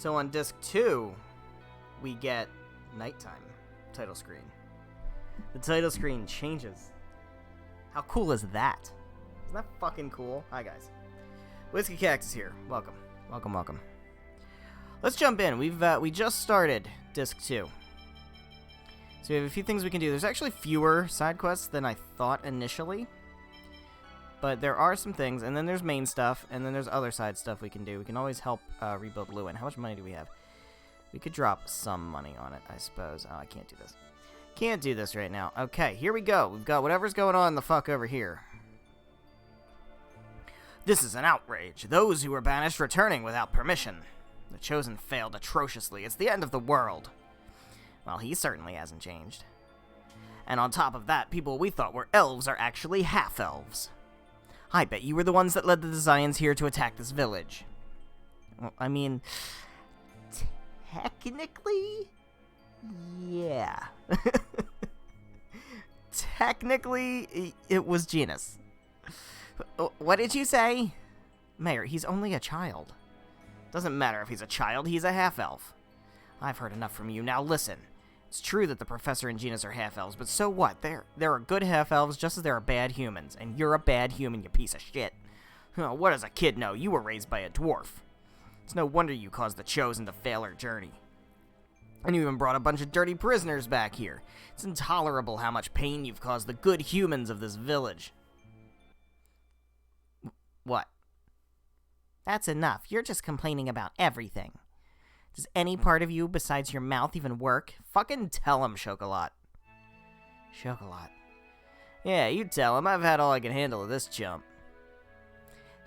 So on disc 2, we get nighttime title screen. The title screen changes. How cool is that? Isn't that fucking cool? Hi, guys. Whiskey Cactus here. Welcome. Welcome, welcome. Let's jump in. We just started disc 2. So we have a few things we can do. There's actually fewer side quests than I thought initially. But there are some things, and then there's main stuff, and then there's other side stuff we can do. We can always help rebuild Lewin. How much money do we have? We could drop some money on it, I suppose. Oh, I can't do this. Can't do this right now. Okay, here we go. We've got whatever's going on the fuck over here. This is an outrage. Those who were banished returning without permission. The Chosen failed atrociously. It's the end of the world. Well, he certainly hasn't changed. And on top of that, people we thought were elves are actually half-elves. I bet you were the ones that led the Zions here to attack this village. Well, I mean, technically, yeah. Technically, it was Genus. What did you say? Mayor, he's only a child. Doesn't matter if he's a child, he's a half-elf. I've heard enough from you. Now listen. It's true that the Professor and Genus are half-elves, but so what? There are good half-elves just as there are bad humans, and you're a bad human, you piece of shit. Oh, what does a kid know? You were raised by a dwarf. It's no wonder you caused the Chosen to fail our journey. And you even brought a bunch of dirty prisoners back here. It's intolerable how much pain you've caused the good humans of this village. What? That's enough. You're just complaining about everything. Does any part of you besides your mouth even work? Fucking tell him, Chocolat. Chocolat. Yeah, you tell him. I've had all I can handle of this chump.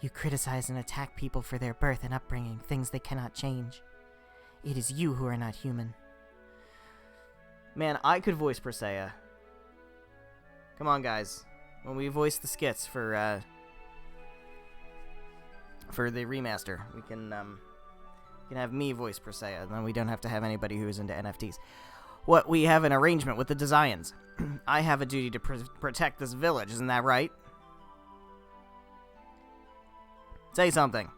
You criticize and attack people for their birth and upbringing, things they cannot change. It is you who are not human. Man, I could voice Persea. Come on, guys. When we voice the skits for the remaster, we can have me voice Persea, and then we don't have to have anybody who's into NFTs. What, we have an arrangement with the Zions. I have a duty to protect this village, isn't that right? Say something.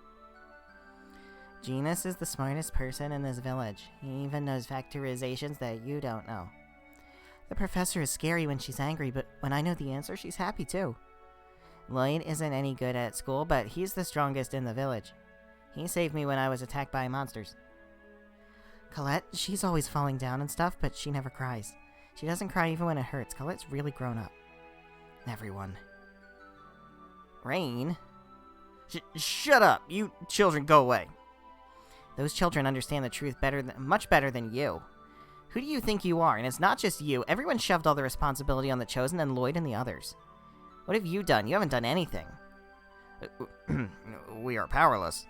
Genus is the smartest person in this village. He even knows factorizations that you don't know. The professor is scary when she's angry, but when I know the answer, she's happy too. Lloyd isn't any good at school, but he's the strongest in the village. He saved me when I was attacked by monsters. Colette, she's always falling down and stuff, but she never cries. She doesn't cry even when it hurts. Colette's really grown up. Everyone. Rain? Shut up! You children, go away. Those children understand the truth much better than you. Who do you think you are? And it's not just you. Everyone shoved all the responsibility on the Chosen and Lloyd and the others. What have you done? You haven't done anything. We are powerless.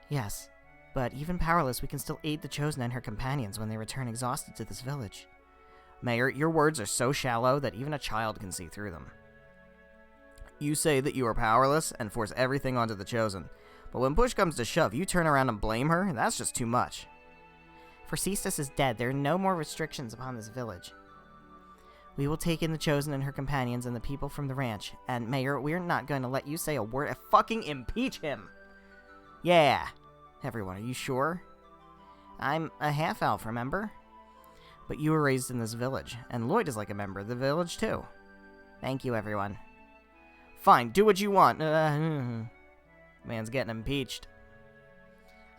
Yes, but even powerless, we can still aid the Chosen and her companions when they return exhausted to this village. Mayor, your words are so shallow that even a child can see through them. You say that you are powerless and force everything onto the Chosen, but when push comes to shove, you turn around and blame her? That's just too much. Forcestus is dead. There are no more restrictions upon this village. We will take in the Chosen and her companions and the people from the ranch, and Mayor, we're not going to let you say a word. Fucking impeach him! Yeah. Everyone, are you sure? I'm a half-elf, remember? But you were raised in this village, and Lloyd is like a member of the village, too. Thank you, everyone. Fine, do what you want. Man's getting impeached.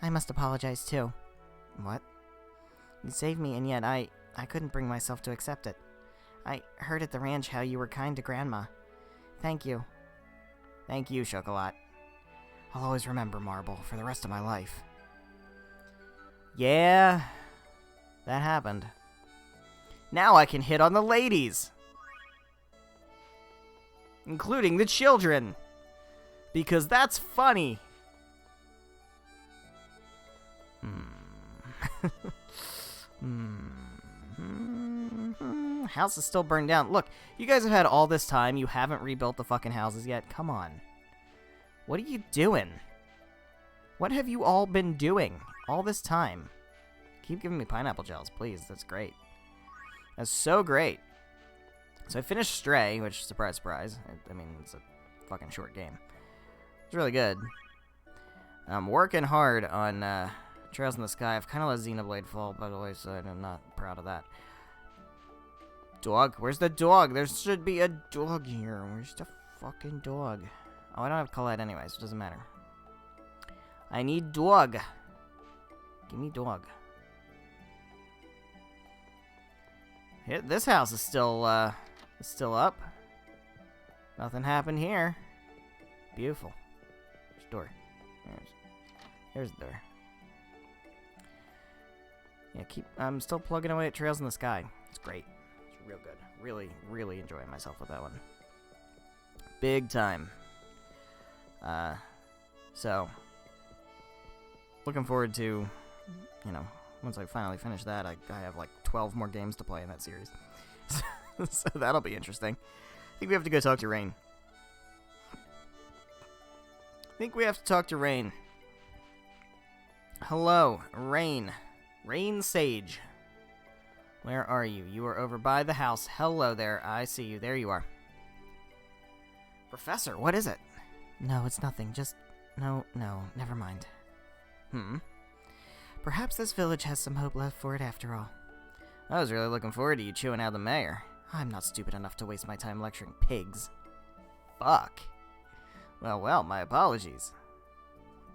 I must apologize, too. What? You saved me, and yet I couldn't bring myself to accept it. I heard at the ranch how you were kind to Grandma. Thank you. Thank you, Chocolat. I'll always remember Marble for the rest of my life. Yeah, that happened. Now I can hit on the ladies! Including the children! Because that's funny! House is still burned down. Look, you guys have had all this time. You haven't rebuilt the fucking houses yet. Come on. What are you doing? What have you all been doing all this time? Keep giving me pineapple gels, please. That's great. That's so great. So I finished Stray, which, surprise, surprise. I mean, it's a fucking short game. It's really good. I'm working hard on Trails in the Sky. I've kind of let Xenoblade fall, by the way, so I'm not proud of that. Dog? Where's the dog? There should be a dog here. Where's the fucking dog? Oh, I don't have Colette anyway, so it doesn't matter. I need dog. Give me dog. This house is still up. Nothing happened here. Beautiful. There's the door. There's the door. Yeah, I'm still plugging away at Trails in the Sky. It's great. It's real good. Really, really enjoying myself with that one. Big time. So, looking forward to, you know, once I finally finish that, I have like 12 more games to play in that series. So that'll be interesting. I think we have to go talk to Rain. Hello, Rain. Rain Sage. Where are you? You are over by the house. Hello there. I see you. There you are. Professor, what is it? No, it's nothing. Just... No, never mind. Perhaps this village has some hope left for it after all. I was really looking forward to you chewing out the mayor. I'm not stupid enough to waste my time lecturing pigs. Fuck. Well, my apologies.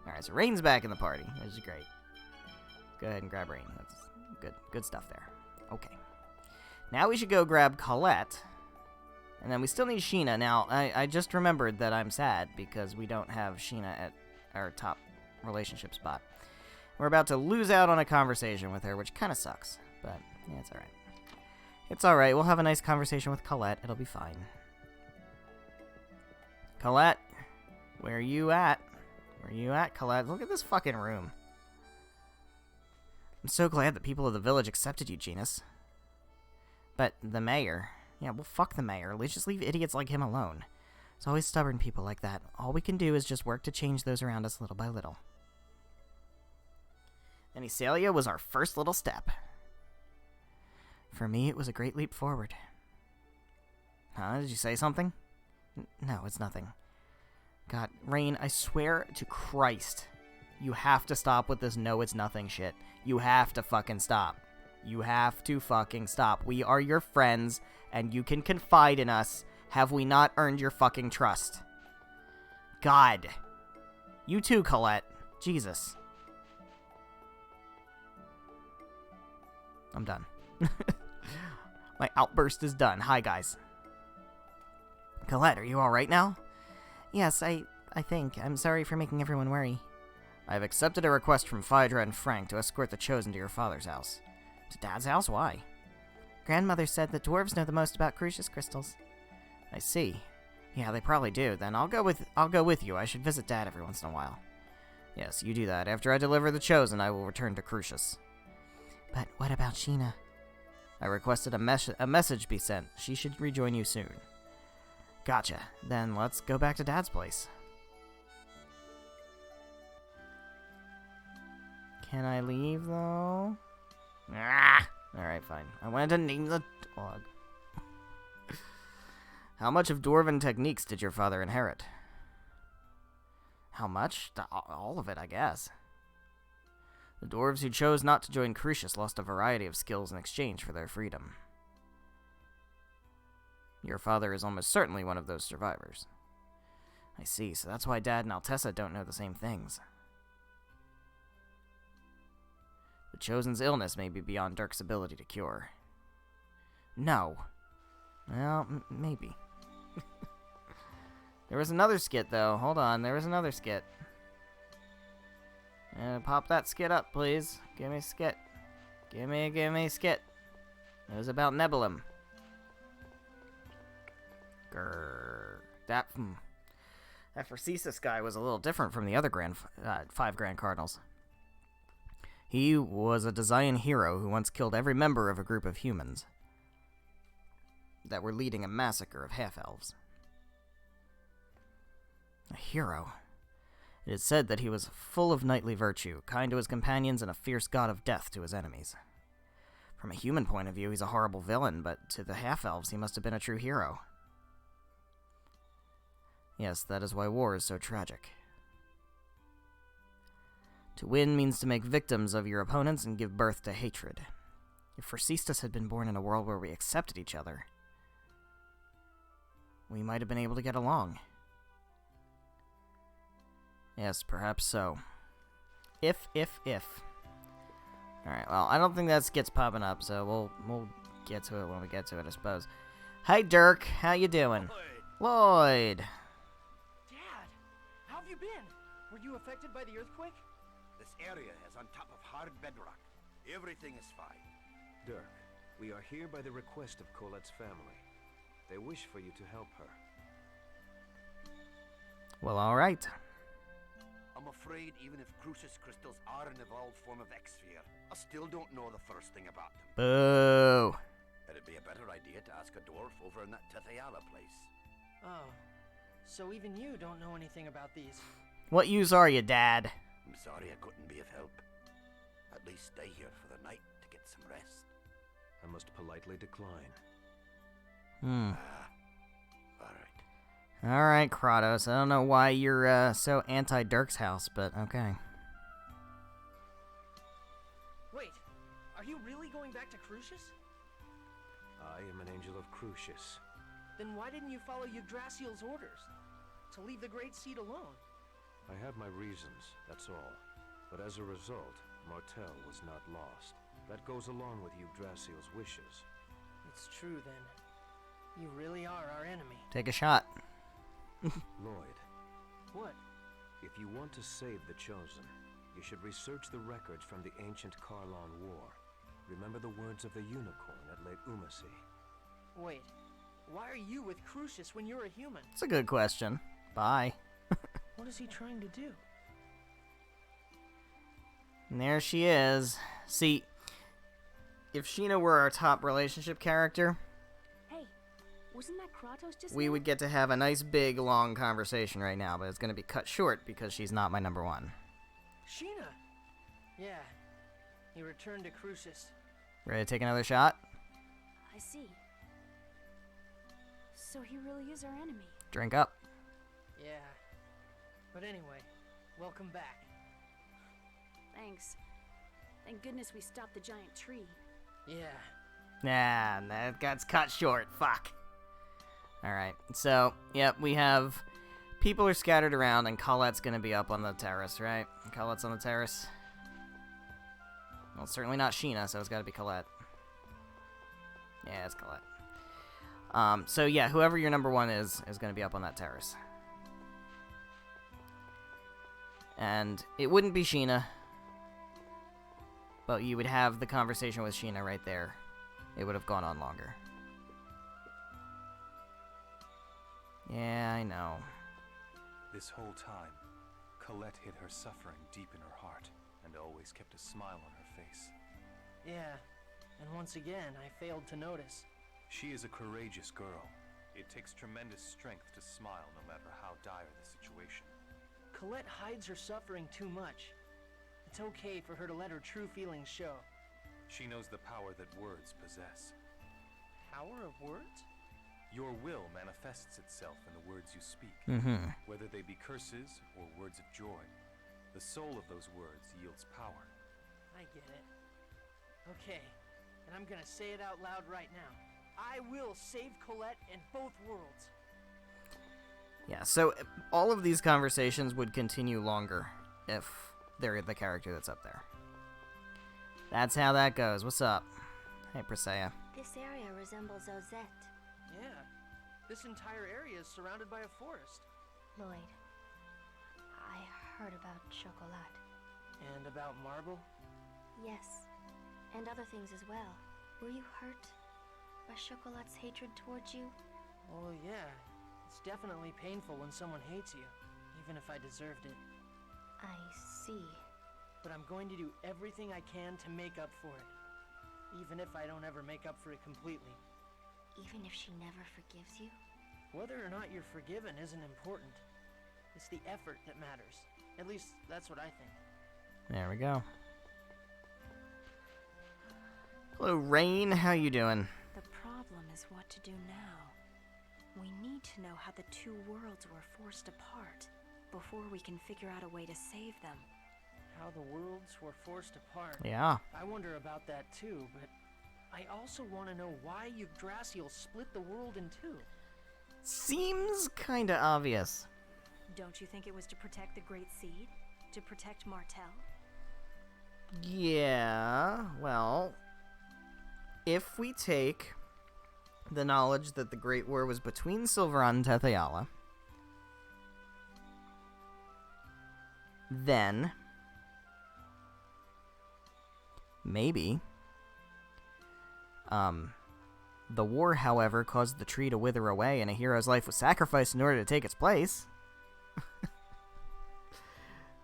Alright, so Rain's back in the party, which is great. Go ahead and grab Rain. That's good stuff there. Okay. Now we should go grab Colette. And then we still need Sheena. Now, I just remembered that I'm sad because we don't have Sheena at our top relationship spot. We're about to lose out on a conversation with her, which kind of sucks. But, yeah, it's alright. It's alright. We'll have a nice conversation with Colette. It'll be fine. Colette, where are you at? Where are you at, Colette? Look at this fucking room. I'm so glad that people of the village accepted you, Genus. But the mayor... Yeah, well, fuck the mayor. Let's just leave idiots like him alone. It's always stubborn people like that. All we can do is just work to change those around us little by little. And Essalia was our first little step. For me, it was a great leap forward. Huh? Did you say something? No, it's nothing. God, Rain, I swear to Christ, you have to stop with this no it's nothing shit. You have to fucking stop. You have to fucking stop. We are your friends, and you can confide in us. Have we not earned your fucking trust? God. You too, Colette. Jesus. I'm done. My outburst is done. Hi, guys. Colette, are you alright now? Yes, I think. I'm sorry for making everyone worry. I have accepted a request from Phaedra and Frank to escort the Chosen to your father's house. To Dad's house? Why? Grandmother said that dwarves know the most about Crucius crystals. I see. Yeah, they probably do. Then I'll go with you. I should visit Dad every once in a while. Yes, you do that. After I deliver the Chosen, I will return to Crucius. But what about Sheena? I requested a message be sent. She should rejoin you soon. Gotcha. Then let's go back to Dad's place. Can I leave, though? Alright, fine. I wanted to name the dog. How much of Dwarven techniques did your father inherit? How much? All of it, I guess. The dwarves who chose not to join Crucius lost a variety of skills in exchange for their freedom. Your father is almost certainly one of those survivors. I see, so that's why Dad and Altessa don't know the same things. The Chosen's illness may be beyond Dirk's ability to cure. No. Well, maybe. There was another skit, though. Hold on, there was another skit. Pop that skit up, please. Give me a skit. Give me a skit. It was about Nebulum. Grrr. That Pharcesis guy was a little different from the other five Grand Cardinals. He was a Desian hero who once killed every member of a group of humans that were leading a massacre of half-elves. A hero. It is said that he was full of knightly virtue, kind to his companions, and a fierce god of death to his enemies. From a human point of view, he's a horrible villain, but to the half-elves, he must have been a true hero. Yes, that is why war is so tragic. To win means to make victims of your opponents and give birth to hatred. If Forcistas had been born in a world where we accepted each other, we might have been able to get along. Yes, perhaps so. If. Alright, well, I don't think that gets popping up, so we'll get to it when we get to it, I suppose. Hi, Dirk. How you doing? Lloyd. Dad, how have you been? Were you affected by the earthquake? This area is on top of hard bedrock. Everything is fine. Dirk, we are here by the request of Colette's family. They wish for you to help her. Well, alright. I'm afraid even if Crucis crystals are an evolved form of X-Sphere, I still don't know the first thing about them. Boo. It'd be a better idea to ask a dwarf over in that Tithayala place. Oh, so even you don't know anything about these. What use are you, Dad? I'm sorry I couldn't be of help. At least stay here for the night to get some rest. I must politely decline. Alright. Alright, Kratos. I don't know why you're so anti-Dirk's house, but okay. Wait, are you really going back to Crucis? I am an angel of Crucis. Then why didn't you follow Yggdrasil's orders? To leave the Great Seed alone? I have my reasons, that's all. But as a result, Martel was not lost. That goes along with Yggdrasil's wishes. It's true then. You really are our enemy. Take a shot. Lloyd, What? if you want to save the Chosen, you should research the records from the ancient Karlon War. Remember the words of the unicorn at Lake Umasi. Wait, why are you with Crucis when you're a human? It's a good question. Bye. What is he trying to do? And there she is. See, if Sheena were our top relationship character, Hey, wasn't that Kratos just we now? would get to have a nice big long conversation right now, but it's going to be cut short because she's not my number one. Sheena! Yeah, he returned to Crucis. Ready to take another shot? I see. So he really is our enemy. Drink up. Yeah. But anyway, welcome back. Thanks. Thank goodness we stopped the giant tree. Yeah. Nah, that got cut short. Fuck. Alright, so, yep, we have... People are scattered around, and Colette's gonna be up on the terrace, right? Colette's on the terrace. Well, it's certainly not Sheena, so it's gotta be Colette. Yeah, it's Colette. So yeah, whoever your number one is gonna be up on that terrace. And it wouldn't be Sheena, but you would have the conversation with Sheena right there. It would have gone on longer. Yeah, I know. This whole time, Colette hid her suffering deep in her heart and always kept a smile on her face. Yeah. And once again, I failed to notice. She is a courageous girl. It takes tremendous strength to smile no matter how dire the situation. Colette hides her suffering too much. It's okay for her to let her true feelings show. She knows the power that words possess. Power of words? Your will manifests itself in the words you speak, whether they be curses or words of joy. The soul of those words yields power. I get it. Okay, and I'm gonna say it out loud right now. I will save Colette in both worlds. Yeah, so all of these conversations would continue longer if they're the character that's up there. That's how that goes. What's up? Hey, Presea. This area resembles Ozette. Yeah, this entire area is surrounded by a forest. Lloyd, I heard about Chocolat. And about Marble? Yes, and other things as well. Were you hurt by Chocolat's hatred towards you? Oh yeah, it's definitely painful when someone hates you, even if I deserved it. I see. But I'm going to do everything I can to make up for it. Even if I don't ever make up for it completely. Even if she never forgives you? Whether or not you're forgiven isn't important. It's the effort that matters. At least, that's what I think. There we go. Hello, Rain. How you doing? The problem is what to do now. We need to know how the two worlds were forced apart before we can figure out a way to save them. how the worlds were forced apart. Yeah. I wonder about that too, but I also want to know why Yggdrasil split the world in two. Seems kinda obvious. Don't you think it was to protect the Great Seed? To protect Martel? Yeah, well, if we take the knowledge that the Great War was between Silveron and Tetheala, then maybe the war, however, caused the tree to wither away and a hero's life was sacrificed in order to take its place.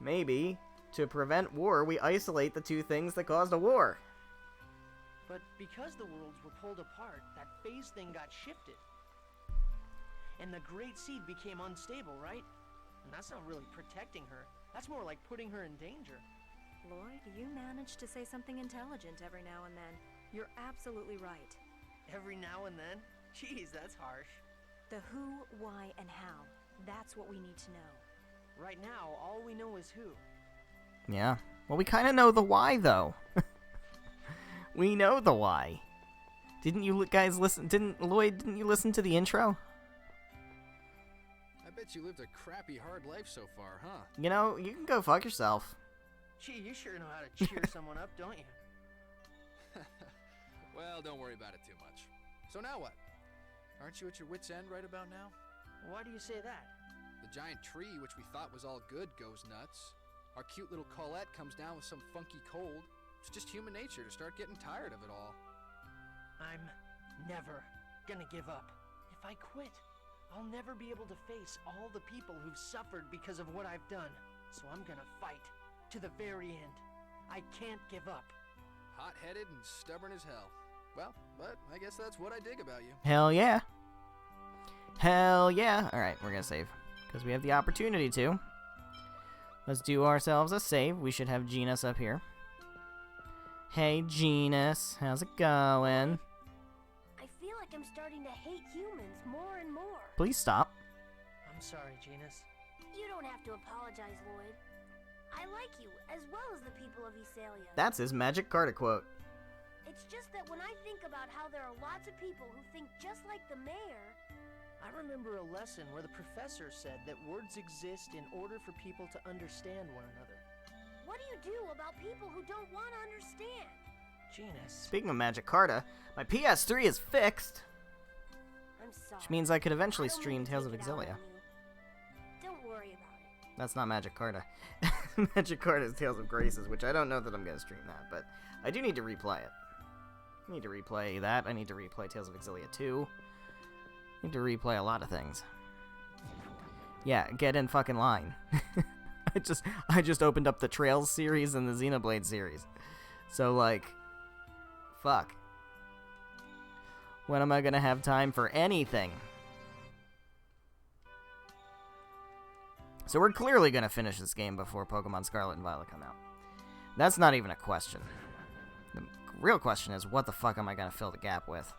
Maybe, to prevent war, we isolate the two things that caused a war. But because the worlds were pulled apart, that phase thing got shifted. And the Great Seed became unstable, right? And that's not really protecting her. That's more like putting her in danger. Lloyd, you manage to say something intelligent every now and then. You're absolutely right. Every now and then? Jeez, that's harsh. The who, why, and how. That's what we need to know. Right now, all we know is who. Yeah. Well, we kind of know the why, though. We know the why. Didn't you guys listen? Didn't you listen to the intro? I bet you lived a crappy, hard life so far, huh? You know, you can go fuck yourself. Gee, you sure know how to cheer someone up, don't you? Well, don't worry about it too much. So now what? Aren't you at your wit's end right about now? Why do you say that? The giant tree, which we thought was all good, goes nuts. Our cute little Colette comes down with some funky cold. It's just human nature to start getting tired of it all. I'm never gonna give up. If I quit, I'll never be able to face all the people who've suffered because of what I've done. So I'm gonna fight to the very end. I can't give up. Hot-headed and stubborn as hell. Well, but I guess that's what I dig about you. Hell yeah. Hell yeah. Alright, we're gonna save. Because we have the opportunity to. Let's do ourselves a save. We should have Genus up here. Hey, Genus. How's it going? I feel like I'm starting to hate humans more and more. Please stop. I'm sorry, Genus. You don't have to apologize, Lloyd. I like you, as well as the people of Esalia. That's his magic Carta quote. It's just that when I think about how there are lots of people who think just like the mayor... I remember a lesson where the professor said that words exist in order for people to understand one another. What do you do about people who don't want to understand? Genus. Speaking of magic Carta, my PS3 is fixed. I'm sorry. Which means I could eventually I don't stream mean to Tales of take it out Exilia. on you. Don't worry about it. That's not Magic Carta. Magic Carta is Tales of Graces, which I don't know that I'm going to stream that, but I do need to replay it. I need to replay that. I need to replay Tales of Exilia 2. I need to replay a lot of things. Yeah, get in fucking line. I just opened up the Trails series and the Xenoblade series. So, like, fuck. When am I gonna have time for anything? So we're clearly gonna finish this game before Pokemon Scarlet and Violet come out. That's not even a question. The real question is, what the fuck am I gonna fill the gap with?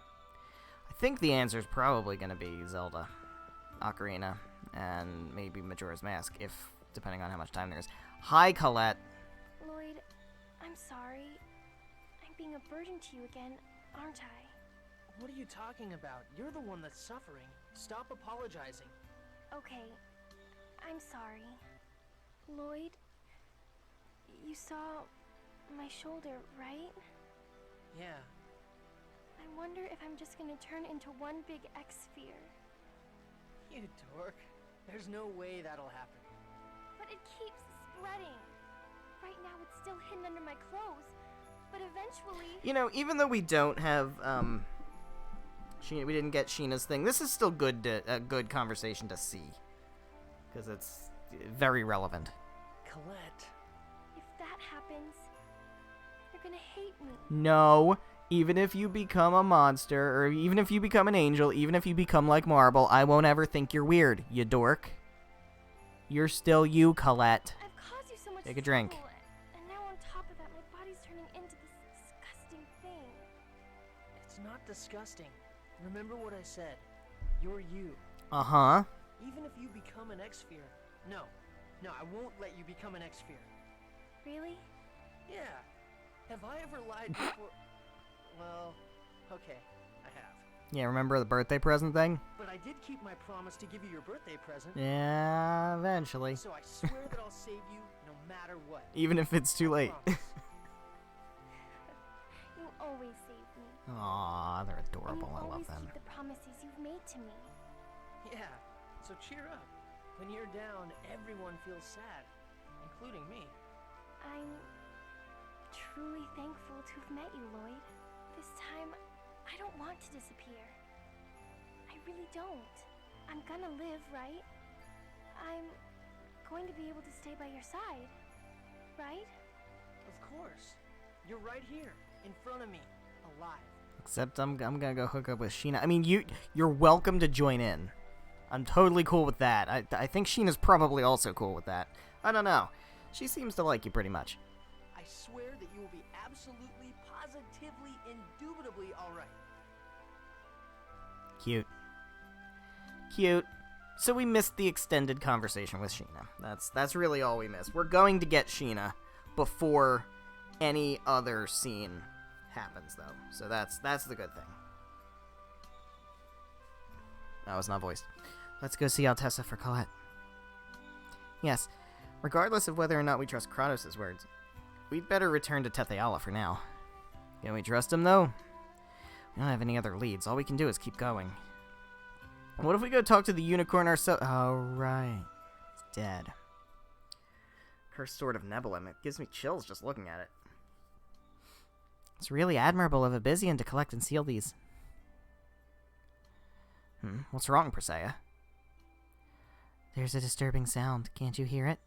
I think the answer is probably gonna be Zelda, Ocarina, and maybe Majora's Mask, depending on how much time there is. Hi, Colette. Lloyd, I'm sorry. I'm being a burden to you again, aren't I? What are you talking about? You're the one that's suffering. Stop apologizing. Okay, I'm sorry. Lloyd, you saw my shoulder, right? Yeah. I wonder if I'm just gonna turn into one big X-sphere. You dork. There's no way that'll happen. But it keeps spreading. Right now it's still hidden under my clothes, but eventually... You know, even though we don't have, we didn't get Sheena's thing, this is still a good conversation to see. Because it's very relevant. Colette. If that happens, you're gonna hate me. No, even if you become a monster, or even if you become an angel, even if you become like Marble, I won't ever think you're weird, you dork. You're still you, Colette. I've caused you so much Take a drink. trouble, and now on top of that, my body's turning into this disgusting thing. It's not disgusting. Remember what I said. You're you. Uh-huh. Even if you become an X-sphere. No, I won't let you become an X-sphere. Really? Yeah. Have I ever lied before? Well, okay, I have. Yeah, remember the birthday present thing? But I did keep my promise to give you your birthday present. Yeah, eventually. So I swear that I'll save you no matter what. Even if it's too late. Promise. You always save me. Aw, they're And adorable. you I love always them. keep the promises you've made to me. Yeah, so cheer up. When you're down, everyone feels sad, including me. I'm truly thankful to have met you, Lloyd. This time, I don't want to disappear. I really don't. I'm gonna live, right? I'm going to be able to stay by your side, right? Of course. You're right here, in front of me, alive. Except I'm gonna go hook up with Sheena. I mean, you're welcome to join in. I'm totally cool with that. I think Sheena's probably also cool with that. I don't know. She seems to like you pretty much. I swear that you will be absolutely, positively, indubitably alright. Cute. Cute. So we missed the extended conversation with Sheena. That's really all we missed. We're going to get Sheena before any other scene happens, though. So that's the good thing. That was not voiced. Let's go see Altessa for Colette. Yes, regardless of whether or not we trust Kratos' words, we'd better return to Tetheala for now. Can we trust him, though? We don't have any other leads. All we can do is keep going. What if we go talk to the unicorn ourselves? Oh, right. It's dead. Cursed Sword of Nebulum. It gives me chills just looking at it. It's really admirable of Abyssian to collect and seal these. What's wrong, Presea? There's a disturbing sound. Can't you hear it?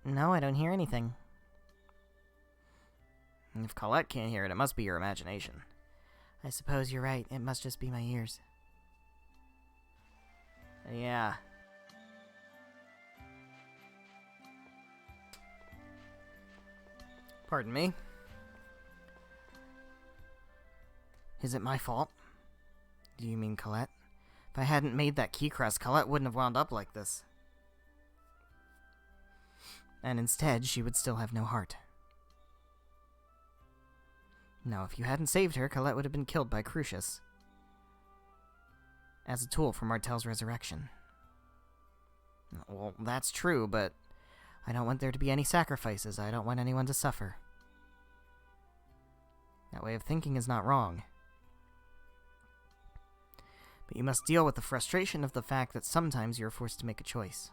No, I don't hear anything. If Colette can't hear it, it must be your imagination. I suppose you're right. It must just be my ears. Yeah. Pardon me. Is it my fault? Do you mean Colette? If I hadn't made that key crest, Colette wouldn't have wound up like this. And instead, she would still have no heart. No, if you hadn't saved her, Colette would have been killed by Crucius. As a tool for Martel's resurrection. Well, that's true, but I don't want there to be any sacrifices. I don't want anyone to suffer. That way of thinking is not wrong. But you must deal with the frustration of the fact that sometimes you're forced to make a choice.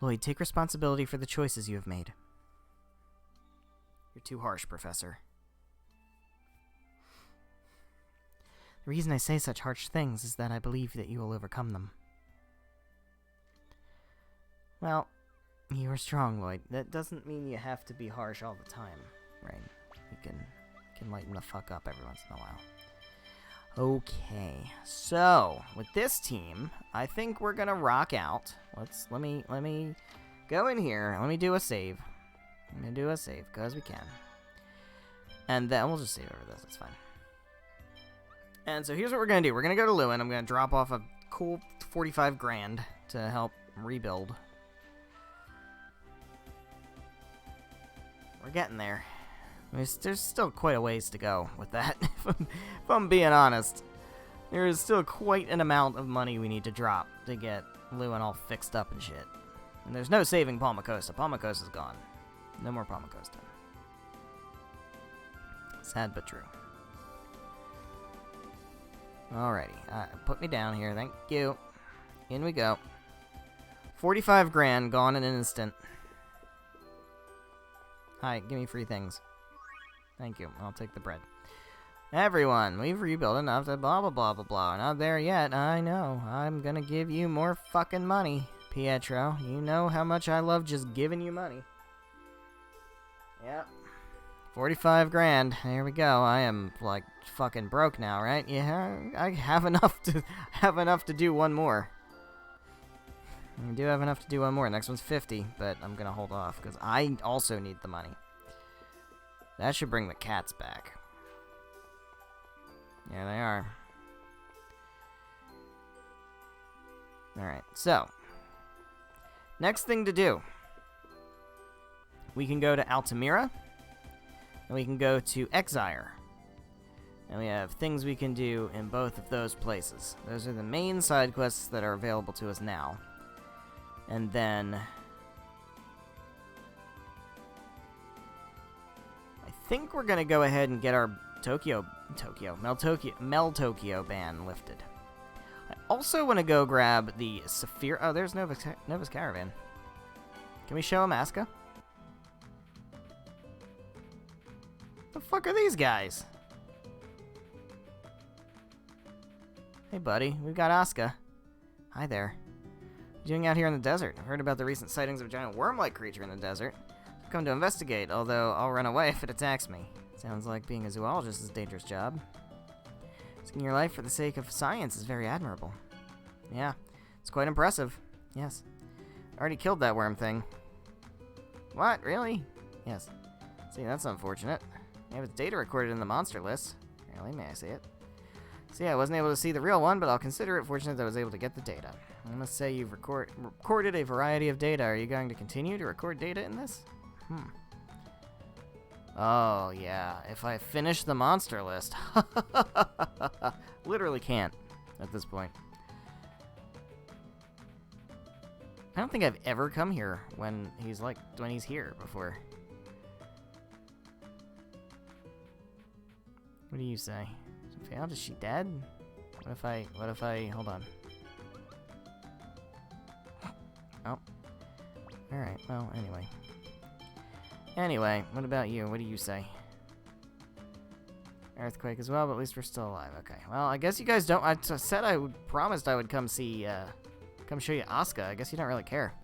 Lloyd, take responsibility for the choices you have made. You're too harsh, Professor. The reason I say such harsh things is that I believe that you will overcome them. Well, you are strong, Lloyd. That doesn't mean you have to be harsh all the time, right? You can lighten the fuck up every once in a while. Okay, so with this team, I think we're gonna rock out. Let me go in here. Let me do a save. I'm gonna do a save because we can, and then we'll just save over this. It's fine. And so here's what we're gonna do. We're gonna go to Lewin. I'm gonna drop off a cool 45 grand to help rebuild. We're getting there. There's still quite a ways to go with that, if I'm being honest. There is still quite an amount of money we need to drop to get Lewin all fixed up and shit. And there's no saving Palmacosta. Palmacosta's gone. No more Palmacosta. Sad but true. Alrighty. Put me down here. Thank you. In we go. 45 grand gone in an instant. Hi, give me free things. Thank you. I'll take the bread. Everyone, we've rebuilt enough to blah blah blah blah blah. Not there yet, I know. I'm gonna give you more fucking money, Pietro. You know how much I love just giving you money. Yep. 45 grand. There we go. I am like fucking broke now, right? Yeah, I have enough to do one more. I do have enough to do one more. Next one's 50, but I'm gonna hold off because I also need the money. That should bring the cats back. There they are. Alright, so. Next thing to do. We can go to Altamira. And we can go to Exire. And we have things we can do in both of those places. Those are the main side quests that are available to us now. And then... I think we're going to go ahead and get our Mel Tokyo ban lifted. I also want to go grab the Saphira... Oh, there's Nova's Caravan. Can we show him Asuka? The fuck are these guys? Hey, buddy. We've got Asuka. Hi there. What are you doing out here in the desert? I've heard about the recent sightings of a giant worm-like creature in the desert. I've come to investigate, although I'll run away if it attacks me. Sounds like being a zoologist is a dangerous job. Risking your life for the sake of science is very admirable. Yeah, it's quite impressive. Yes. I already killed that worm thing. What? Really? Yes. See, that's unfortunate. I have its data recorded in the monster list. Really? May I see it? See, I wasn't able to see the real one, but I'll consider it fortunate that I was able to get the data. I must say you've recorded a variety of data. Are you going to continue to record data in this? Oh, yeah. If I finish the monster list. Literally can't at this point. I don't think I've ever come here when he's here before. What do you say? Failed? Is she dead? What if I, hold on. Oh. Alright, well, anyway. Anyway, what about you? What do you say? Earthquake as well, but at least we're still alive. Okay, well, I guess you guys don't, promised I would come see, come show you Asuka. I guess you don't really care.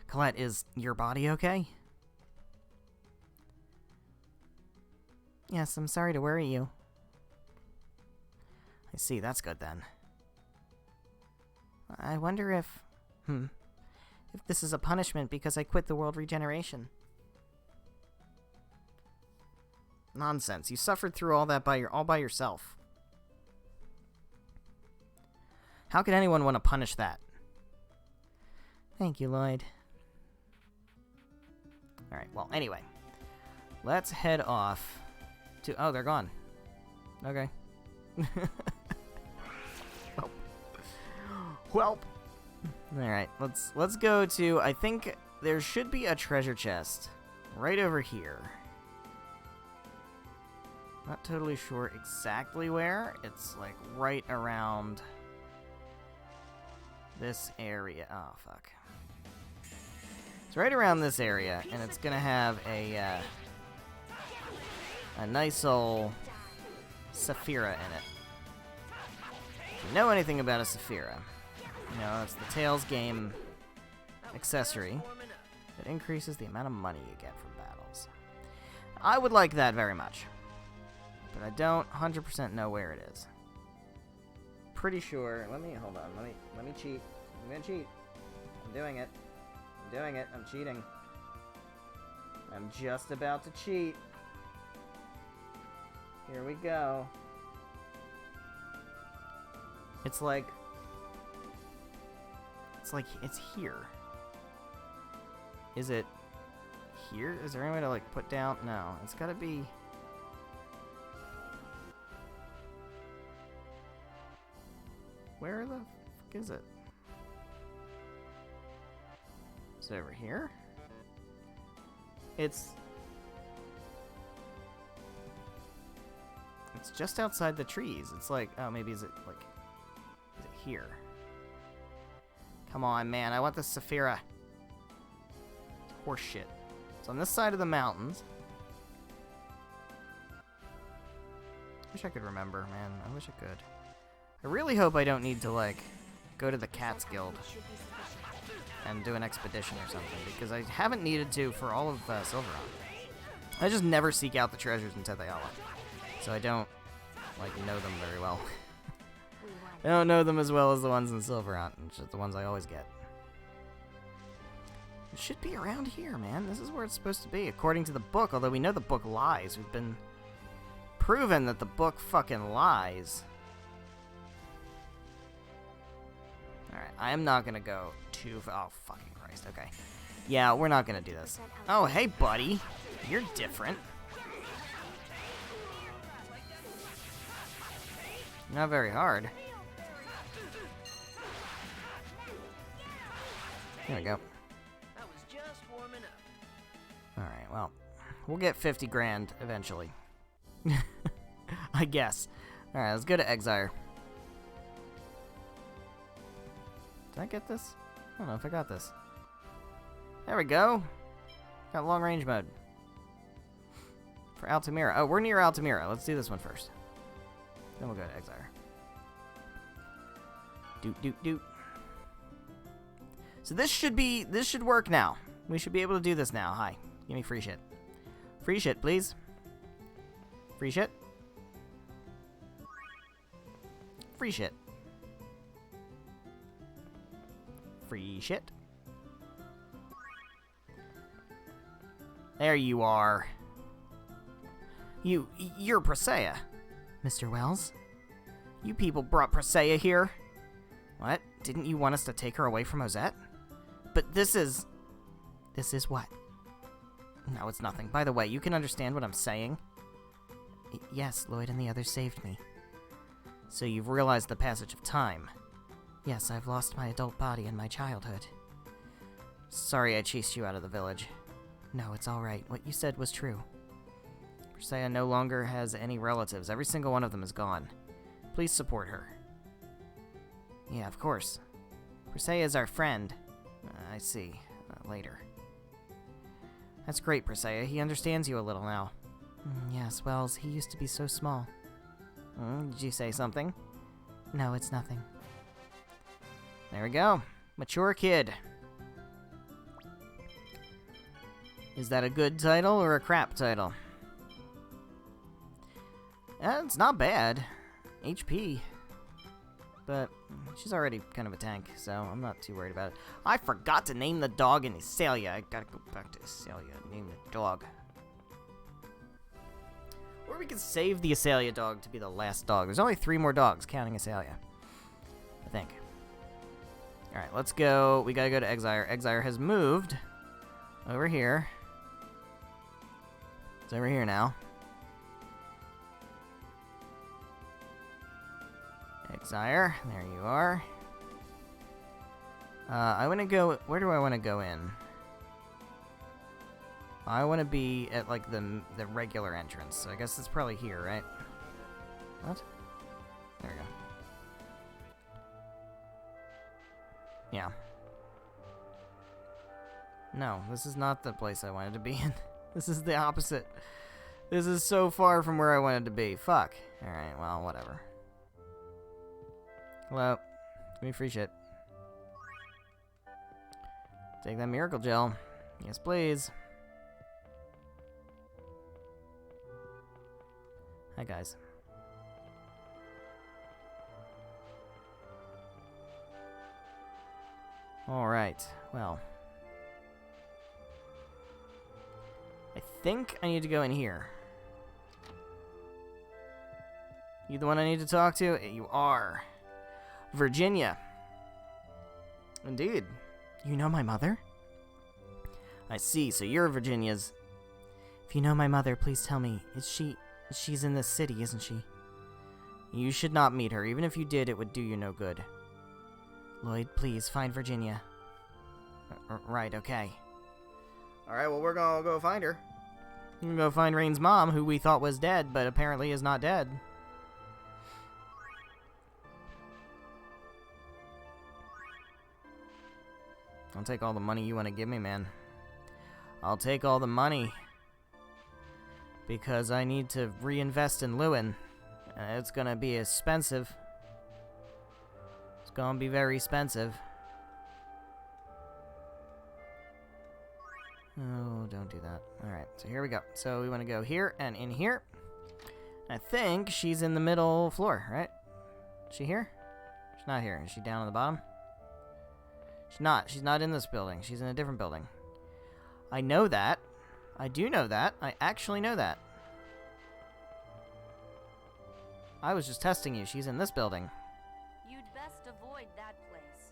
Colette, is your body okay? Yes, I'm sorry to worry you. I see, that's good then. I wonder if this is a punishment because I quit the World Regeneration. Nonsense. You suffered through all that all by yourself. How could anyone want to punish that? Thank you, Lloyd. Alright, well, anyway. Let's head off to... Oh, they're gone. Okay. Welp. Alright, let's go to... I think there should be a treasure chest right over here. Not totally sure exactly where. It's like right around this area. Oh, fuck. It's right around this area, and it's gonna have a nice old Saphira in it. If you know anything about a Saphira, you know, it's the Tails game accessory that increases the amount of money you get from battles. I would like that very much, but I don't 100% know where it is. Pretty sure. Hold on. Let me cheat. I'm gonna cheat. I'm doing it. I'm cheating. I'm just about to cheat. Here we go. It's here. Is it here? Is there any way to, like, put down? No, it's gotta be... Where the fuck is it? Is it over here? It's just outside the trees. It's like, oh, maybe is it here? Come on, man, I want the Saphira. It's horse shit. It's on this side of the mountains. Wish I could remember, man. I wish I could. I really hope I don't need to, like, go to the Cats Guild and do an expedition or something, because I haven't needed to for all of Silverhawk. I just never seek out the treasures in Tethe'alla, so I don't, like, know them very well. I don't know them as well as the ones in Silverhawk, which are the ones I always get. It should be around here, man. This is where it's supposed to be, according to the book, although we know the book lies. We've been proven that the book fucking lies. Alright, I am not gonna go too oh, fucking Christ, okay. Yeah, we're not gonna do this. Oh, hey, buddy. You're different. Not very hard. There we go. I was just warming up. Alright, well, we'll get 50 grand eventually. I guess. Alright, let's go to Exire. Did I get this? I don't know if I got this. There we go. Got long range mode. For Altamira. Oh, we're near Altamira. Let's do this one first. Then we'll go to Exire. Doot, doot, doot. So this should work now. We should be able to do this now. Hi. Give me free shit. Free shit, please. Free shit. Free shit. Free shit. There you are. You're Presea. Mr. Wells? You people brought Presea here? What? Didn't you want us to take her away from Ozette? But this is... This is what? No, it's nothing. By the way, you can understand what I'm saying? Yes, Lloyd and the others saved me. So you've realized the passage of time. Yes, I've lost my adult body in my childhood. Sorry I chased you out of the village. No, it's alright. What you said was true. Presea no longer has any relatives. Every single one of them is gone. Please support her. Yeah, of course. Presea is our friend. I see. Later. That's great, Presea. He understands you a little now. Yes, Wells, he used to be so small. Did you say something? No, it's nothing. There we go. Mature kid. Is that a good title or a crap title? It's not bad. HP. But she's already kind of a tank, so I'm not too worried about it. I forgot to name the dog in Iselia. I gotta go back to Iselia and name the dog. Or we can save the Iselia dog to be the last dog. There's only 3 more dogs, counting Iselia. I think. Alright, let's go. We gotta go to Exire. Exire has moved over here. It's over here now. Exire, there you are. I want to go... Where do I want to go in? I want to be at, like, the regular entrance. So I guess it's probably here, right? What? There we go. Yeah. No, this is not the place I wanted to be in. This is the opposite. This is so far from where I wanted to be. Fuck. Alright, well, whatever. Hello. Give me free shit. Take that miracle gel. Yes, please. Hi, guys. Alright, well. I think I need to go in here. You the one I need to talk to? You are. Virginia. Indeed. You know my mother? I see, so you're Virginia's... If you know my mother, please tell me. She's in this city, isn't she? You should not meet her. Even if you did, it would do you no good. Lloyd, please, find Virginia. Right, okay. Alright, well, we're gonna go find her. We're gonna go find Rain's mom, who we thought was dead, but apparently is not dead. I'll take all the money you want to give me, man. I'll take all the money. Because I need to reinvest in Lewin. It's gonna be expensive. It's gonna be very expensive. Oh, don't do that. Alright, so here we go. So we want to go here and in here. I think she's in the middle floor, right? Is she here? She's not here. Is she down on the bottom? She's not. She's not in this building. She's in a different building. I know that. I do know that. I actually know that. I was just testing you. She's in this building. You'd best avoid that place.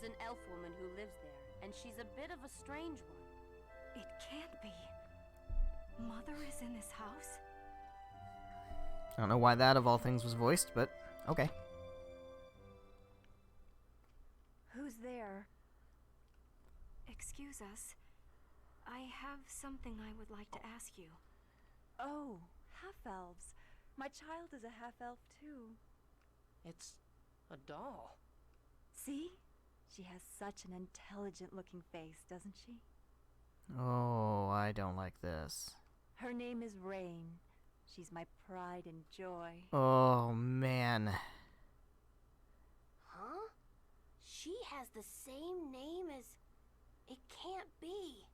There's an elf woman who lives there, and she's a bit of a strange one. It can't be. Mother is in this house? I don't know why that, of all things, was voiced, but okay. Who's there? Excuse us. I have something I would like to ask you. Oh, half-elves. My child is a half-elf too. It's a doll. See? She has such an intelligent-looking face, doesn't she? Oh, I don't like this. Her name is Rain. She's my pride and joy. Oh, man. Huh? She has the same name as... It can't be.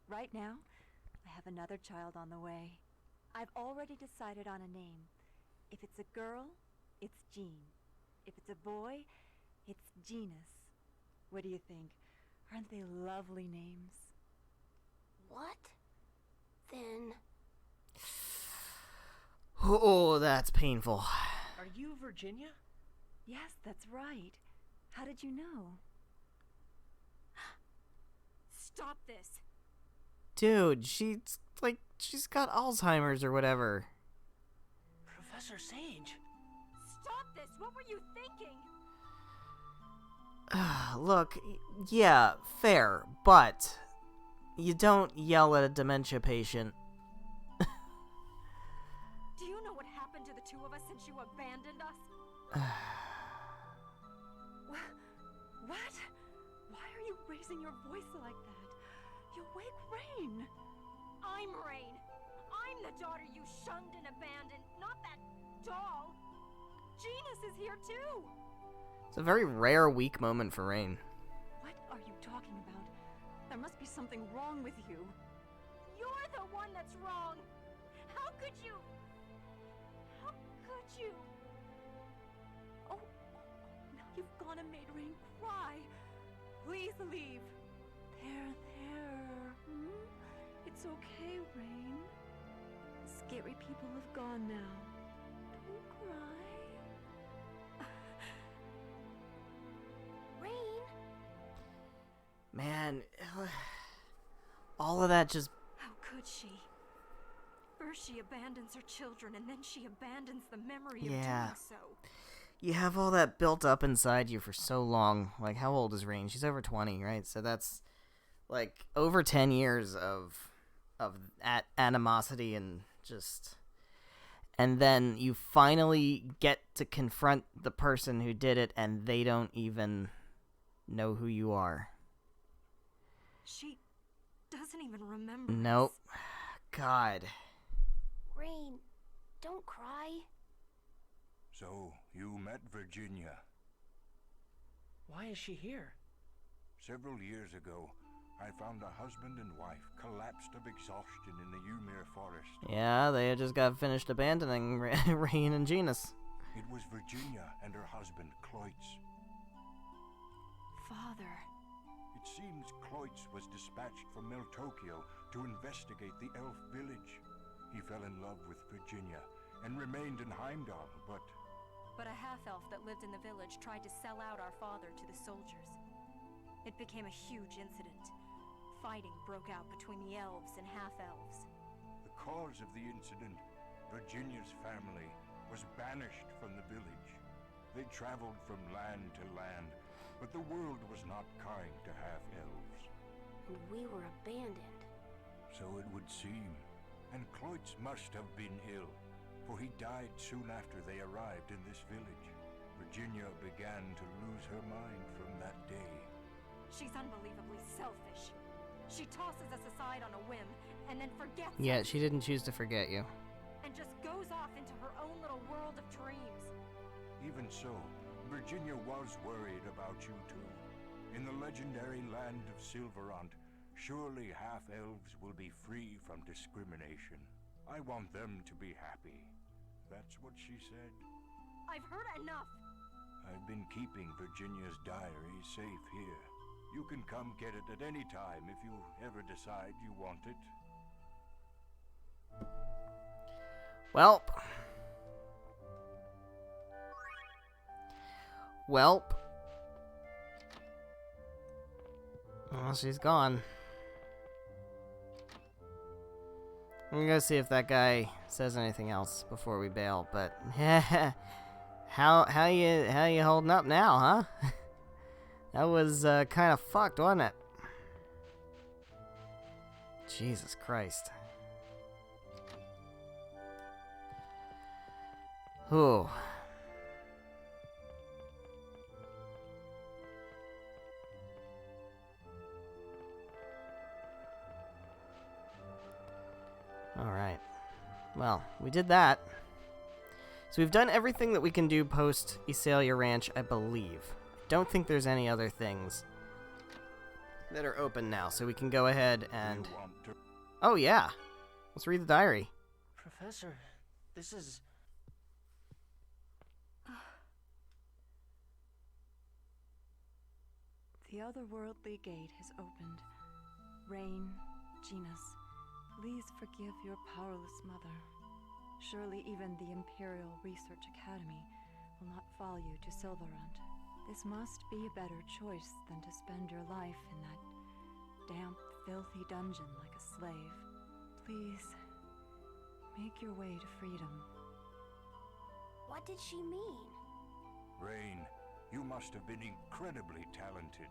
Right now, I have another child on the way. I've already decided on a name. If it's a girl, it's Jean. If it's a boy, it's Genus. What do you think? Aren't they lovely names? What? Then... Oh, that's painful. Are you Virginia? Yes, that's right. How did you know? Stop this! Dude, she's got Alzheimer's or whatever. Professor Sage. Stop this! What were you thinking? Look, yeah, fair, but you don't yell at a dementia patient. Do you know what happened to the two of us since you abandoned us? What? Why are you raising your voice like that? You wake Rain. I'm Rain. I'm the daughter you shunned and abandoned, not that doll. Genus is here too. It's a very rare weak moment for Rain. What are you talking about? There must be something wrong with you. You're the one that's wrong. How could you? How could you? Oh, now you've gone and made Rain cry. Please leave. There. It's okay, Rain. The scary people have gone now. Don't cry. Rain? Man, all of that just... How could she? First she abandons her children, and then she abandons the memory of doing so. You have all that built up inside you for so long. Like, how old is Rain? She's over 20, right? So that's, like, over 10 years of animosity and just... And then you finally get to confront the person who did it, and they don't even know who you are. She doesn't even remember. Nope. God. Rain, don't cry. So, you met Virginia. Why is she here? Several years ago, I found a husband and wife collapsed of exhaustion in the Ymir forest. Yeah, they had just got finished abandoning Rain and Genus. It was Virginia and her husband, Cloyts. Father. It seems Cloyts was dispatched from Meltokio to investigate the elf village. He fell in love with Virginia and remained in Heimdall, but a half-elf that lived in the village tried to sell out our father to the soldiers. It became a huge incident. Fighting broke out between the elves and half-elves. the cause of the incident, Virginia's family, was banished from the village. They traveled from land to land, but the world was not kind to half-elves. And we were abandoned. So it would seem. And Cloyts must have been ill, for he died soon after they arrived in this village. Virginia began to lose her mind from that day. She's unbelievably selfish. She tosses us aside on a whim, and then forgets Yeah, us, she didn't choose to forget you. and just goes off into her own little world of dreams. Even so, Virginia was worried about you too. In the legendary land of Silverant, surely half-elves will be free from discrimination. I want them to be happy. That's what she said. I've heard enough. I've been keeping Virginia's diary safe here. You can come get it at any time if you ever decide you want it. Welp. Well, she's gone. I'm gonna go see if that guy says anything else before we bail, but how you holding up now, huh? That was kind of fucked, wasn't it? Jesus Christ. Whew. Alright. Well, we did that. So we've done everything that we can do post Iselia Ranch, I believe. Don't think there's any other things that are open now, so we can go ahead and... Oh, yeah. Let's read the diary. Professor, this is... The otherworldly gate has opened. Rain, Genus, please forgive your powerless mother. Surely even the Imperial Research Academy will not follow you to Silverant. This must be a better choice than to spend your life in that damp, filthy dungeon like a slave. Please, make your way to freedom. What did she mean? Rain, you must have been incredibly talented.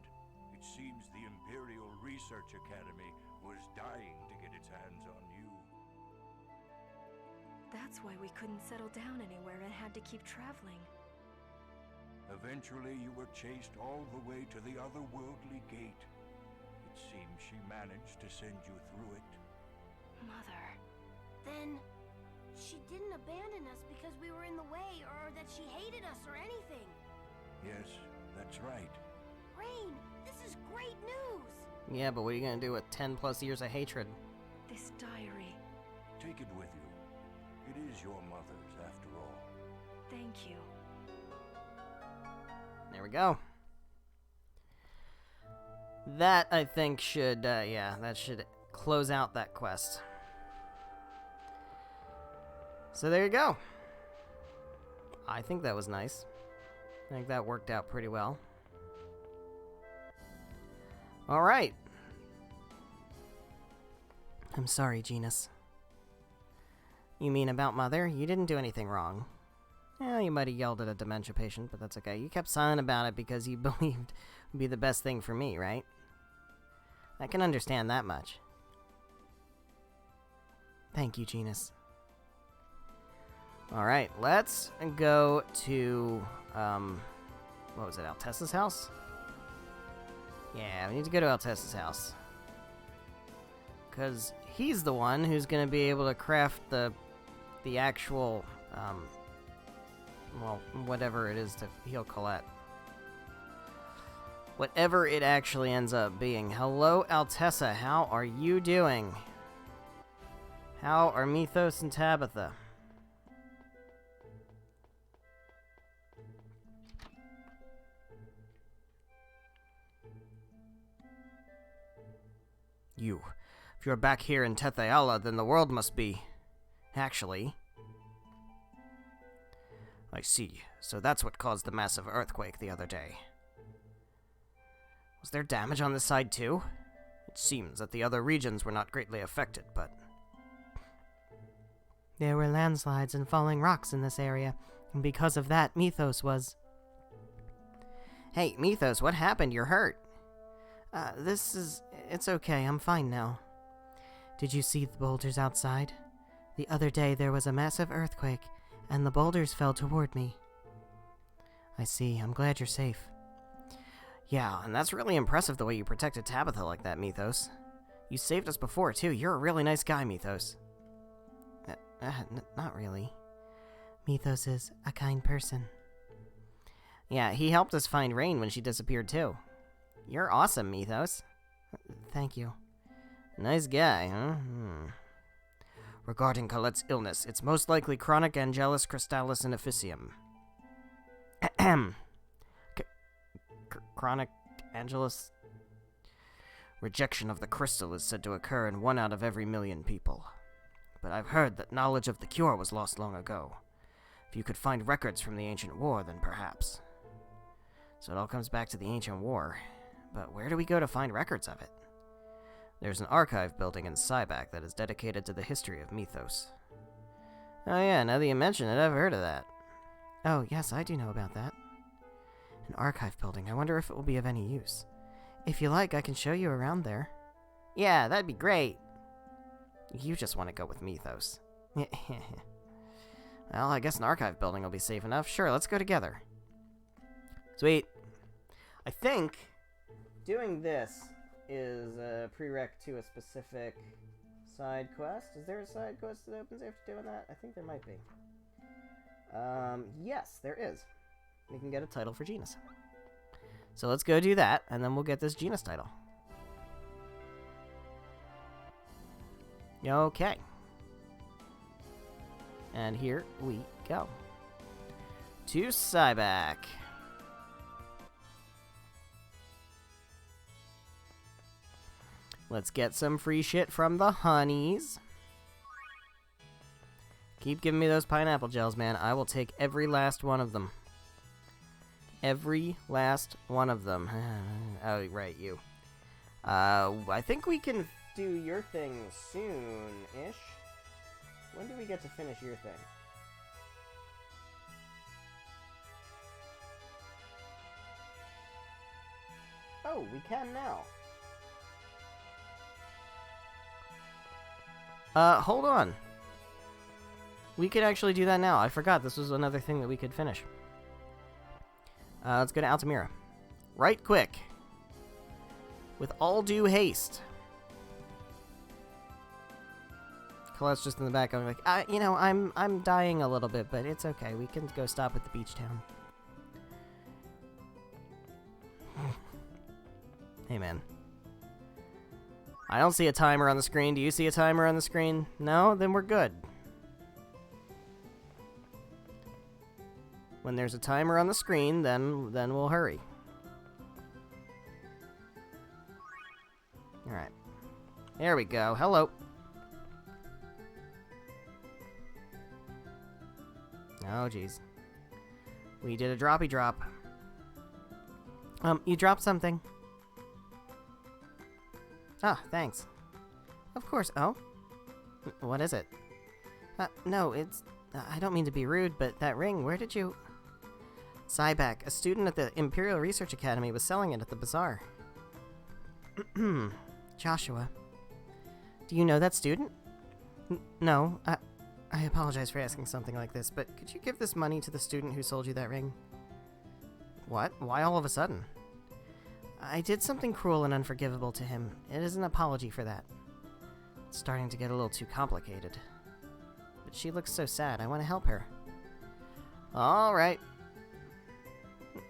It seems the Imperial Research Academy was dying to get its hands on you. That's why we couldn't settle down anywhere and had to keep traveling. Eventually, you were chased all the way to the otherworldly gate. It seems she managed to send you through it. Mother. Then she didn't abandon us because we were in the way or that she hated us or anything. Yes, that's right. Rain, this is great news! Yeah, but what are you gonna do with 10 plus years of hatred? This diary. Take it with you. It is your mother's, after all. Thank you. There we go. That, I think, should, yeah, that should close out that quest. So there you go. I think that was nice. I think that worked out pretty well. Alright. I'm sorry, Genus. You mean about Mother? You didn't do anything wrong. Yeah, you might have yelled at a dementia patient, but that's okay. You kept silent about it because you believed it would be the best thing for me, right? I can understand that much. Thank you, Genus. Alright, let's go to, what was it, Altessa's house? Yeah, we need to go to Altessa's house. Because he's the one who's going to be able to craft the actual, well, whatever it is to heal Colette. Whatever it actually ends up being. Hello, Altessa, how are you doing? How are Mythos and Tabitha? If you're back here in Tetheala, then the world must be... Actually... I see. So that's what caused the massive earthquake the other day. Was there damage on this side too? It seems that the other regions were not greatly affected, but... There were landslides and falling rocks in this area, and because of that, Mythos was... Hey, Mythos, what happened? You're hurt. It's okay, I'm fine now. Did you see the boulders outside? The other day there was a massive earthquake, and the boulders fell toward me. I see, I'm glad you're safe. Yeah, and that's really impressive the way you protected Tabitha like that, Mythos. You saved us before, too. You're a really nice guy, Mythos. Not really. Mythos is a kind person. Yeah, he helped us find Rain when she disappeared, too. You're awesome, Mythos. Thank you. Nice guy, huh? Regarding Colette's illness, it's most likely chronic Angelus Crystallis and Officium. Chronic Angelus? Rejection of the crystal is said to occur in 1 out of every 1,000,000 people. But I've heard that knowledge of the cure was lost long ago. If you could find records from the ancient war, then perhaps. So it all comes back to the ancient war. but where do we go to find records of it? There's an archive building in Sybac that is dedicated to the history of Mythos. Oh yeah, now that you mention it, I've heard of that. Oh, yes, I do know about that. An archive building. I wonder if it will be of any use. If you like, I can show you around there. Yeah, that'd be great. You just want to go with Mythos. Well, I guess an archive building will be safe enough. Sure, let's go together. Sweet. I think doing this is a prereq to a specific side quest. Is there a side quest that opens after doing that? I think there might be. Yes, there is. We can get a title for Genus. So let's go do that, and then we'll get this Genus title. Okay. And here we go. To Sybac. Let's get some free shit from the honeys. Keep giving me those pineapple gels, man. I will take every last one of them. Every last one of them. Oh, right, you. I think we can do your thing soon-ish. When do we get to finish your thing? Oh, we can now. Hold on. We could actually do that now. I forgot this was another thing that we could finish. Let's go to Altamira. Right quick. With all due haste. Colette's just in the back going like, you know, I'm dying a little bit, but it's okay. We can go stop at the beach town. Hey, man. I don't see a timer on the screen. Do you see a timer on the screen? No? Then we're good. When there's a timer on the screen, then we'll hurry. Alright. There we go. Hello. Oh, jeez. We did a droppy drop. You dropped something. Ah, thanks. Of course. Oh? What is it? No, it's... I don't mean to be rude, but that ring, where did you... Sybac, a student at the Imperial Research Academy, was selling it at the bazaar. Joshua. Do you know that student? No, I apologize for asking something like this, but could you give this money to the student who sold you that ring? What? Why all of a sudden? I did something cruel and unforgivable to him. It is an apology for that. It's starting to get a little too complicated. But she looks so sad, I want to help her. Alright.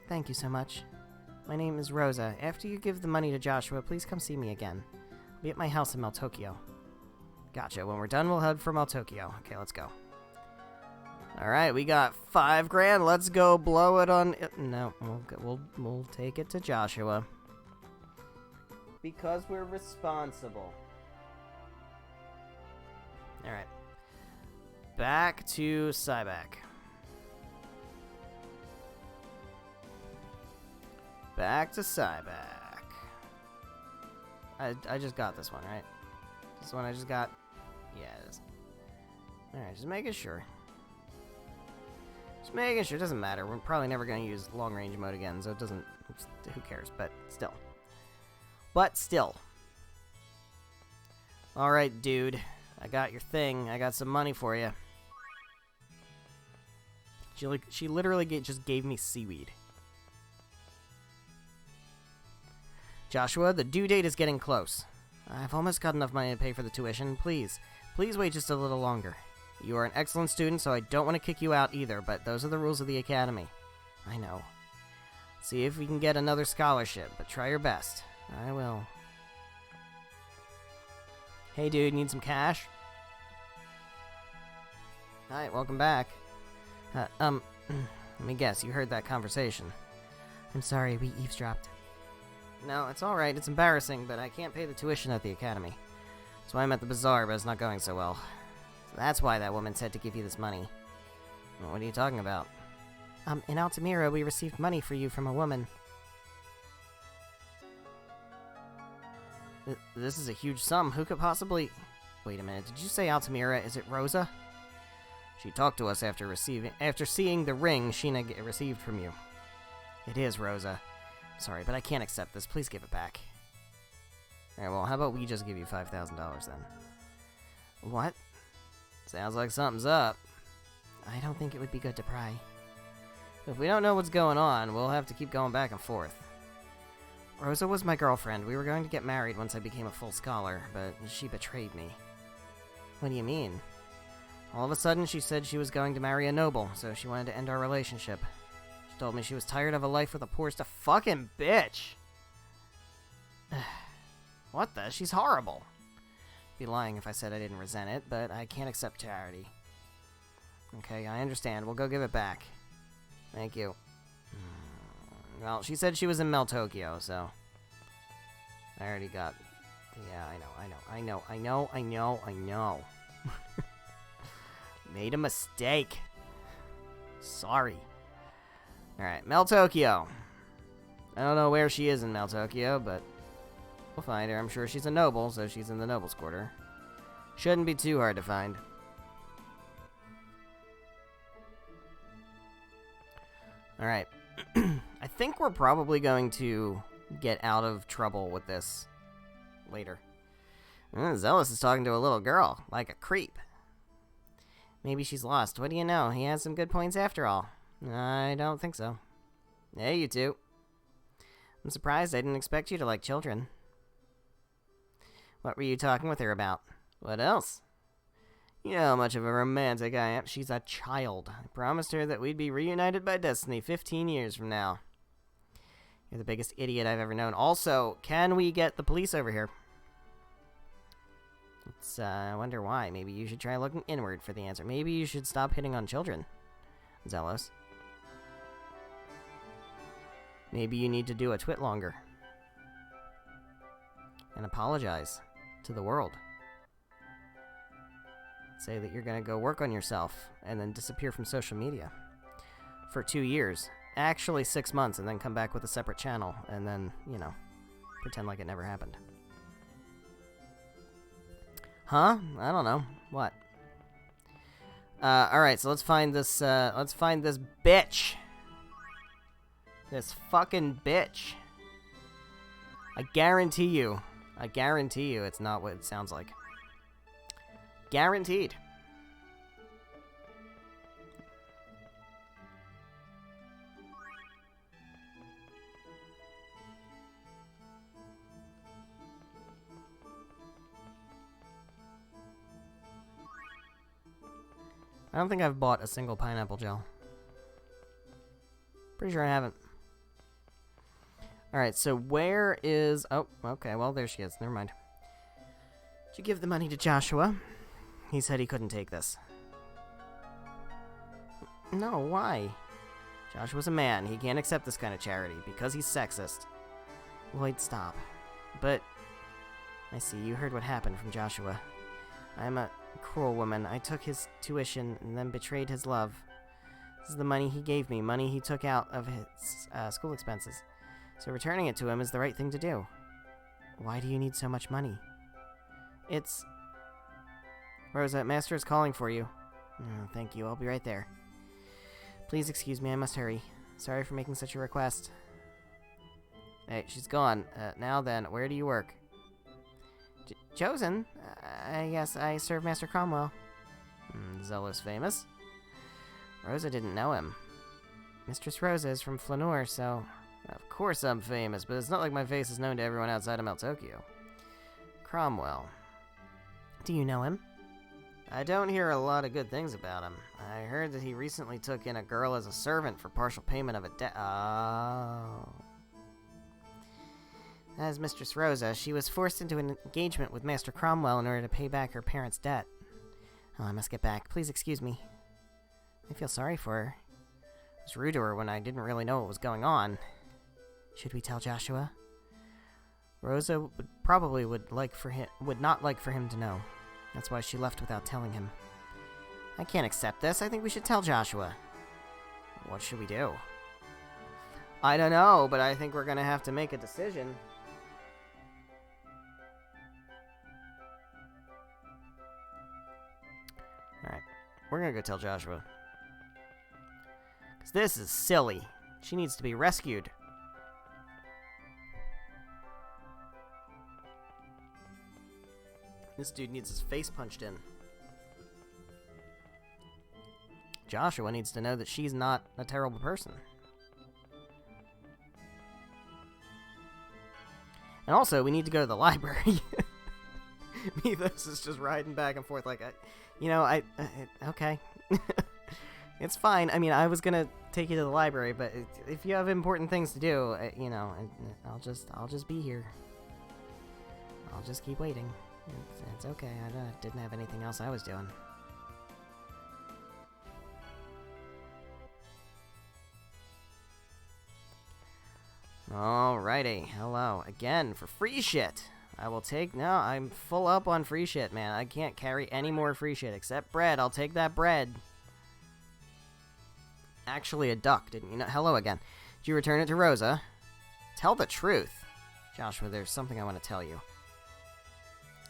Thank you so much. My name is Rosa. After you give the money to Joshua, please come see me again. I'll be at my house in Meltokyo. Gotcha. When we're done, we'll head for Meltokyo. Okay, let's go. Alright, we got $5 grand. Let's go blow it on... No, we'll take it to Joshua. Because we're responsible. Alright. Back to Sybac. Back to Sybac. I just got this one, right? This one I just got? Yeah, it is. Alright, just making sure. Just making sure. It doesn't matter. We're probably never going to use long-range mode again, so it doesn't... Who cares? But still. Alright, dude. I got your thing. I got some money for you. She literally just gave me seaweed. Joshua, the due date is getting close. I've almost got enough money to pay for the tuition. Please wait just a little longer. You are an excellent student, so I don't want to kick you out either, but those are the rules of the academy. I know. See if we can get another scholarship, but try your best. I will. Hey dude, need some cash? Hi, welcome back. Let me guess, you heard that conversation. I'm sorry, we eavesdropped. No, it's alright, it's embarrassing, but I can't pay the tuition at the academy. That's why I'm at the bazaar, but it's not going so well. So that's why that woman said to give you this money. Well, what are you talking about? In Altamira, we received money for you from a woman. This is a huge sum. Who could possibly... Wait a minute, did you say Altamira? Is it Rosa? She talked to us after seeing the ring Sheena received from you. It is Rosa. Sorry, but I can't accept this. Please give it back. Alright, well, how about we just give you $5,000 then? What? Sounds like something's up. I don't think it would be good to pry. If we don't know what's going on, we'll have to keep going back and forth. Rosa was my girlfriend. We were going to get married once I became a full scholar, but she betrayed me. What do you mean? All of a sudden, she said she was going to marry a noble, so she wanted to end our relationship. She told me she was tired of a life with a poor fucking bitch! What the? She's horrible. I'd be lying if I said I didn't resent it, but I can't accept charity. Okay, I understand. We'll go give it back. Thank you. Well, she said she was in Mel Tokyo, so... I already got... Yeah, I know. Made a mistake. Sorry. Alright, Mel Tokyo. I don't know where she is in Mel Tokyo, but... we'll find her. I'm sure she's a noble, so she's in the Noble's Quarter. Shouldn't be too hard to find. Alright. I think we're probably going to get out of trouble with this later. Zealous is talking to a little girl, like a creep. Maybe she's lost. What do you know? He has some good points after all. I don't think so. Hey, you two. I'm surprised. I didn't expect you to like children. What were you talking with her about? What else? You know how much of a romantic I am. She's a child. I promised her that we'd be reunited by destiny 15 years from now. You're the biggest idiot I've ever known. Also, can we get the police over here? I wonder why. Maybe you should try looking inward for the answer. Maybe you should stop hitting on children. Zealous. Maybe you need to do a twit longer. And apologize to the world. Say that you're gonna go work on yourself and then disappear from social media for 2 years. Actually 6 months, and then come back with a separate channel and then, you know, pretend like it never happened. Huh? I don't know. What? Alright, so let's find this bitch. This fucking bitch. I guarantee you it's not what it sounds like. Guaranteed. I don't think I've bought a single pineapple gel. Pretty sure I haven't. Alright, so where is... Oh, okay, well, there she is. Never mind. Did you give the money to Joshua? He said he couldn't take this. No, why? Joshua's a man. He can't accept this kind of charity because he's sexist. Lloyd, stop. But... I see, you heard what happened from Joshua. I'm a cruel woman. I took his tuition and then betrayed his love. This is the money he gave me, money he took out of his school expenses. So returning it to him is the right thing to do. Why do you need so much money? It's... Rosa, Master is calling for you. Oh, thank you, I'll be right there. Please excuse me, I must hurry. Sorry for making such a request. Hey, she's gone. Now then, where do you work? Chosen? I guess I serve Master Cromwell. Zealous famous? Rosa didn't know him. Mistress Rosa is from Flanor, so... Of course I'm famous, but it's not like my face is known to everyone outside of Mel Tokyo. Cromwell. Do you know him? I don't hear a lot of good things about him. I heard that he recently took in a girl as a servant for partial payment of a debt. Oh. As Mistress Rosa, she was forced into an engagement with Master Cromwell in order to pay back her parents' debt. Oh, I must get back. Please excuse me. I feel sorry for her. I was rude to her when I didn't really know what was going on. Should we tell Joshua? Rosa would not like for him to know. That's why she left without telling him. I can't accept this. I think we should tell Joshua. What should we do? I don't know, but I think we're gonna have to make a decision. Alright. We're gonna go tell Joshua. Because this is silly. She needs to be rescued. This dude needs his face punched in. Joshua needs to know that she's not a terrible person. And also, we need to go to the library. Mythos is just riding back and forth like, okay. It's fine. I mean, I was gonna take you to the library, but if you have important things to do, I'll just be here. I'll just keep waiting. It's okay. I didn't have anything else I was doing. Alrighty, hello. Again, for free shit. I will take... No, I'm full up on free shit, man. I can't carry any more free shit except bread. I'll take that bread. Actually, a duck, didn't you know? Hello again. Did you return it to Rosa? Tell the truth. Joshua, there's something I want to tell you.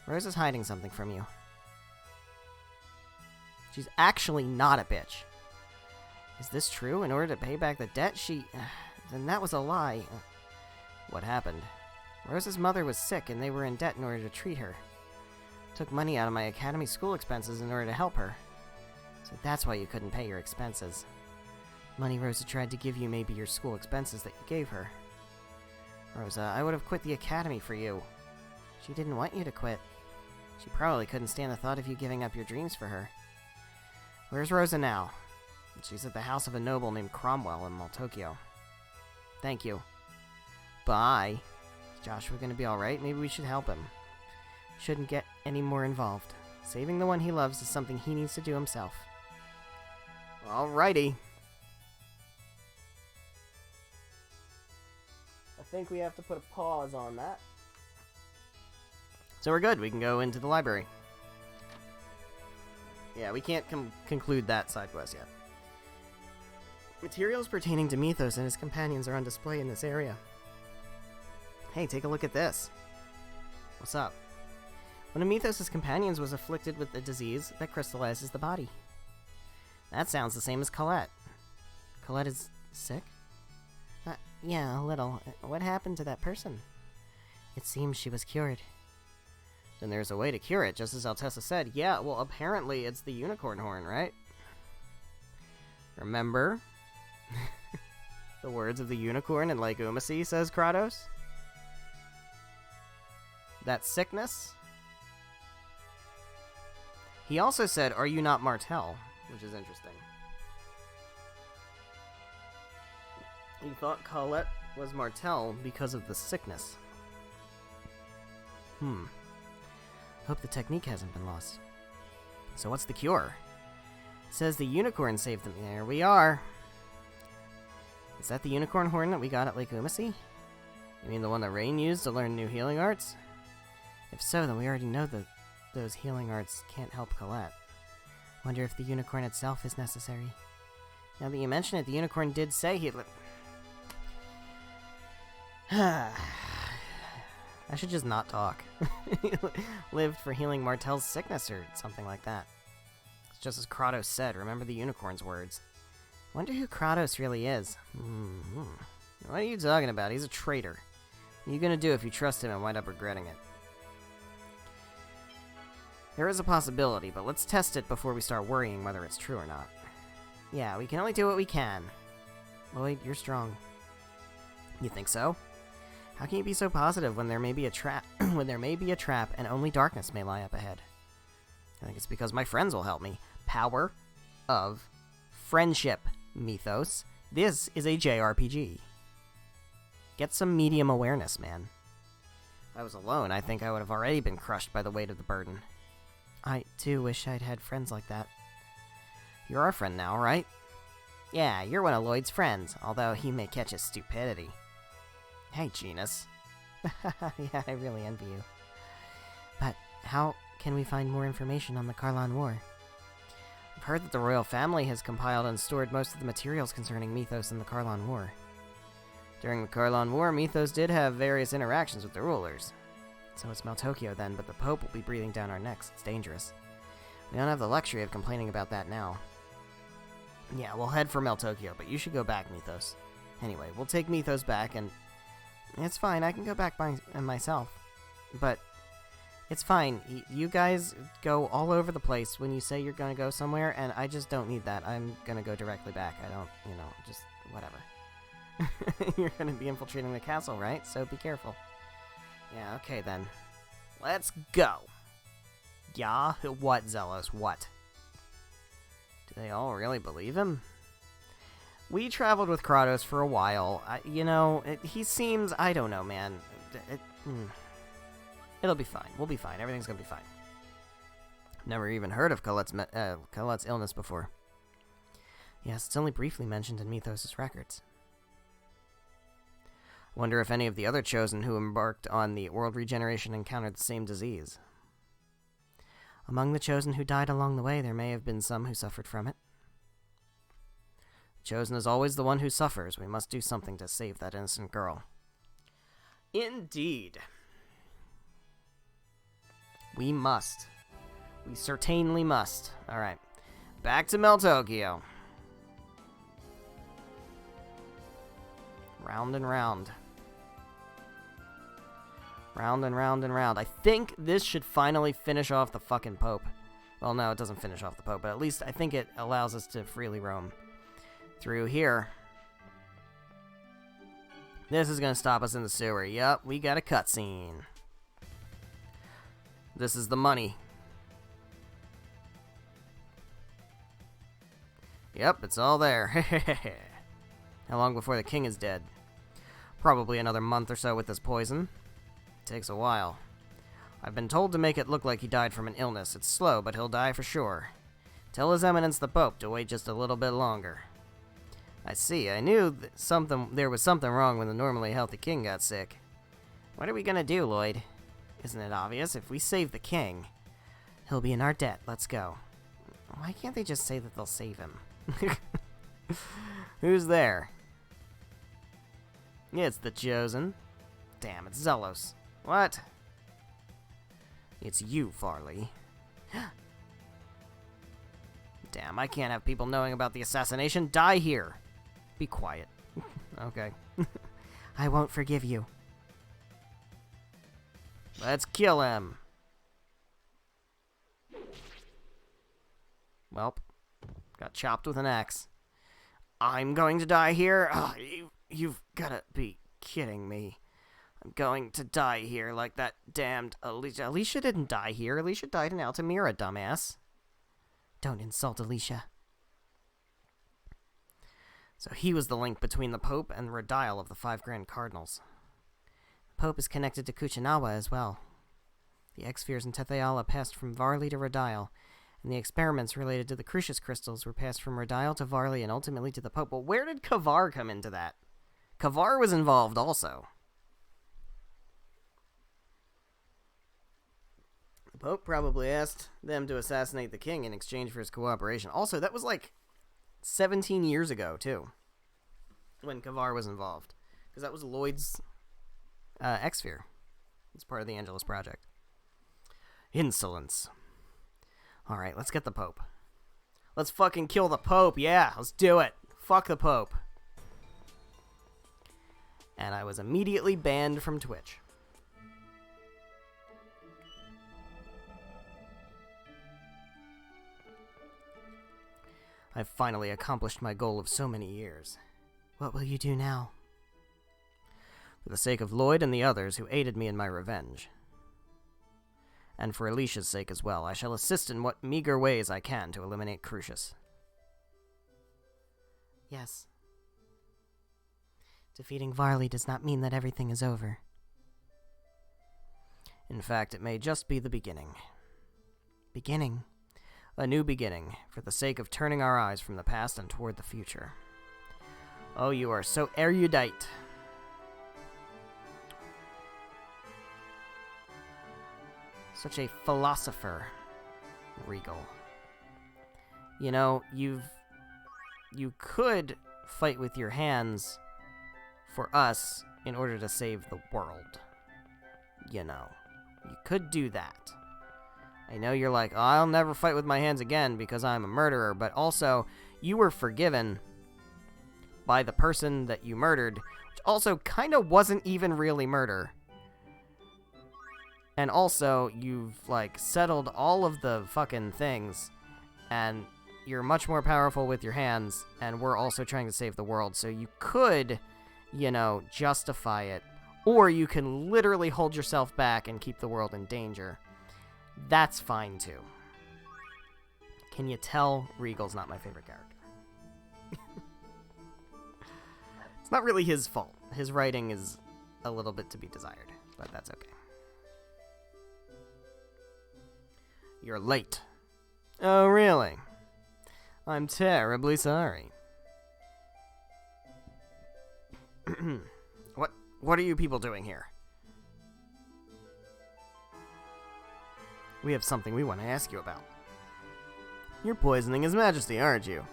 Rosa's hiding something from you. She's actually not a bitch. Is this true? In order to pay back the debt, then that was a lie. What happened? Rosa's mother was sick, and they were in debt in order to treat her. Took money out of my academy school expenses in order to help her. So that's why you couldn't pay your expenses. Money Rosa tried to give you may be your school expenses that you gave her. Rosa, I would have quit the academy for you. She didn't want you to quit. She probably couldn't stand the thought of you giving up your dreams for her. Where's Rosa now? She's at the house of a noble named Cromwell in Maltokyo. Thank you. Bye. Is Joshua gonna be alright? Maybe we should help him. Shouldn't get any more involved. Saving the one he loves is something he needs to do himself. Alrighty. I think we have to put a pause on that. So we're good. We can go into the library. Yeah, we can't conclude that side quest yet. Materials pertaining to Mythos and his companions are on display in this area. Hey, take a look at this. What's up? One of Mythos' companions was afflicted with a disease that crystallizes the body. That sounds the same as Colette. Colette is sick? Yeah, a little. What happened to that person? It seems she was cured. Then there's a way to cure it, just as Altessa said. Yeah, well, apparently it's the unicorn horn, right? Remember? The words of the unicorn in Lake Umasi, says Kratos. That sickness? He also said, are you not Martel? Which is interesting. He thought Colette was Martel because of the sickness. Hope the technique hasn't been lost. So what's the cure? It says the unicorn saved them. There we are. Is that the unicorn horn that we got at Lake Umasi? You mean the one that Rain used to learn new healing arts? If so, then we already know that those healing arts can't help Colette. Wonder if the unicorn itself is necessary. Now that you mention it, the unicorn did say he... I should just not talk. Lived for healing Martel's sickness or something like that. It's just as Kratos said, remember the unicorn's words. Wonder who Kratos really is. What are you talking about? He's a traitor. What are you gonna do if you trust him and wind up regretting it? There is a possibility, but let's test it before we start worrying whether it's true or not. Yeah, we can only do what we can. Lloyd, you're strong. You think so? How can you be so positive when there may be a trap when there may be a trap and only darkness may lie up ahead? I think it's because my friends will help me. Power of friendship, Mythos. This is a JRPG. Get some medium awareness, man. If I was alone, I think I would have already been crushed by the weight of the burden. I, too, wish I'd had friends like that. You're our friend now, right? Yeah, you're one of Lloyd's friends, although he may catch his stupidity. Hey, Genus. Yeah, I really envy you. But how can we find more information on the Karlan War? I've heard that the royal family has compiled and stored most of the materials concerning Mythos and the Karlan War. During the Karlan War, Mythos did have various interactions with the rulers. So it's Maltokyo then, but the Pope will be breathing down our necks. It's dangerous. We don't have the luxury of complaining about that now. Yeah, we'll head for Meltokyo, but you should go back, Mythos. Anyway, we'll take Mythos back, and it's fine. I can go back myself. But it's fine. You guys go all over the place when you say you're going to go somewhere, and I just don't need that. I'm going to go directly back. I don't, just whatever. You're going to be infiltrating the castle, right? So be careful. Yeah, okay then. Let's go. Yeah? What, Zelos? What? Do they all really believe him? We traveled with Kratos for a while. He seems... I don't know, man. It'll be fine. We'll be fine. Everything's gonna be fine. Never even heard of Colette's illness before. Yes, it's only briefly mentioned in Mythos' records. Wonder if any of the other Chosen who embarked on the world regeneration encountered the same disease. Among the Chosen who died along the way, there may have been some who suffered from it. The Chosen is always the one who suffers. We must do something to save that innocent girl. Indeed. We must. We certainly must. Alright. Back to Meltokyo. Round and round. Round and round and round. I think this should finally finish off the fucking Pope. Well, no, it doesn't finish off the Pope, but at least I think it allows us to freely roam through here. This is going to stop us in the sewer. Yup, we got a cutscene. This is the money. Yep, it's all there. How long before the king is dead? Probably another month or so with this poison. Takes a while. I've been told to make it look like he died from an illness. It's slow, but he'll die for sure. Tell His Eminence the Pope to wait just a little bit longer. I see. I knew there was something wrong when the normally healthy king got sick. What are we gonna do, Lloyd? Isn't it obvious? If we save the king, he'll be in our debt. Let's go. Why can't they just say that they'll save him? Who's there? It's the Chosen. Damn, it's Zelos. What? It's you, Farley. Damn, I can't have people knowing about the assassination. Die here. Be quiet. Okay. I won't forgive you. Let's kill him. Welp. Got chopped with an axe. I'm going to die here? Oh, you've gotta be kidding me. I'm going to die here like that damned Alicia. Alicia didn't die here. Alicia died in Altamira, dumbass. Don't insult Alicia. So he was the link between the Pope and Radial of the 5 Grand Cardinals. The Pope is connected to Kuchinawa as well. The X-Spheres in Tetheala passed from Varley to Radial, and the experiments related to the Crucius crystals were passed from Radial to Varley and ultimately to the Pope. Well, where did Kavar come into that? Kavar was involved also. The Pope probably asked them to assassinate the king in exchange for his cooperation. Also, that was like 17 years ago, too, when Kavar was involved. Because that was Lloyd's X-Sphere. It's part of the Angelus Project. Insolence. Alright, let's get the Pope. Let's fucking kill the Pope, yeah, let's do it. Fuck the Pope. And I was immediately banned from Twitch. I've finally accomplished my goal of so many years. What will you do now? For the sake of Lloyd and the others who aided me in my revenge. And for Alicia's sake as well, I shall assist in what meager ways I can to eliminate Crucius. Yes. Defeating Varley does not mean that everything is over. In fact, it may just be the beginning. Beginning? A new beginning, for the sake of turning our eyes from the past and toward the future. Oh, you are so erudite. Such a philosopher, Regal. You know, you could fight with your hands for us in order to save the world. You know, you could do that. I know you're like, oh, I'll never fight with my hands again because I'm a murderer, but also, you were forgiven by the person that you murdered, which also kind of wasn't even really murder. And also, you've, like, settled all of the fucking things, and you're much more powerful with your hands, and we're also trying to save the world, so you could, you know, justify it. Or you can literally hold yourself back and keep the world in danger. That's fine, too. Can you tell Regal's not my favorite character? It's not really his fault. His writing is a little bit to be desired, but that's okay. You're late. Oh, really? I'm terribly sorry. What are you people doing here? We have something we want to ask you about. You're poisoning His Majesty, aren't you?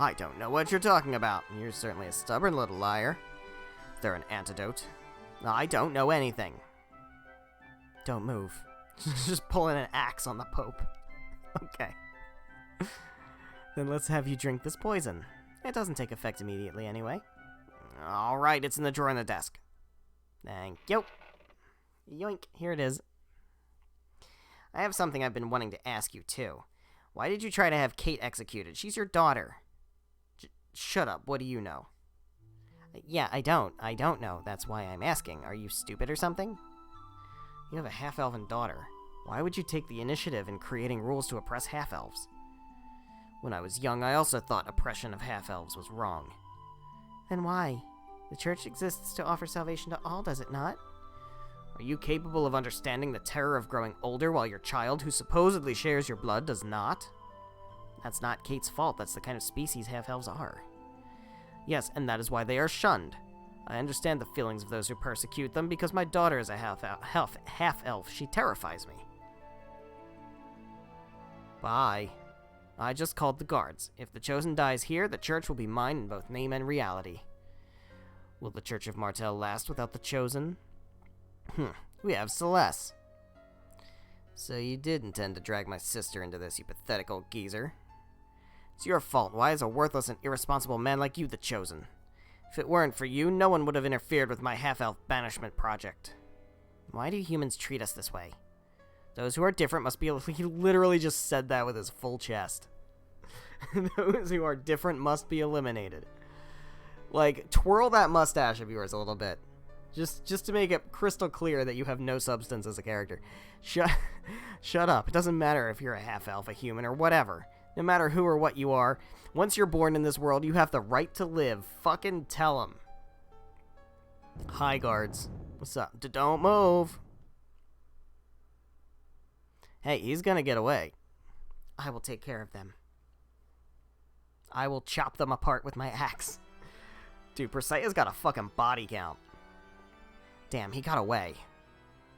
I don't know what you're talking about. You're certainly a stubborn little liar. Is there an antidote? I don't know anything. Don't move. Just pulling an axe on the Pope. Okay. Then let's have you drink this poison. It doesn't take effect immediately anyway. Alright, it's in the drawer in the desk. Thank you. Yoink, here it is. I have something I've been wanting to ask you, too. Why did you try to have Kate executed? She's your daughter. Shut up, what do you know? Yeah, I don't know. That's why I'm asking. Are you stupid or something? You have a half-elven daughter. Why would you take the initiative in creating rules to oppress half-elves? When I was young, I also thought oppression of half-elves was wrong. Then why? The church exists to offer salvation to all, does it not? Are you capable of understanding the terror of growing older while your child, who supposedly shares your blood, does not? That's not Kate's fault. That's the kind of species half-elves are. Yes, and that is why they are shunned. I understand the feelings of those who persecute them, because my daughter is a half-elf. She terrifies me. Bye. I just called the guards. If the Chosen dies here, the church will be mine in both name and reality. Will the Church of Martell last without the Chosen? We have Celeste. So you did intend to drag my sister into this, you pathetic old geezer. It's your fault. Why is a worthless and irresponsible man like you the Chosen? If it weren't for you, no one would have interfered with my half-elf banishment project. Why do humans treat us this way? Those who are different must be... He literally just said that with his full chest. Those who are different must be eliminated. Like, twirl that mustache of yours a little bit. Just to make it crystal clear that you have no substance as a character. Shut up. It doesn't matter if you're a half-elf, a human, or whatever. No matter who or what you are, once you're born in this world, you have the right to live. Fucking tell them. Hi, guards. What's up? Don't move. Hey, he's gonna get away. I will take care of them. I will chop them apart with my axe. Dude, Perseia's got a fucking body count. Damn, he got away.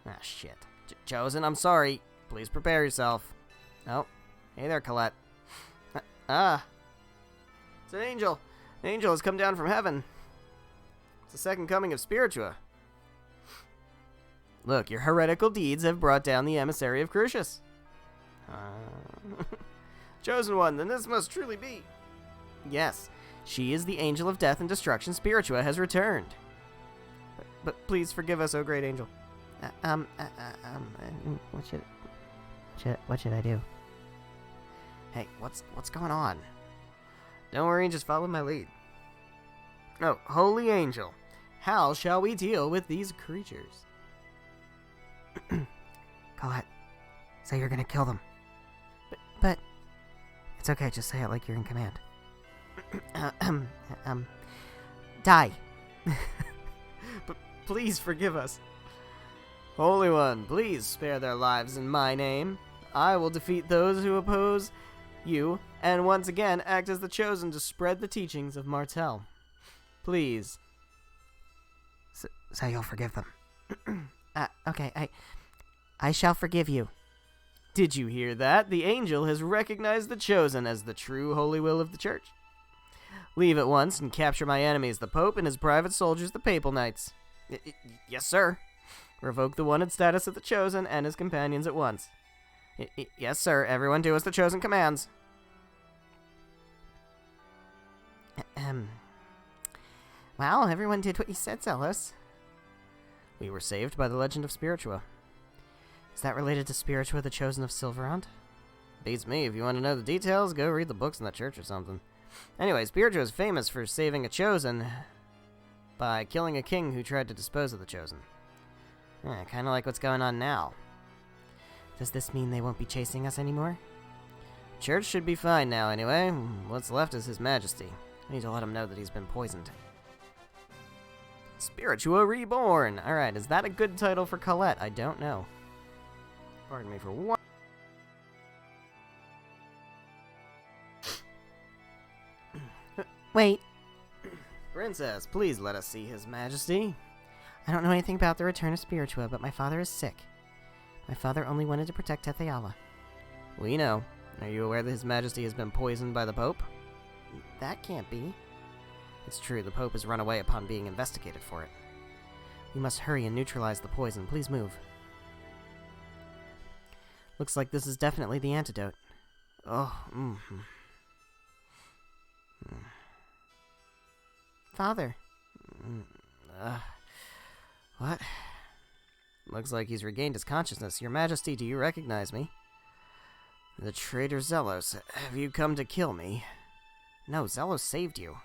Ah, shit. Chosen, I'm sorry. Please prepare yourself. Oh, hey there, Colette. It's an angel. An angel has come down from heaven. It's the second coming of Spiritua. Look, your heretical deeds have brought down the emissary of Crucius. Chosen one, then this must truly be. Yes, she is the angel of death and destruction. Spiritua has returned. But please forgive us, O great angel. What should I do? Hey, what's going on? Don't worry, just follow my lead. Oh, holy angel, how shall we deal with these creatures? Colette, say you're gonna kill them. But it's okay, just say it like you're in command. Die. But please forgive us. Holy One, please spare their lives in my name. I will defeat those who oppose you, and once again act as the Chosen to spread the teachings of Martell. Please. So you'll forgive them. Okay, I shall forgive you. Did you hear that? The angel has recognized the Chosen as the true holy will of the church. Leave at once and capture my enemies, the Pope and his private soldiers, the Papal Knights. Yes, sir. Revoke the wanted status of the Chosen and his companions at once. Yes, sir. Everyone do as the Chosen commands. Well, everyone did what you said, Zelos. We were saved by the legend of Spiritua. Is that related to Spiritua, the Chosen of Silverant? Beats me. If you want to know the details, go read the books in the church or something. Anyway, Spiritua is famous for saving a Chosen by killing a king who tried to dispose of the Chosen. Kind of like what's going on now. Does this mean they won't be chasing us anymore? Church should be fine now, anyway. What's left is His Majesty. I need to let him know that he's been poisoned. Spiritua Reborn! Alright, is that a good title for Colette? I don't know. Pardon me for one. Wait. Princess, please let us see His Majesty. I don't know anything about the return of Spiritua, but my father is sick. My father only wanted to protect Tetheala. We know. Are you aware that His Majesty has been poisoned by the Pope? That can't be. It's true, the Pope has run away upon being investigated for it. We must hurry and neutralize the poison. Please move. Looks like this is definitely the antidote. Oh, Father. What? Looks like he's regained his consciousness. Your Majesty, do you recognize me? The traitor Zelos. Have you come to kill me? No, Zelos saved you.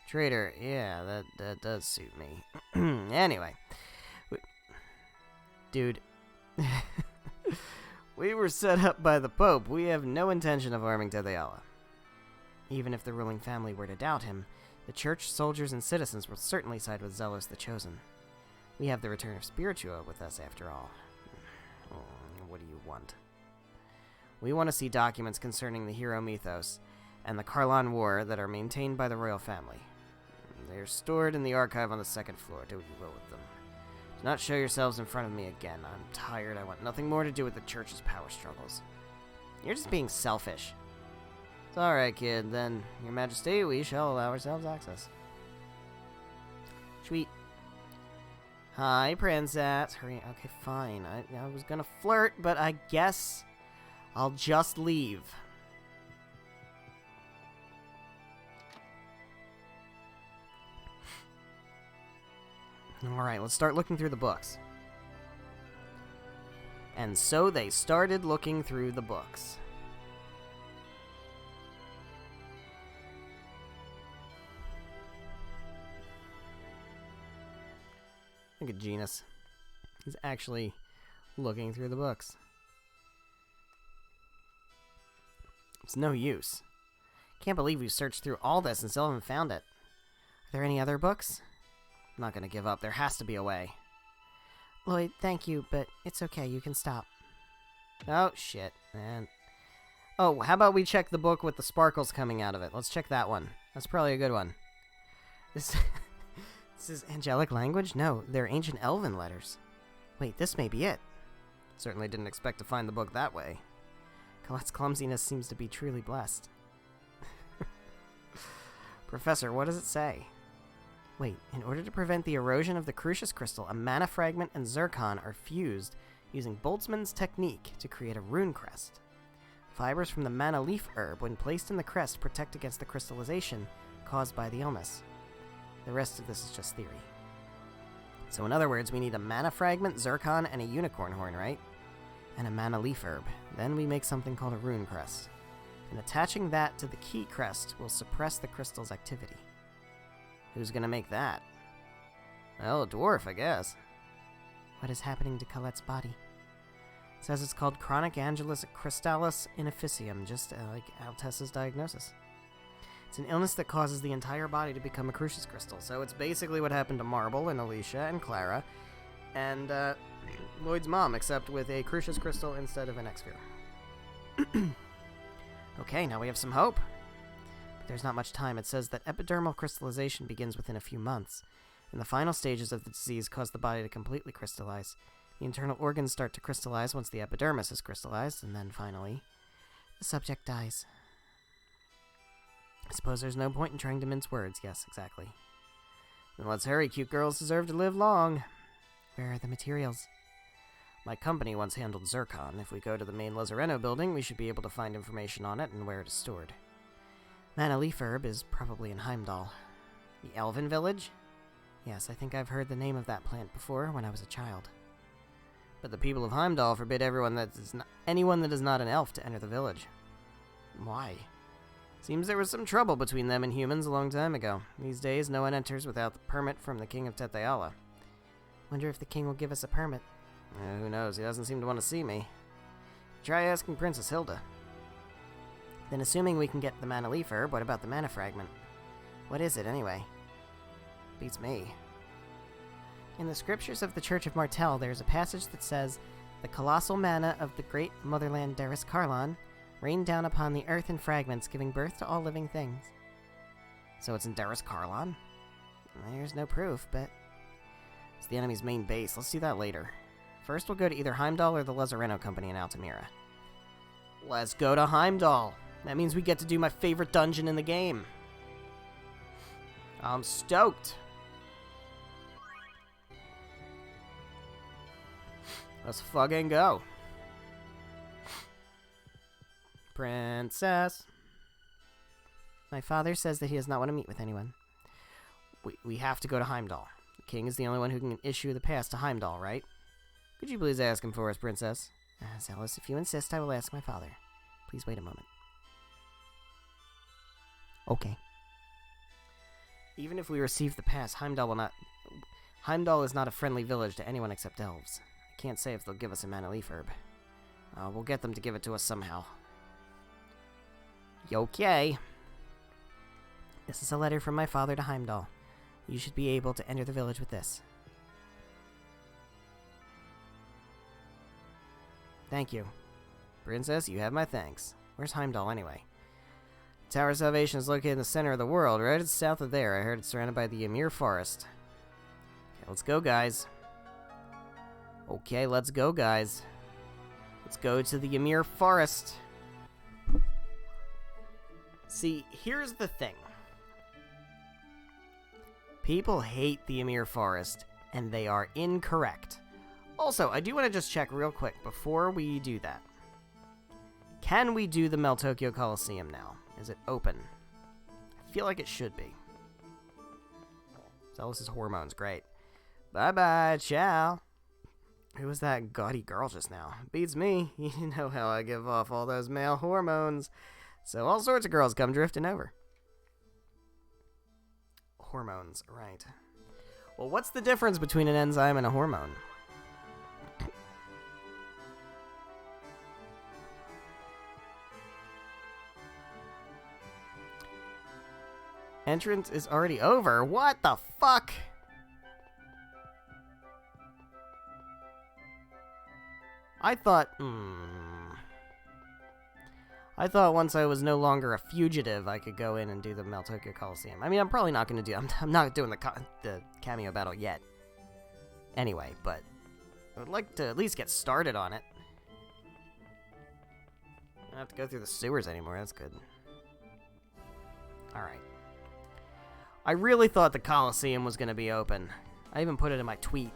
Traitor, yeah, that does suit me. Anyway. Dude. We were set up by the Pope. We have no intention of harming Tetheala. Even if the ruling family were to doubt him, the church, soldiers, and citizens will certainly side with Zelos the Chosen. We have the return of Spiritua with us, after all. What do you want? We want to see documents concerning the hero mythos and the Karlan War that are maintained by the royal family. They are stored in the archive on the second floor. Do what you will with them. Do not show yourselves in front of me again. I'm tired. I want nothing more to do with the church's power struggles. You're just being selfish. It's alright, kid. Then, Your Majesty, we shall allow ourselves access. Sweet. Hi, Princess. Hurry. Okay, fine. I was gonna flirt, but I guess I'll just leave. Alright, let's start looking through the books. And so they started looking through the books. Look at Genus. He's actually looking through the books. It's no use. Can't believe we've searched through all this and still haven't found it. Are there any other books? I'm not gonna give up. There has to be a way. Lloyd, thank you, but it's okay. You can stop. Oh, shit, man. Oh, how about we check the book with the sparkles coming out of it? Let's check that one. That's probably a good one. This is angelic language? No, they're ancient elven letters. Wait, this may be it. Certainly didn't expect to find the book that way. Colette's clumsiness seems to be truly blessed. Professor, what does it say? Wait, in order to prevent the erosion of the Crucius Crystal, a mana fragment and zircon are fused using Boltzmann's technique to create a rune crest. Fibers from the mana leaf herb, when placed in the crest, protect against the crystallization caused by the illness. The rest of this is just theory. So in other words, we need a mana fragment, zircon, and a unicorn horn, right? And a mana leaf herb. Then we make something called a rune crest. And attaching that to the key crest will suppress the crystal's activity. Who's gonna make that? Well, a dwarf, I guess. What is happening to Colette's body? It says it's called chronic angelus crystallis inefficium, just like Altessa's diagnosis. It's an illness that causes the entire body to become a Crucius Crystal, so it's basically what happened to Marble and Alicia and Clara, and Lloyd's mom, except with a Crucius Crystal instead of an X-Sphere. Okay, now we have some hope. But there's not much time. It says that epidermal crystallization begins within a few months, and the final stages of the disease cause the body to completely crystallize. The internal organs start to crystallize once the epidermis is crystallized, and then finally, the subject dies. I suppose there's no point in trying to mince words. Yes, exactly. Then let's hurry. Cute girls deserve to live long. Where are the materials? My company once handled zircon. If we go to the main Lazareno building, we should be able to find information on it and where it is stored. Mana leaf herb is probably in Heimdall. The Elven Village? Yes, I think I've heard the name of that plant before when I was a child. But the people of Heimdall forbid anyone that is not an elf to enter the village. Why? Seems there was some trouble between them and humans a long time ago. These days, no one enters without the permit from the king of Tetheala. Wonder if the king will give us a permit. Who knows? He doesn't seem to want to see me. Try asking Princess Hilda. Then assuming we can get the mana leaf herb, what about the mana fragment? What is it, anyway? Beats me. In the scriptures of the Church of Martel, there is a passage that says, "The colossal mana of the great motherland Daris Karlan rained down upon the earth in fragments, giving birth to all living things." So it's in Daris Karlan? There's no proof, but it's the enemy's main base. Let's do that later. First, we'll go to either Heimdall or the Lazareno Company in Altamira. Let's go to Heimdall. That means we get to do my favorite dungeon in the game. I'm stoked. Let's fucking go. Princess. My father says that he does not want to meet with anyone. We have to go to Heimdall. The king is the only one who can issue the pass to Heimdall, right? Could you please ask him for us, Princess? Zealous, if you insist, I will ask my father. Please wait a moment. Okay. Even if we receive the pass, Heimdall is not a friendly village to anyone except elves. I can't say if they'll give us a mana leaf herb. We'll get them to give it to us somehow. Okay. This is a letter from my father to Heimdall. You should be able to enter the village with this. Thank you. Princess, you have my thanks. Where's Heimdall, anyway? Tower of Salvation is located in the center of the world, right? It's south of there. I heard it's surrounded by the Ymir Forest. Okay, let's go, guys. Okay, let's go, guys. Let's go to the Ymir Forest. See, here's the thing. People hate the Ymir Forest, and they are incorrect. Also, I do want to just check real quick before we do that. Can we do the Meltokyo Coliseum now? Is it open? I feel like it should be. Zealous' hormones, great. Bye-bye, ciao. Who was that gaudy girl just now? Beats me. You know how I give off all those male hormones. So all sorts of girls come drifting over. Hormones, right. Well, what's the difference between an enzyme and a hormone? Entrance is already over. What the fuck? I thought once I was no longer a fugitive, I could go in and do the Meltokyo Coliseum. I mean, I'm probably not going to do... I'm not doing the cameo battle yet. Anyway, but I would like to at least get started on it. I don't have to go through the sewers anymore. That's good. Alright. I really thought the Coliseum was going to be open. I even put it in my tweet.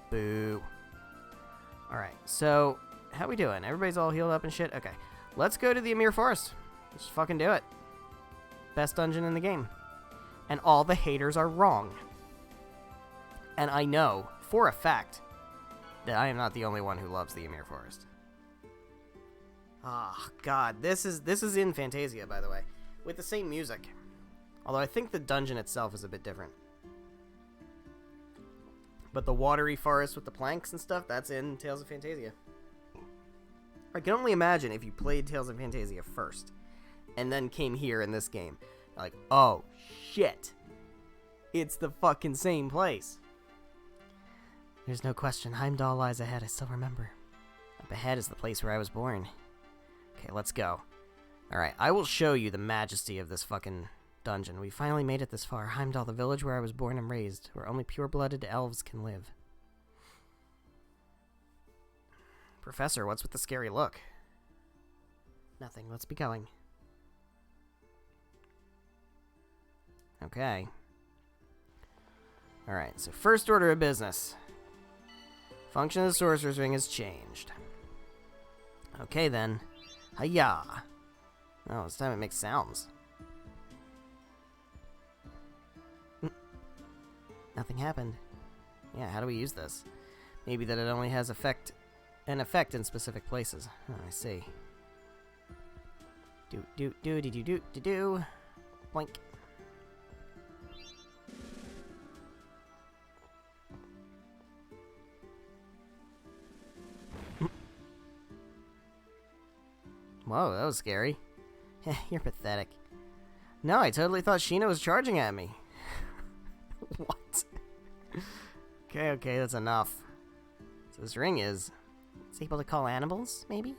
Boo. Alright, so... how we doing? Everybody's all healed up and shit? Okay. Let's go to the Ymir Forest. Let's fucking do it. Best dungeon in the game. And all the haters are wrong. And I know, for a fact, that I am not the only one who loves the Ymir Forest. Ah, God. This is in Fantasia, by the way. With the same music. Although I think the dungeon itself is a bit different. But the watery forest with the planks and stuff, that's in Tales of Fantasia. I can only imagine if you played Tales of Fantasia first, and then came here in this game. Like, oh, shit. It's the fucking same place. There's no question. Heimdall lies ahead, I still remember. Up ahead is the place where I was born. Okay, let's go. Alright, I will show you the majesty of this fucking dungeon. We finally made it this far. Heimdall, the village where I was born and raised, where only pure-blooded elves can live. Professor, what's with the scary look? Nothing, let's be going. Okay. Alright, so first order of business. Function of the Sorcerer's Ring has changed. Okay then. Hiya! Oh, this time it makes sounds. Nothing happened. Yeah, how do we use this? Maybe that it only has an effect in specific places. Oh, I see. Do. Boink. Whoa, that was scary. You're pathetic. No, I totally thought Sheena was charging at me. What? Okay, that's enough. So this ring is... It's able to call animals, maybe?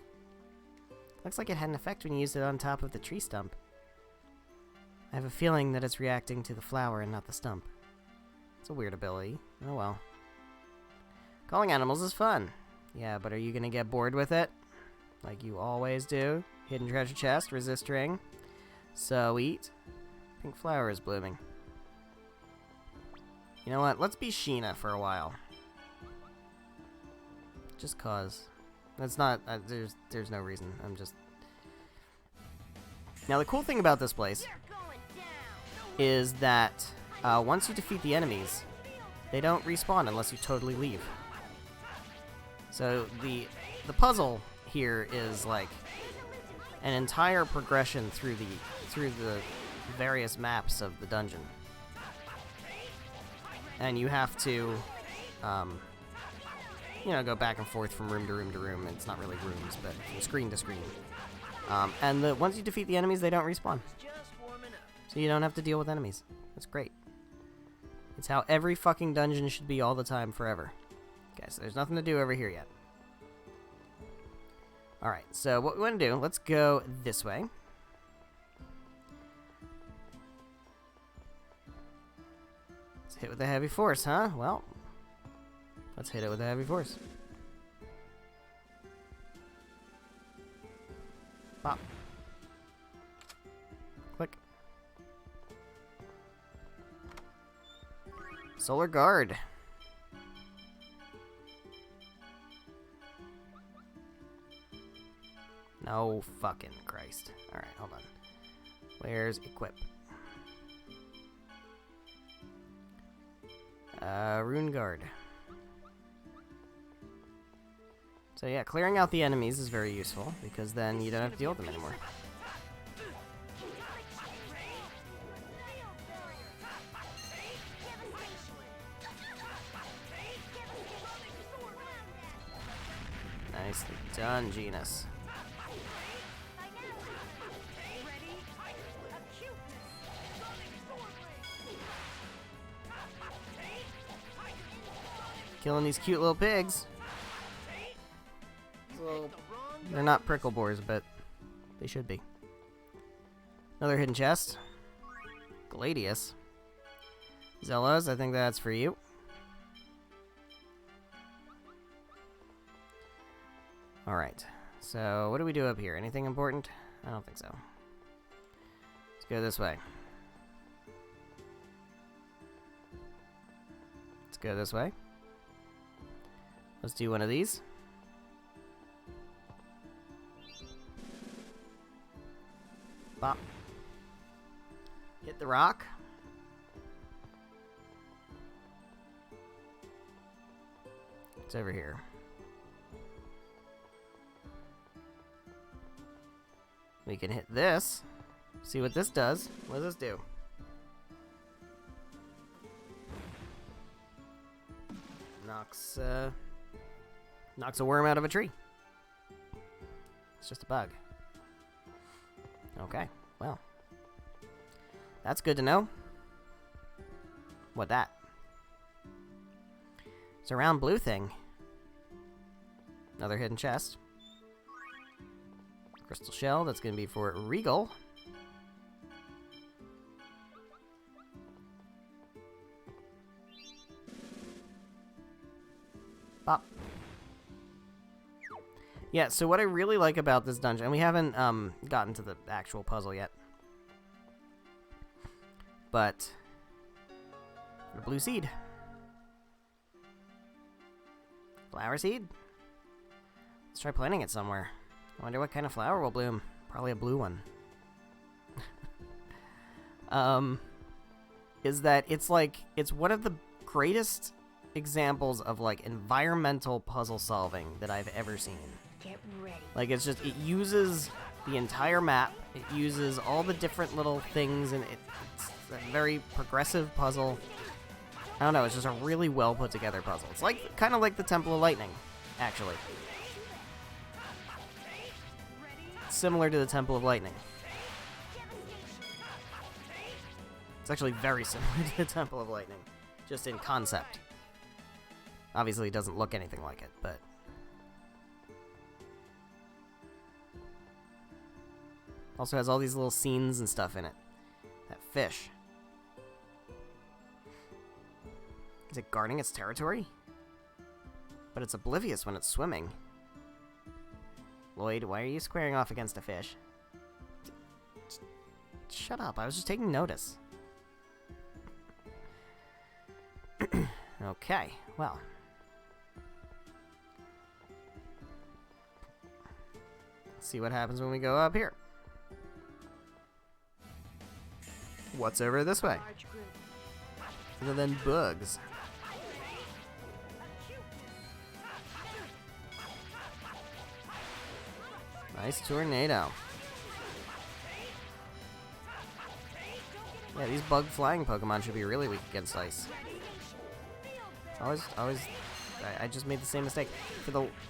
Looks like it had an effect when you used it on top of the tree stump. I have a feeling that it's reacting to the flower and not the stump. It's a weird ability. Oh well. Calling animals is fun. Yeah, but are you gonna get bored with it? Like you always do? Hidden treasure chest, resist ring. Sweet. Pink flower is blooming. You know what? Let's be Sheena for a while. Just cause. That's not... there's no reason. I'm just... Now the cool thing about this place is that once you defeat the enemies, they don't respawn unless you totally leave. So the puzzle here is like an entire progression through the various maps of the dungeon. And you have to, you know, go back and forth from room to room to room. It's not really rooms, but from screen to screen. And once you defeat the enemies, they don't respawn. So you don't have to deal with enemies. That's great. It's how every fucking dungeon should be all the time, forever. Okay, so there's nothing to do over here yet. Alright, so what we want to do, let's go this way. Let's hit with a heavy force, huh? Well, let's hit it with a heavy force. Pop. Click. Solar Guard. No fucking Christ. Alright, hold on. Where's equip? Rune Guard. So yeah, clearing out the enemies is very useful, because then you don't have to deal with them anymore. Nicely done, Genus. Killing these cute little pigs. Well, they're not prickle boars, but they should be. Another hidden chest. Gladius. Zellas, I think that's for you. Alright, so what do we do up here? Anything important? I don't think so. Let's go this way. Let's go this way. Let's do one of these. Bop. Hit the rock. It's over here. We can hit this. See what this does. What does this do? Knocks a worm out of a tree. It's just a bug. Okay, well. That's good to know. What that? It's a round blue thing. Another hidden chest. Crystal shell, that's going to be for Regal. Pop. Yeah, so what I really like about this dungeon, and we haven't gotten to the actual puzzle yet, but the blue seed. Flower seed? Let's try planting it somewhere. I wonder what kind of flower will bloom. Probably a blue one. Is that it's one of the greatest examples of like environmental puzzle solving that I've ever seen. Get ready. Like it uses the entire map. It uses all the different little things, and it's a very progressive puzzle. I don't know, it's just a really well put together puzzle. It's like kind of like the Temple of Lightning, actually. Similar to the Temple of Lightning. It's actually very similar to the Temple of Lightning, just in concept. Obviously, it doesn't look anything like it, but... Also has all these little scenes and stuff in it. That fish. Is it guarding its territory? But it's oblivious when it's swimming. Lloyd, why are you squaring off against a fish? Shut up, I was just taking notice. Okay, well. Let's see what happens when we go up here. What's over this way? Other than bugs. Nice tornado. Yeah, these bug flying Pokemon should be really weak against ice. I just made the same mistake.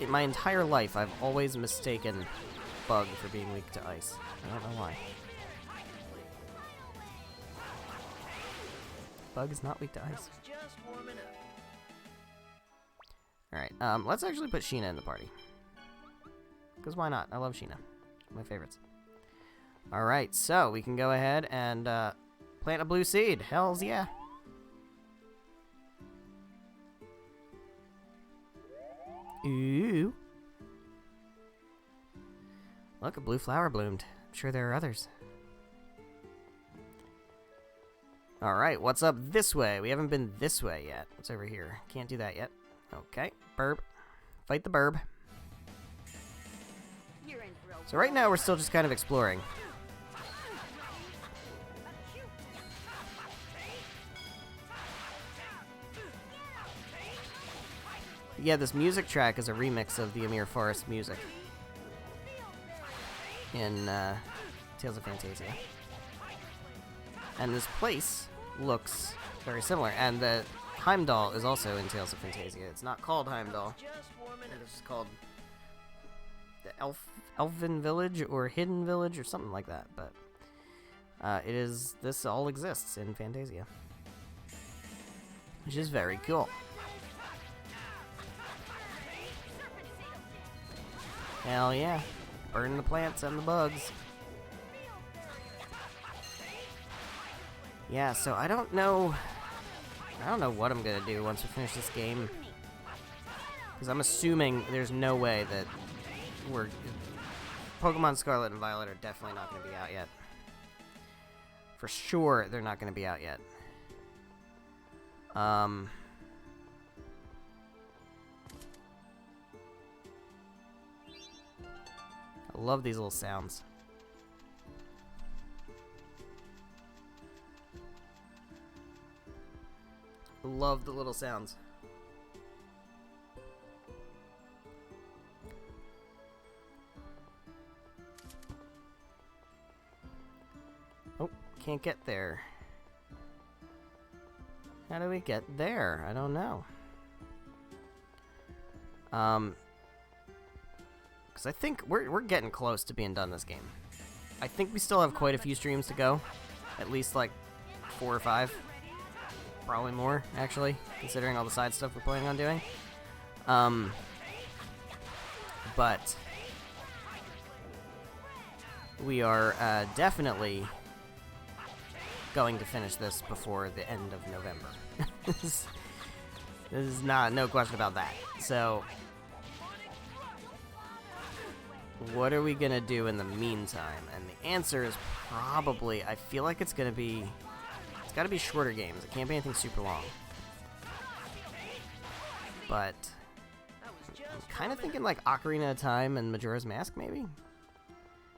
In my entire life, I've always mistaken bug for being weak to ice. I don't know why. Bug is not weak to ice. Alright, let's actually put Sheena in the party. Because why not? I love Sheena. My favorites. Alright, so we can go ahead and plant a blue seed. Hells yeah. Ooh. Look, a blue flower bloomed. I'm sure there are others. Alright, what's up this way? We haven't been this way yet. What's over here? Can't do that yet. Okay, burb. Fight the burb. So right now we're still just kind of exploring. Yeah, this music track is a remix of the Amir Forest music in Tales of Phantasia. And this place looks very similar. And the Heimdall is also in Tales of Phantasia. It's not called Heimdall. It's called the Elfin Village or Hidden Village or something like that. But this all exists in Phantasia. Which is very cool. Hell yeah. Burn the plants and the bugs. Yeah, so I don't know what I'm gonna do once we finish this game. Because I'm assuming there's no way that Pokemon Scarlet and Violet are definitely not gonna be out yet. For sure, they're not gonna be out yet. I love these little sounds. I love the little sounds. Oh, can't get there. How do we get there? I don't know. Because I think we're getting close to being done this game. I think we still have quite a few streams to go. At least like 4 or 5. Probably more, actually, considering all the side stuff we're planning on doing. But we are definitely going to finish this before the end of November. This is no question about that. So, what are we gonna do in the meantime? And the answer is probably, I feel like it's gotta be shorter games. It can't be anything super long. But Just I'm kind of for a thinking minute. like Ocarina of Time and Majora's Mask, maybe?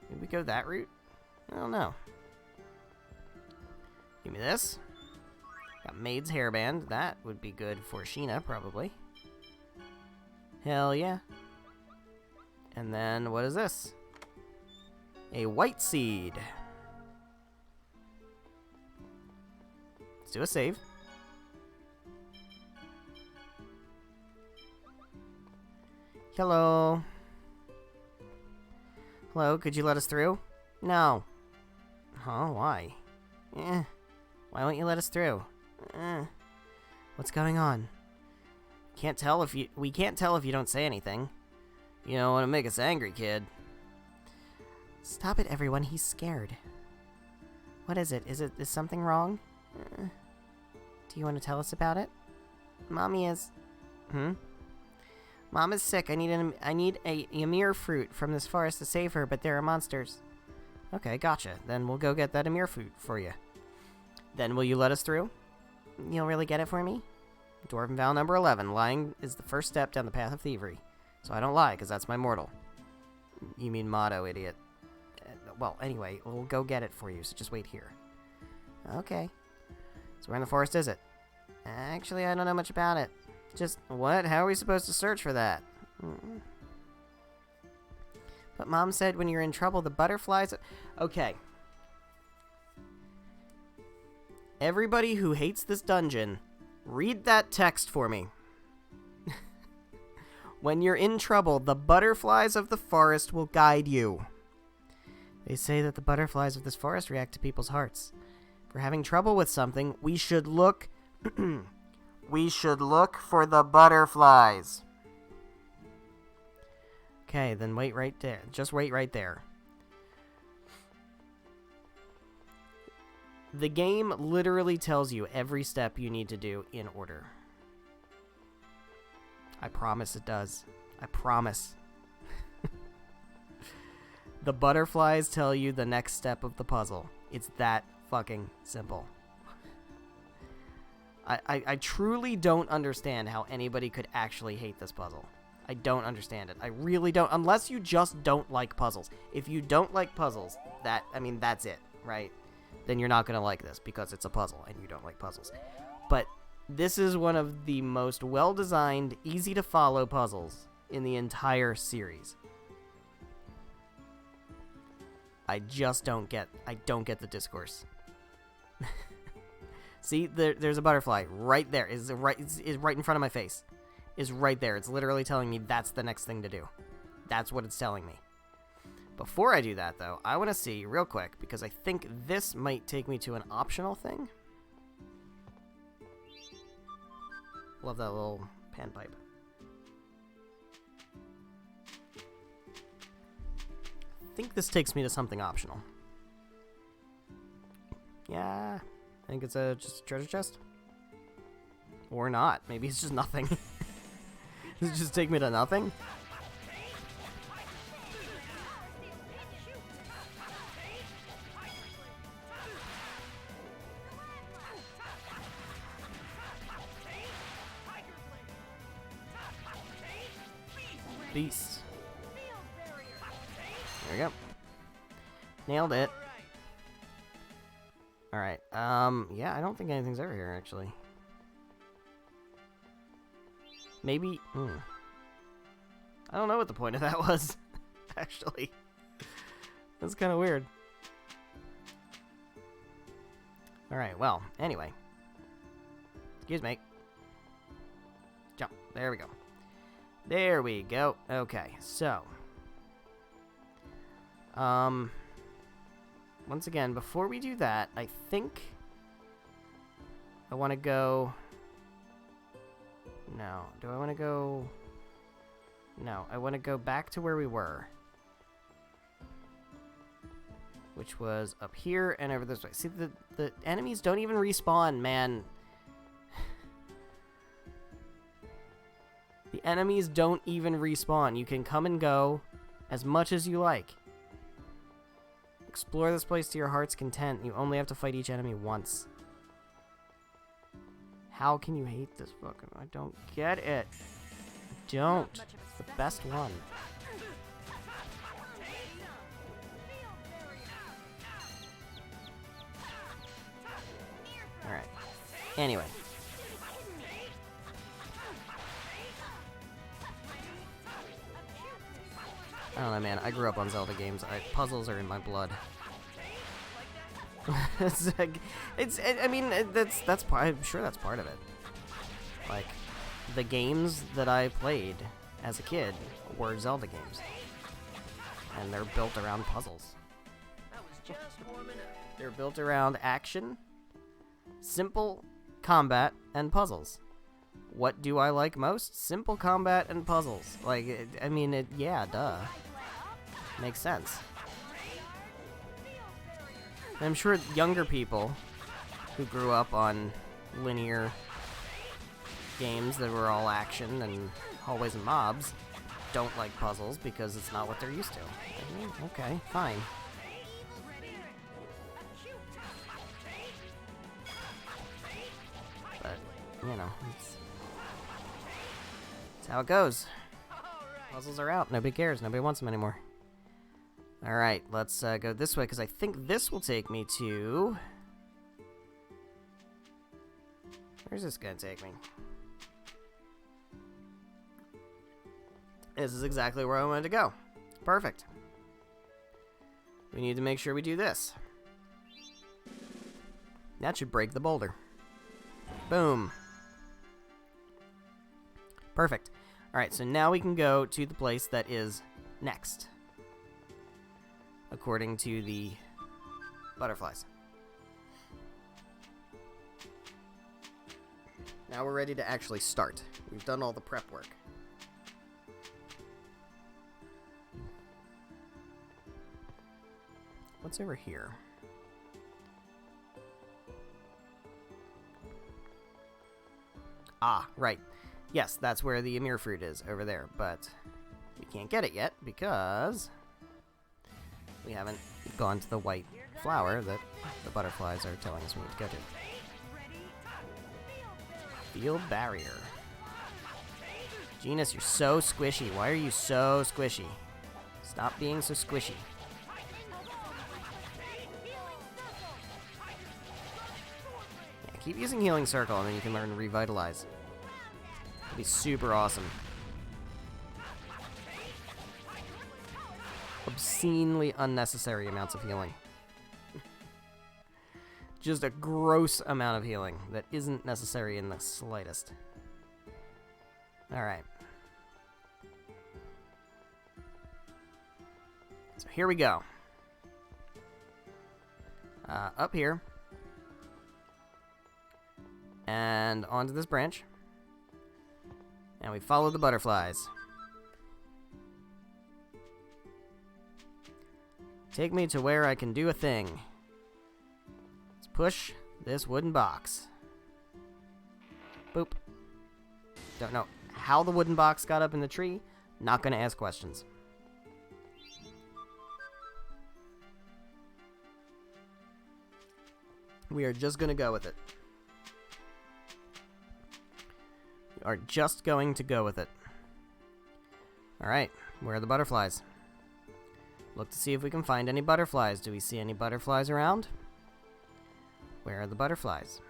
Maybe we go that route? I don't know. Give me this. Got Maid's Hairband. That would be good for Sheena, probably. Hell yeah. And then, what is this? A White Seed. Let's do a save. Hello. Hello, could you let us through? No. Huh, why? Why won't you let us through? What's going on? We can't tell if you don't say anything. You don't want to make us angry, kid. Stop it, everyone. He's scared. What is it? Is something wrong? Do you want to tell us about it? Mommy is... Mom is sick. I need a Ymir fruit from this forest to save her, but there are monsters. Okay, gotcha. Then we'll go get that Ymir fruit for you. Then will you let us through? You'll really get it for me? Dwarven vow number 11. Lying is the first step down the path of thievery. So I don't lie, because that's my mortal. You mean motto, idiot. Well, anyway, we'll go get it for you, so just wait here. Okay. So where in the forest is it? Actually, I don't know much about it. Just, what? How are we supposed to search for that? But Mom said when you're in trouble, the butterflies... Okay. Everybody who hates this dungeon, read that text for me. When you're in trouble, the butterflies of the forest will guide you. They say that the butterflies of this forest react to people's hearts. If we're having trouble with something, we should look... we should look for the butterflies. Okay, then wait right there. Just wait right there. The game literally tells you every step you need to do in order. I promise it does. I promise. The butterflies tell you the next step of the puzzle. It's that fucking simple. I truly don't understand how anybody could actually hate this puzzle. I don't understand it. I really don't. Unless you just don't like puzzles. If you don't like puzzles, that's it, right? Then you're not going to like this because it's a puzzle and you don't like puzzles. But this is one of the most well-designed, easy-to-follow puzzles in the entire series. I don't get the discourse. See, there's a butterfly right there. Is right in front of my face. Is right there. It's literally telling me that's the next thing to do. That's what it's telling me. Before I do that, though, I want to see real quick, because I think this might take me to an optional thing. Love that little panpipe. I think this takes me to something optional. Yeah, I think it's just a treasure chest. Or not. Maybe it's just nothing. Does it just take me to nothing? Beast. There we go. Nailed it. Alright, yeah, I don't think anything's over here, actually. Maybe, I don't know what the point of that was, actually. That's kind of weird. Alright, well, anyway. Excuse me. Jump. There we go. There we go. Okay, so. Once again, before we do that, I think I want to go... No. Do I want to go... No, I want to go back to where we were. Which was up here and over this way. See, the enemies don't even respawn, man. The enemies don't even respawn. You can come and go as much as you like. Explore this place to your heart's content. You only have to fight each enemy once. How can you hate this fucking... I don't get it. Don't. the best one. Alright. Anyway. I don't know, man. I grew up on Zelda games. Puzzles are in my blood. I mean, that's part. I'm sure that's part of it. Like, the games that I played as a kid were Zelda games, and they're built around puzzles. They're built around action, simple combat, and puzzles. What do I like most? Simple combat and puzzles. Like, yeah, duh. Makes sense. And I'm sure younger people who grew up on linear games that were all action and hallways and mobs don't like puzzles because it's not what they're used to. Okay, fine. But, you know, it's how it goes. Puzzles are out. Nobody cares. Nobody wants them anymore. Alright, let's go this way, because I think this will take me to... Where's this going to take me? This is exactly where I wanted to go. Perfect. We need to make sure we do this. That should break the boulder. Boom. Perfect. Alright, so now we can go to the place that is next, according to the butterflies. Now we're ready to actually start. We've done all the prep work. What's over here? Ah, right. Yes, that's where the Emir fruit is, over there, but we can't get it yet because we haven't gone to the white flower that the butterflies are telling us we need to go to. Field barrier. Genus, you're so squishy. Why are you so squishy? Stop being so squishy. Yeah, keep using Healing Circle and then you can learn to Revitalize. It'd be super awesome. Obscenely unnecessary amounts of healing. Just a gross amount of healing that isn't necessary in the slightest. Alright. So here we go. Up here. And onto this branch. And we follow the butterflies. Take me to where I can do a thing. Let's push this wooden box. Boop. Don't know how the wooden box got up in the tree. Not gonna ask questions. We are just gonna go with it. We are just going to go with it. Alright, where are the butterflies? Look to see if we can find any butterflies. Do we see any butterflies around? Where are the butterflies?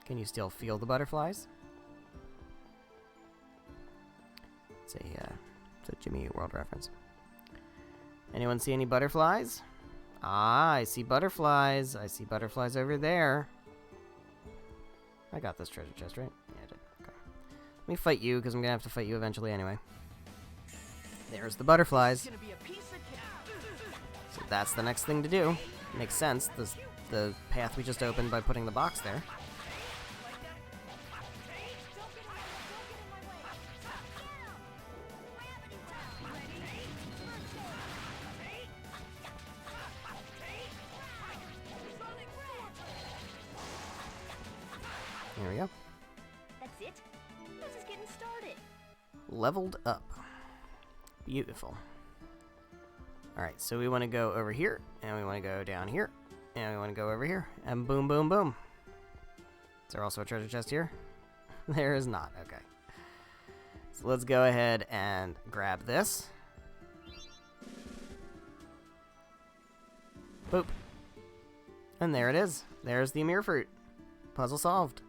Can you still feel the butterflies? It's a Jimmy Eat World reference. Anyone see any butterflies? Ah, I see butterflies. I see butterflies over there. I got this treasure chest, right? Yeah, I did. Okay. Let me fight you, because I'm going to have to fight you eventually anyway. There's the butterflies. So that's the next thing to do. Makes sense. The path we just opened by putting the box there. There we go. That's it? I was just getting started. Leveled up. Beautiful. Alright, so we want to go over here, and we want to go down here, and we want to go over here, and boom, boom, boom. Is there also a treasure chest here? There is not, okay. So let's go ahead and grab this. Boop. And there it is. There's the Amir fruit. Puzzle solved.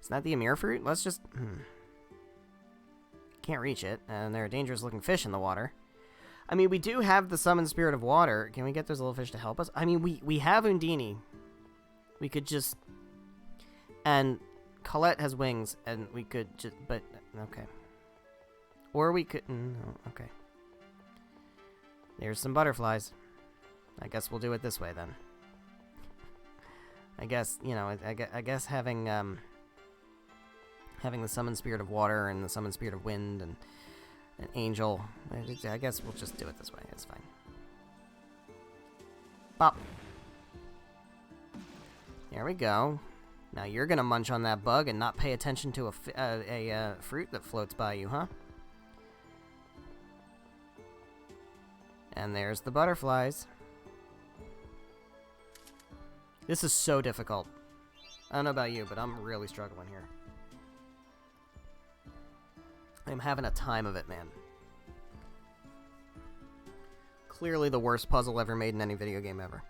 Isn't that the Amir fruit? Let's just... Can't reach it, and there are dangerous looking fish in the water. I mean, we do have the Summoned Spirit of Water. Can we get those little fish to help us? I mean, we have Undini. We could just... And Colette has wings, and we could just... But, okay. Or we could... No, okay. There's some butterflies. I guess we'll do it this way, then. I guess, you know, I guess having the Summoned Spirit of Water and the Summoned Spirit of Wind and an Angel, I guess we'll just do it this way. It's fine. Bop. There we go. Now you're gonna munch on that bug and not pay attention to a fruit that floats by you, huh? And there's the butterflies. This is so difficult. I don't know about you, but I'm really struggling here. I'm having a time of it, man. Clearly the worst puzzle ever made in any video game ever.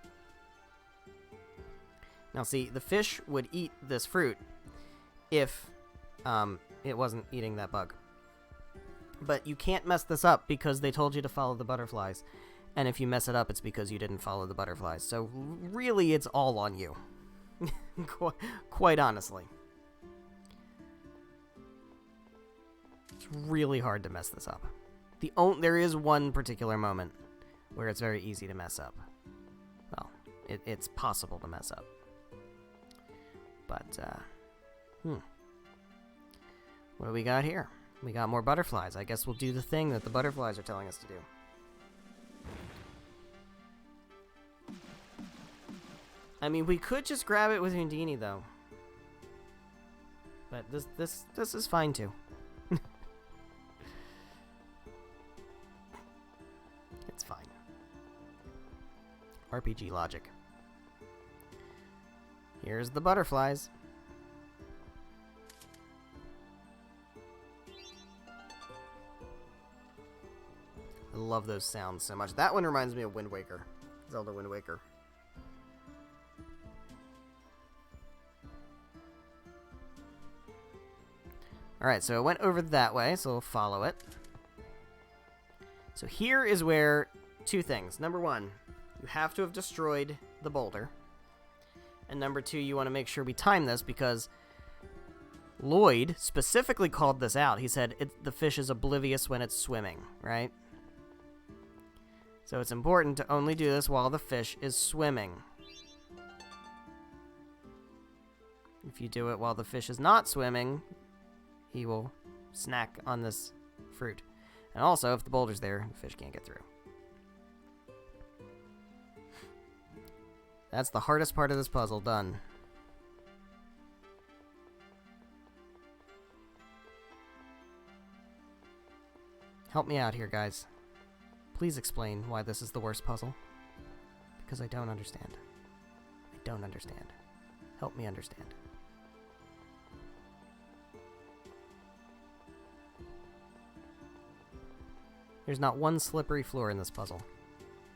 Now see, the fish would eat this fruit if it wasn't eating that bug. But you can't mess this up because they told you to follow the butterflies. And if you mess it up, it's because you didn't follow the butterflies. So really, it's all on you. Quite honestly. It's really hard to mess this up. There is one particular moment where it's very easy to mess up. Well, it's possible to mess up. But, what do we got here? We got more butterflies. I guess we'll do the thing that the butterflies are telling us to do. I mean, we could just grab it with Undini, though. But this is fine, too. It's fine. RPG logic. Here's the butterflies. I love those sounds so much. That one reminds me of Wind Waker. Zelda Wind Waker. Alright, so it went over that way, so we'll follow it. So here is where two things. Number one, you have to have destroyed the boulder. And number two, you want to make sure we time this because Lloyd specifically called this out. He said the fish is oblivious when it's swimming, right? So it's important to only do this while the fish is swimming. If you do it while the fish is not swimming, he will snack on this fruit. And also, if the boulder's there, the fish can't get through. That's the hardest part of this puzzle done. Help me out here, guys. Please explain why this is the worst puzzle. Because I don't understand. I don't understand. Help me understand. There's not one slippery floor in this puzzle.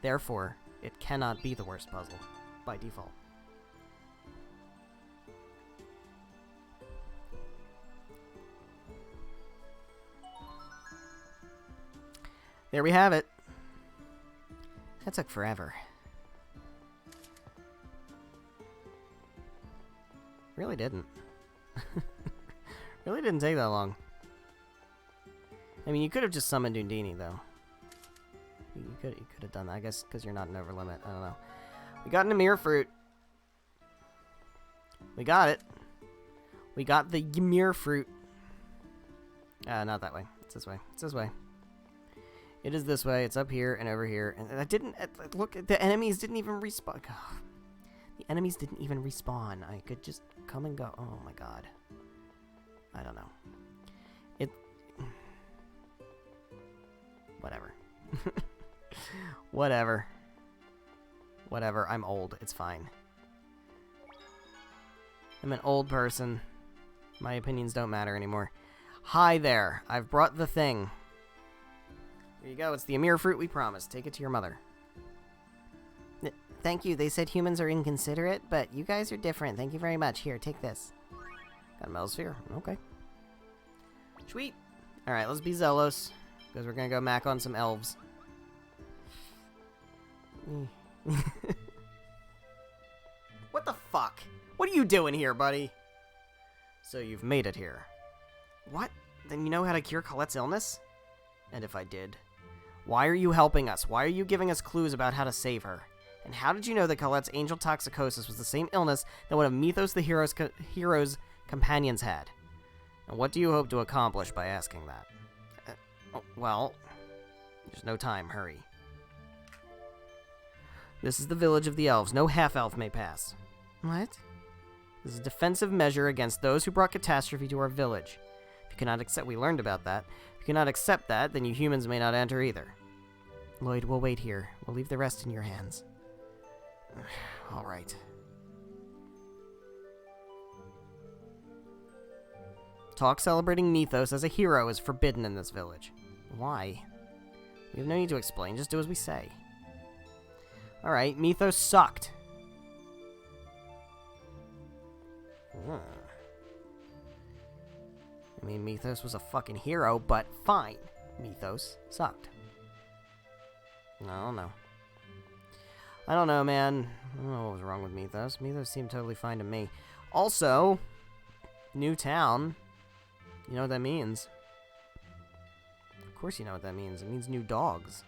Therefore, it cannot be the worst puzzle, by default. There we have it. That took forever. Really didn't. Really didn't take that long. I mean, you could have just summoned Undini, though. You could have done that, I guess, because you're not an overlimit. I don't know. We got an Ymir fruit. We got it. We got the Ymir fruit. Not that way. It's this way. It's this way. It is this way. It's up here and over here. And I didn't... Look, the enemies didn't even respawn. God. The enemies didn't even respawn. I could just come and go. Oh, my God. I don't know. Whatever. Whatever. Whatever. I'm old. It's fine. I'm an old person. My opinions don't matter anymore. Hi there. I've brought the thing. Here you go. It's the Amir fruit we promised. Take it to your mother. Thank you. They said humans are inconsiderate, but you guys are different. Thank you very much. Here, take this. Got a metal sphere. Okay. Sweet. Alright, let's be zealous. Because we're gonna go mac on some elves. What the fuck? What are you doing here, buddy? So you've made it here. What? Then you know how to cure Colette's illness? And if I did, why are you helping us? Why are you giving us clues about how to save her? And how did you know that Colette's angel toxicosis was the same illness that one of Mythos the hero's companions had? And what do you hope to accomplish by asking that? Well, there's no time. Hurry. This is the village of the elves. No half-elf may pass. What? This is a defensive measure against those who brought catastrophe to our village. If you cannot accept, we learned about that. If you cannot accept that, then you humans may not enter either. Lloyd, we'll wait here. We'll leave the rest in your hands. All right. Talk celebrating Mythos as a hero is forbidden in this village. Why? We have no need to explain. Just do as we say. All right, Mythos sucked. I mean, Mythos was a fucking hero, but fine. Mythos sucked. No. I don't know, man. I don't know what was wrong with Mythos. Mythos seemed totally fine to me. Also, new town. You know what that means? Of course you know what that means. It means new dogs.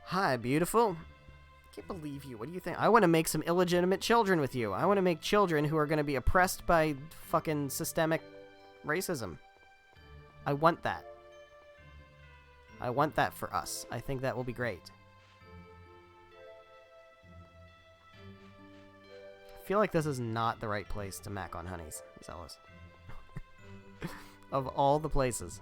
Hi, beautiful. Can't believe you. What do you think? I want to make some illegitimate children with you. I want to make children who are going to be oppressed by fucking systemic racism. I want that. I want that for us. I think that will be great. I feel like this is not the right place to mac on honeys, Zealous. Of all the places.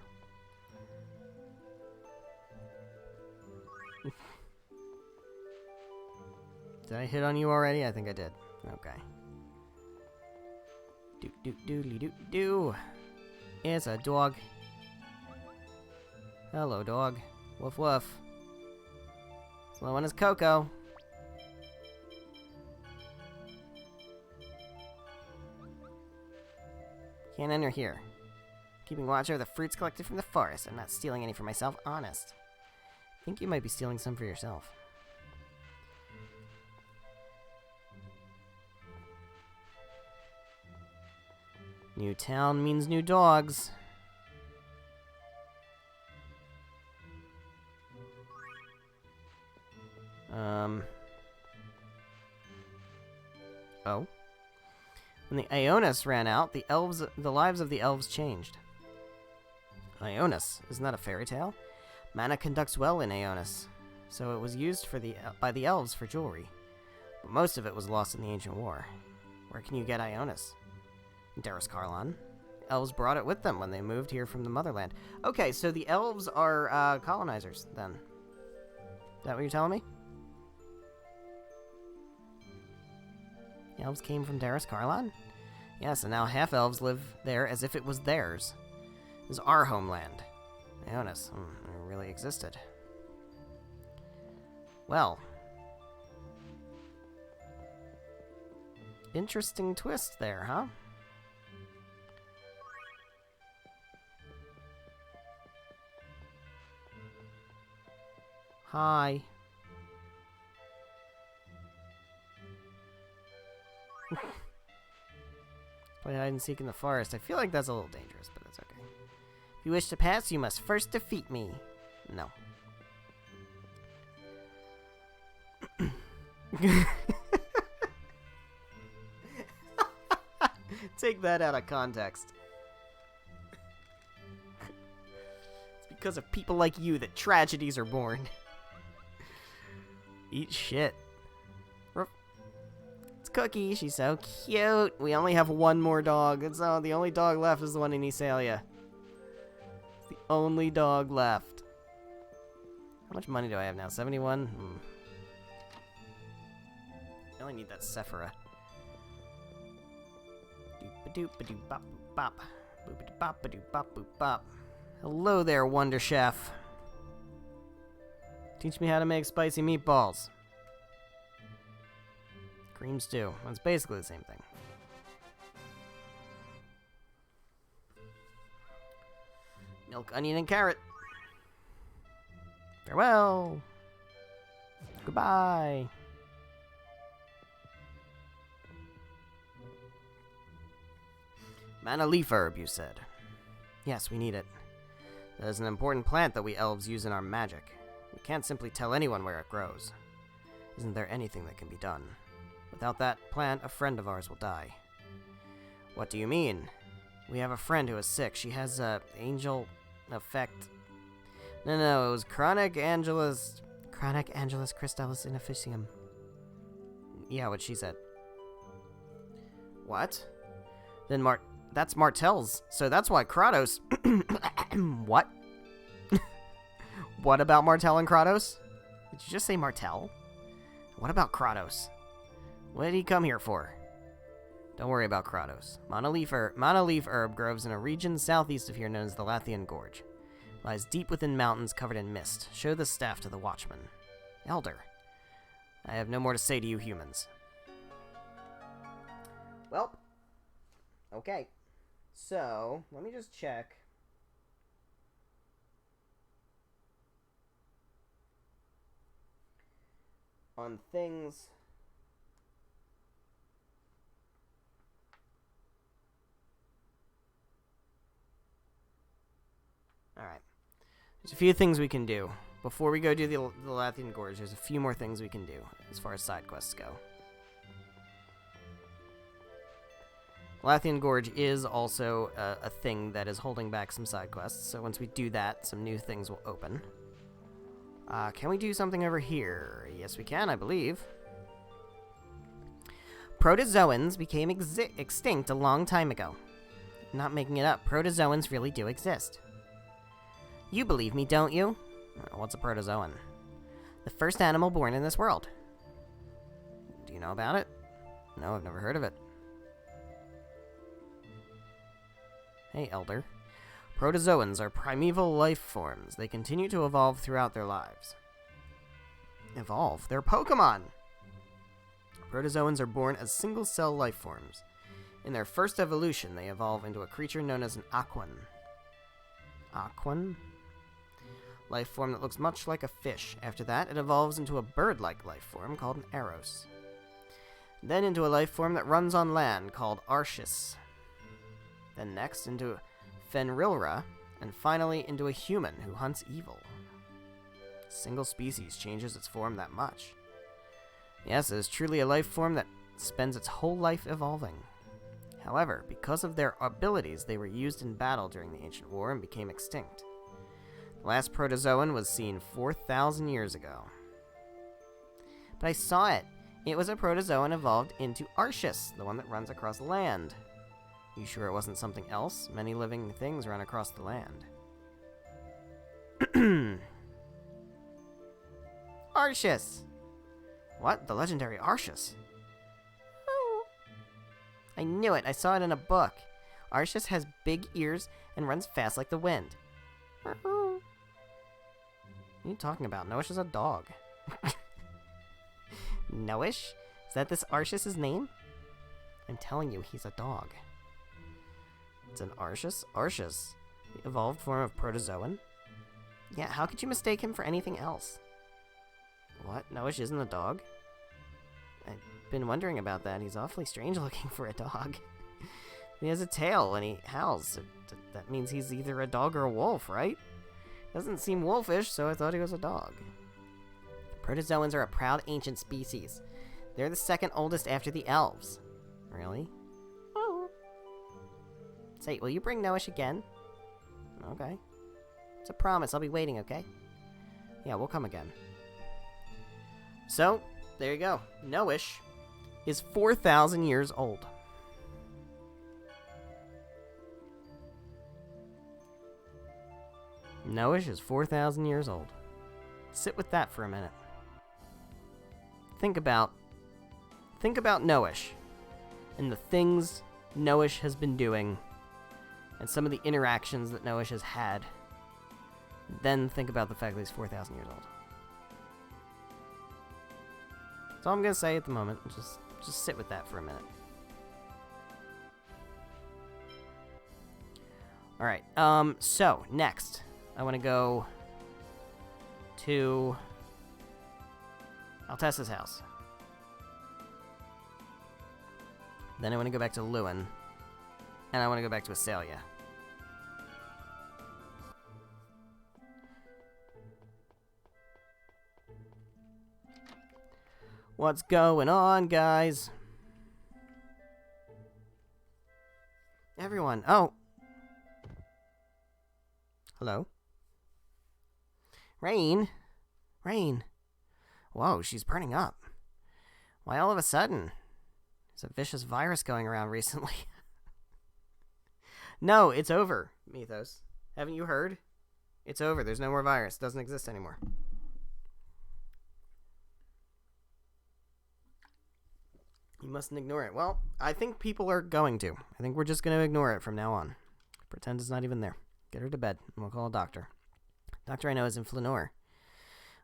Did I hit on you already? I think I did. Okay. Do. It's a dog. Hello, dog. Woof woof. Slow one is Coco. Can't enter here. Keeping watch over the fruits collected from the forest. I'm not stealing any for myself, honest. I think you might be stealing some for yourself. New town means new dogs. Oh. When the Ionis ran out, the lives of the elves changed. Ionis, isn't that a fairy tale? Mana conducts well in Ionis, so it was used by the elves for jewelry. But most of it was lost in the ancient war. Where can you get Ionis? Darus Carlon. Elves brought it with them when they moved here from the motherland. Okay, so the elves are colonizers, then. Is that what you're telling me? The elves came from Darus Carlon? Yes, and now half-elves live there as if it was theirs. It was our homeland. Ionis, it really existed. Well. Interesting twist there, huh? Hi. Play hide and seek in the forest. I feel like that's a little dangerous, but it's okay. If you wish to pass, you must first defeat me. No. Take that out of context. It's because of people like you that tragedies are born. Eat shit. It's Cookie. She's so cute. We only have one more dog. It's the only dog left is the one in Esalia. It's the only dog left. How much money do I have now? 71? I only need that Sephora. Doop-a-doop-a-doop-bop-bop. Boop-a-bop-a-doop-bop-boop-bop. Hello there, Wonder Chef. Teach me how to make spicy meatballs. Cream stew. It's basically the same thing. Milk, onion, and carrot. Farewell. Goodbye. Mana leaf herb, you said. Yes, we need it. That is an important plant that we elves use in our magic. We can't simply tell anyone where it grows. Isn't there anything that can be done? Without that plant, a friend of ours will die. What do you mean? We have a friend who is sick. She has a angel effect. No, it was chronic angelus crystallis inefficium. Yeah, what she said. What? Then that's Martell's, so that's why Kratos... What? What about Martell and Kratos? Did you just say Martell? What about Kratos? What did he come here for? Don't worry about Kratos. Monaleaf herb grows in a region southeast of here known as the Lathian Gorge. Lies deep within mountains covered in mist. Show the staff to the watchman. Elder. I have no more to say to you humans. Well. Okay. So, let me just check. On things... Alright. There's a few things we can do. Before we go do the Lathian Gorge, there's a few more things we can do as far as side quests go. Lathian Gorge is also a thing that is holding back some side quests, so once we do that, some new things will open. Can we do something over here? Yes, we can, I believe. Protozoans became extinct a long time ago. Not making it up, protozoans really do exist. You believe me, don't you? What's a protozoan? The first animal born in this world. Do you know about it? No, I've never heard of it. Hey, Elder. Protozoans are primeval life forms. They continue to evolve throughout their lives. Evolve? They're Pokemon! Protozoans are born as single-cell life forms. In their first evolution, they evolve into a creature known as an Aquan. Aquan? Life form that looks much like a fish. After that, it evolves into a bird-like life form called an Aros. Then into a life form that runs on land called Arceus. Then next into Fenrilra, and finally into a human who hunts evil. A single species changes its form that much. Yes, it is truly a life form that spends its whole life evolving. However, because of their abilities, they were used in battle during the Ancient War and became extinct. The last protozoan was seen 4,000 years ago. But I saw it. It was a protozoan evolved into Arceus, the one that runs across land. You sure it wasn't something else? Many living things run across the land. Arceus! What? The legendary Arceus? Oh. I knew it. I saw it in a book. Arceus has big ears and runs fast like the wind. What are you talking about? Noish is a dog. Noish? Is that this Arceus' name? I'm telling you, he's a dog. It's an Arceus? Arceus. The evolved form of protozoan? Yeah, how could you mistake him for anything else? What? Noish isn't a dog? I've been wondering about that. He's awfully strange looking for a dog. He has a tail and he howls. That means he's either a dog or a wolf, right? Doesn't seem wolfish, so I thought he was a dog. Protozoans are a proud ancient species. They're the second oldest after the elves. Really? Oh. Say, will you bring Noish again? Okay. It's a promise. I'll be waiting, okay? Yeah, we'll come again. So, there you go. Noish is 4,000 years old. Noish is 4,000 years old. Sit with that for a minute. Think about Noish and the things Noish has been doing and some of the interactions that Noash has had, then think about the fact that he's 4,000 years old. That's all I'm gonna say at the moment. Just sit with that for a minute. Alright, so, next, I want to go to Altessa's house. Then I want to go back to Lewin, and I want to go back to Asalia. What's going on, guys? Everyone, oh! Hello? Rain? Rain. Whoa, she's burning up. Why all of a sudden? There's a vicious virus going around recently. No, it's over, Mythos. Haven't you heard? It's over. There's no more virus. It doesn't exist anymore. You mustn't ignore it. Well, I think people are going to. I think we're just going to ignore it from now on. Pretend it's not even there. Get her to bed, and we'll call a doctor. Doctor I know is in Flanor.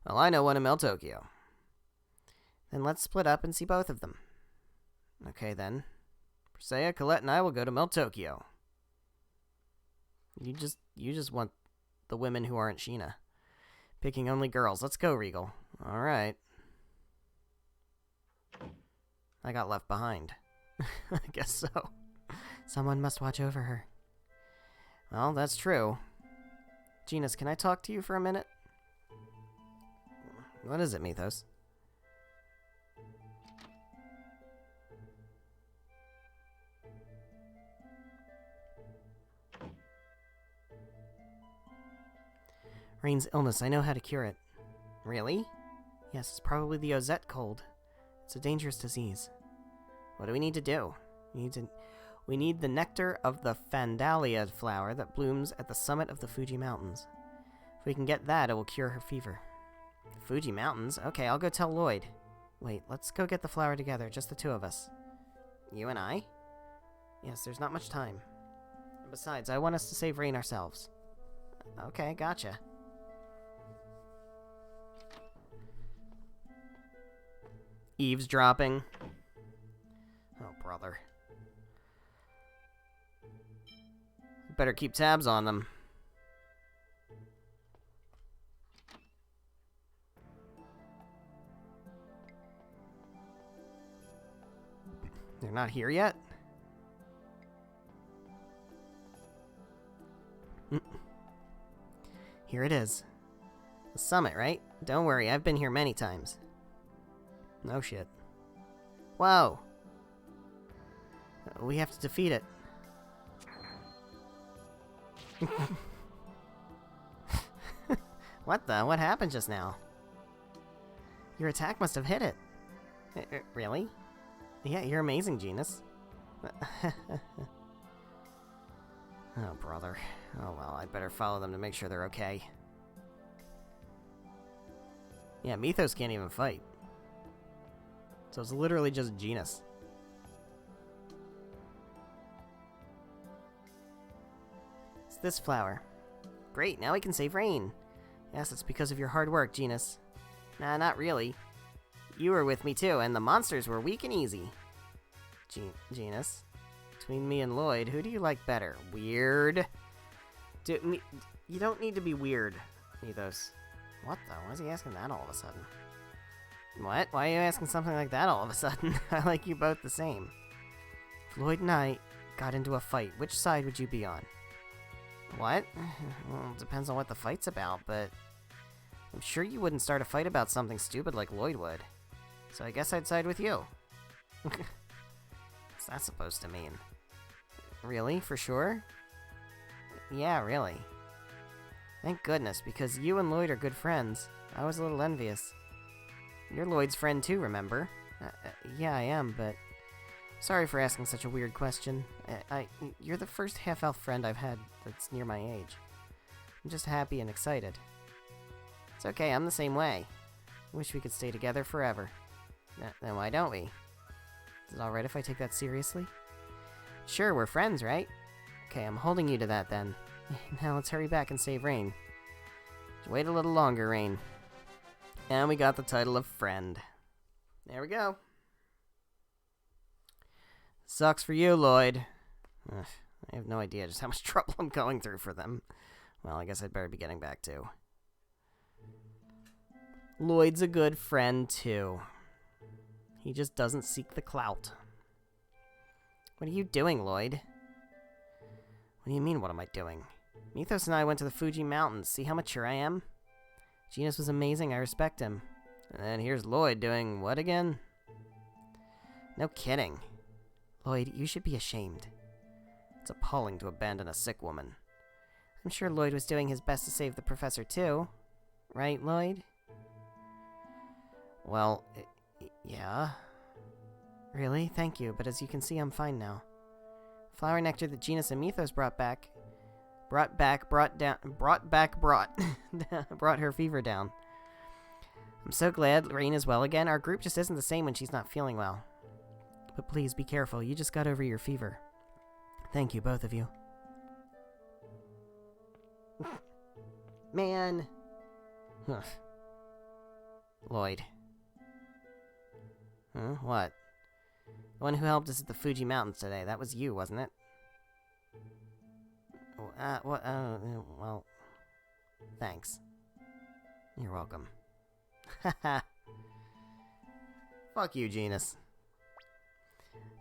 Well, I know one in Meltokyo. Then let's split up and see both of them. Okay, then. Persea, Colette, and I will go to Meltokyo. You just want the women who aren't Sheena. Picking only girls. Let's go, Regal. Alright. I got left behind. I guess so. Someone must watch over her. Well, that's true. Genus, can I talk to you for a minute? What is it, Mythos? Rain's illness, I know how to cure it. Really? Yes, it's probably the Ozette cold. It's a dangerous disease. What do we need to do? We need the nectar of the Fandalia flower that blooms at the summit of the Fuji Mountains. If we can get that, it will cure her fever. Fuji Mountains? Okay, I'll go tell Lloyd. Wait, let's go get the flower together, just the two of us. You and I? Yes, there's not much time. Besides, I want us to save Rain ourselves. Okay, gotcha. Eavesdropping. Oh, brother. Better keep tabs on them. They're not here yet? Here it is. The summit, right? Don't worry, I've been here many times. No shit. Whoa! We have to defeat it. What the? What happened just now? Your attack must have hit it. Really? Yeah, you're amazing, Genus. Oh, brother. Oh, well, I'd better follow them to make sure they're okay. Yeah, Mythos can't even fight. So it's literally just Genus. It's this flower. Great, now we can save Rain. Yes, it's because of your hard work, Genus. Nah, not really. You were with me too, and the monsters were weak and easy. Genus. Between me and Lloyd, who do you like better? Weird? You don't need to be weird, Mythos. What the? Why is he asking that all of a sudden? What? Why are you asking something like that all of a sudden? I like you both the same. If Lloyd and I got into a fight, which side would you be on? What? Well, it depends on what the fight's about, but I'm sure you wouldn't start a fight about something stupid like Lloyd would. So I guess I'd side with you. What's that supposed to mean? Really? For sure? Yeah, really. Thank goodness, because you and Lloyd are good friends. I was a little envious. You're Lloyd's friend too, remember? Yeah, I am, but... Sorry for asking such a weird question. You're the first half-elf friend I've had that's near my age. I'm just happy and excited. It's okay, I'm the same way. Wish we could stay together forever. Then why don't we? Is it alright if I take that seriously? Sure, we're friends, right? Okay, I'm holding you to that then. Now let's hurry back and save Rain. Just wait a little longer, Rain. And we got the title of Friend. There we go. Sucks for you, Lloyd. Ugh, I have no idea just how much trouble I'm going through for them. Well, I guess I'd better be getting back to. Lloyd's a good friend, too. He just doesn't seek the clout. What are you doing, Lloyd? What do you mean, what am I doing? Mythos and I went to the Fuji Mountains. See how mature I am? Genus was amazing, I respect him. And then here's Lloyd doing what again? No kidding. Lloyd, you should be ashamed. It's appalling to abandon a sick woman. I'm sure Lloyd was doing his best to save the professor too. Right, Lloyd? Well, yeah. Really? Thank you, but as you can see, I'm fine now. Flower nectar that Genus and Mythos brought her fever down. I'm so glad Rain is well again. Our group just isn't the same when she's not feeling well. But please, be careful. You just got over your fever. Thank you, both of you. Man. Lloyd. Huh? What? The one who helped us at the Fuji Mountains today. That was you, wasn't it? What? Well, thanks. You're welcome. Haha. Fuck you, Genus.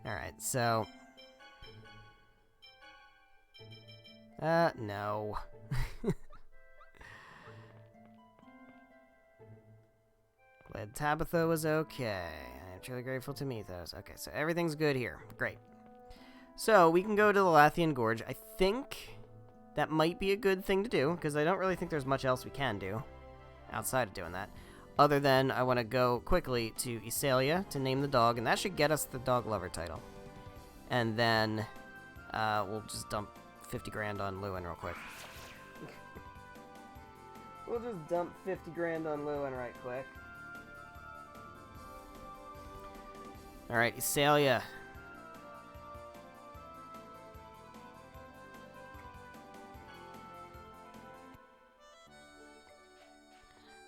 Alright, so... no. Glad Tabitha was okay. I'm truly grateful to Mythos. Okay, so everything's good here. Great. So, we can go to the Lathian Gorge. I think that might be a good thing to do, because I don't really think there's much else we can do outside of doing that. Other than, I want to go quickly to Isalia to name the dog, and that should get us the dog lover title. And then, we'll just dump 50 grand on Lewin real quick. We'll just dump 50 grand on Lewin right quick. Alright, Isalia.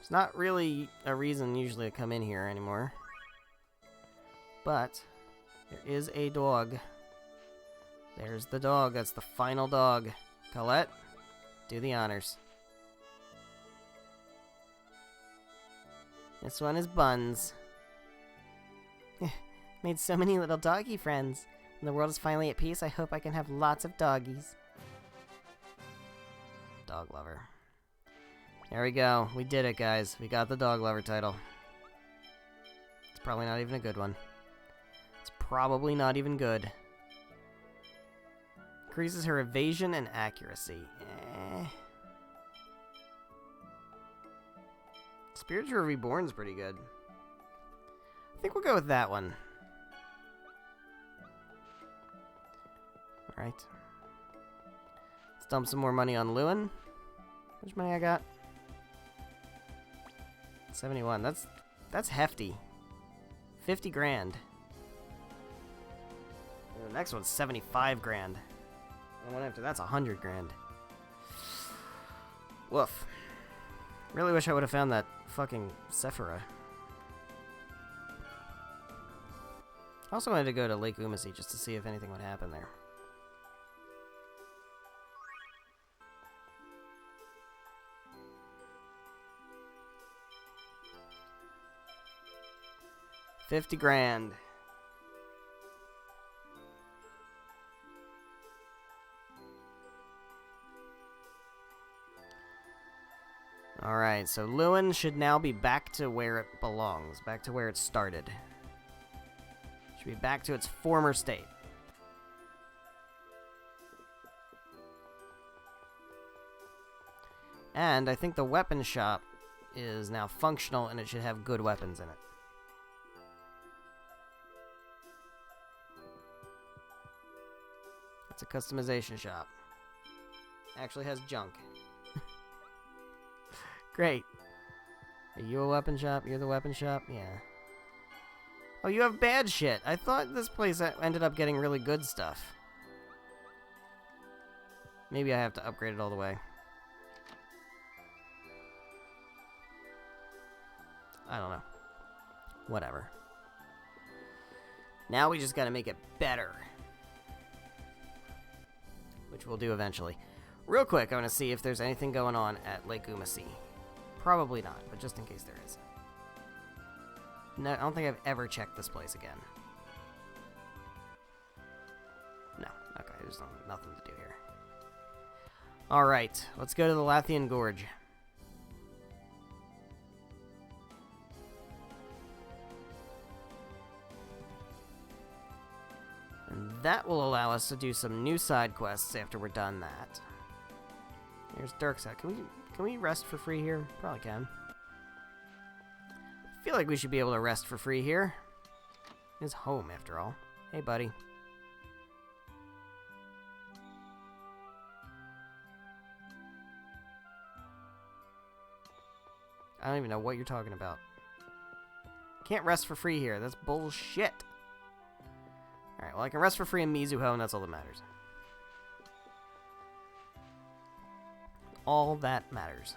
It's not really a reason usually to come in here anymore. But there is a dog. There's the dog. That's the final dog. Colette, do the honors. This one is Buns. Made so many little doggy friends. When the world is finally at peace, I hope I can have lots of doggies. Dog lover. There we go. We did it, guys. We got the dog lover title. It's probably not even a good one. It's probably not even good. Increases her evasion and accuracy. Spiritual Reborn's pretty good. I think we'll go with that one. Alright. Let's dump some more money on Lewin. How much money I got? 71. That's hefty. 50 grand. And the next one's 75 grand. And the one after that's 100 grand. Woof. Really wish I would have found that fucking Sephira. I also wanted to go to Lake Umasi just to see if anything would happen there. $50 grand. Alright, so Lewin should now be back to where it belongs. Back to where it started. Should be back to its former state. And I think the weapon shop is now functional and it should have good weapons in it. It's a customization shop. Actually has junk. Great. Are you a weapon shop? You're the weapon shop? Yeah. Oh, you have bad shit. I thought this place ended up getting really good stuff. Maybe I have to upgrade it all the way. I don't know. Whatever. Now we just gotta make it better. Which we'll do eventually. Real quick, I want to see if there's anything going on at Lake Umasi. Probably not, but just in case there is. No, I don't think I've ever checked this place again. No. Okay, there's nothing to do here. Alright, let's go to the Lathian Gorge. And that will allow us to do some new side quests after we're done that. There's Dirk's out. Can we rest for free here? Probably can. I feel like we should be able to rest for free here. It's home, after all. Hey, buddy. I don't even know what you're talking about. Can't rest for free here. That's bullshit. Alright, well, I can rest for free in Mizuho, and that's all that matters. All that matters.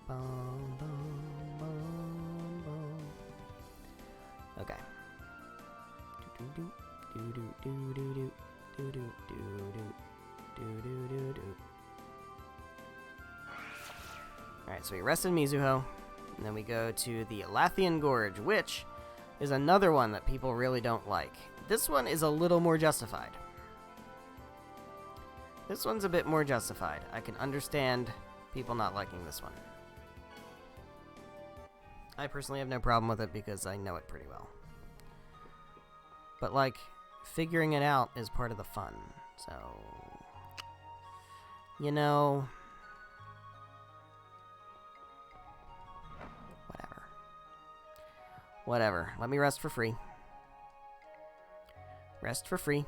Bum, bum, bum, bum. Okay. Alright, so we rest in Mizuho, and then we go to the Lathian Gorge, which is another one that people really don't like. This one is a little more justified. This one's a bit more justified. I can understand people not liking this one. I personally have no problem with it because I know it pretty well. But, like, figuring it out is part of the fun. So, you know, whatever. Let me rest for free. Rest for free.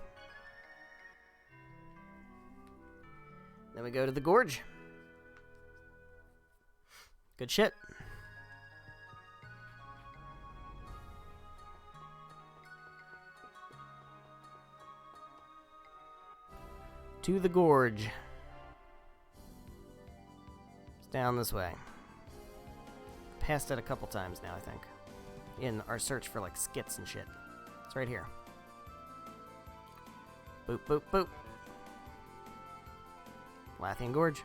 Then we go to the gorge. Good shit. To the gorge. It's down this way. Passed it a couple times now, I think. In our search for, like, skits and shit. It's right here. Boop, boop, boop. Lathian Gorge.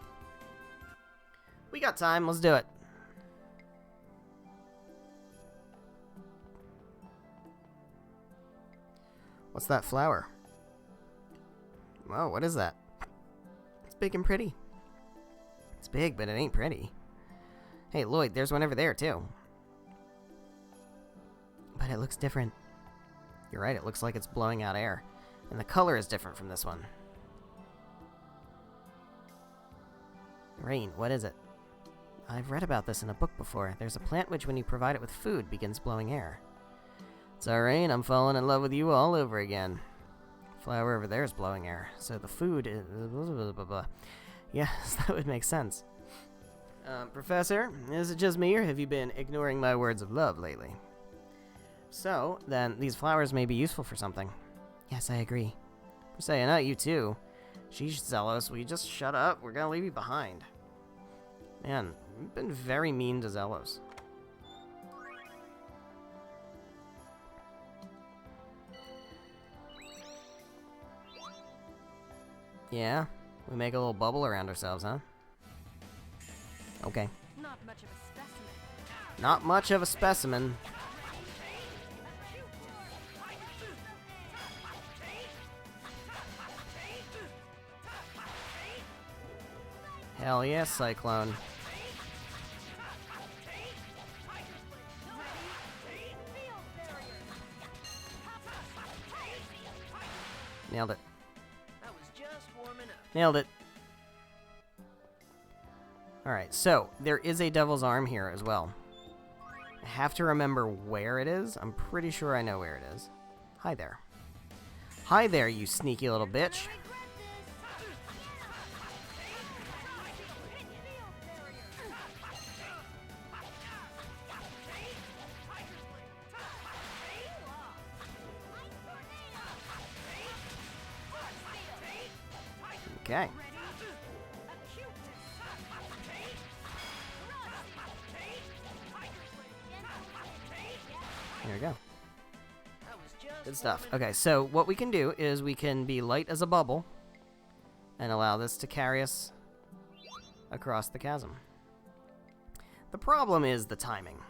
We got time. Let's do it. What's that flower? Whoa, what is that? It's big and pretty. It's big, but it ain't pretty. Hey, Lloyd, there's one over there, too. But it looks different. You're right, it looks like it's blowing out air. And the color is different from this one. Rain, what is it? I've read about this in a book before. There's a plant which, when you provide it with food, begins blowing air. It's all Rain, I'm falling in love with you all over again. Flower over there is blowing air, so the food is... Yes, that would make sense. Professor, is it just me, or have you been ignoring my words of love lately? So, then, these flowers may be useful for something. Yes, I agree. Say, not you too. Sheesh, Zelos, will you just shut up? We're gonna leave you behind. Man, you've been very mean to Zelos. Yeah? We make a little bubble around ourselves, huh? Okay. Not much of a specimen. Not much of a specimen. Hell yes, Cyclone. Nailed it. I was just warming up. Nailed it. Alright, so there is a Devil's Arm here as well. I have to remember where it is. I'm pretty sure I know where it is. Hi there. Hi there, you sneaky little bitch. Okay. There we go. Good stuff. Okay, so what we can do is we can be light as a bubble and allow this to carry us across the chasm. The problem is the timing.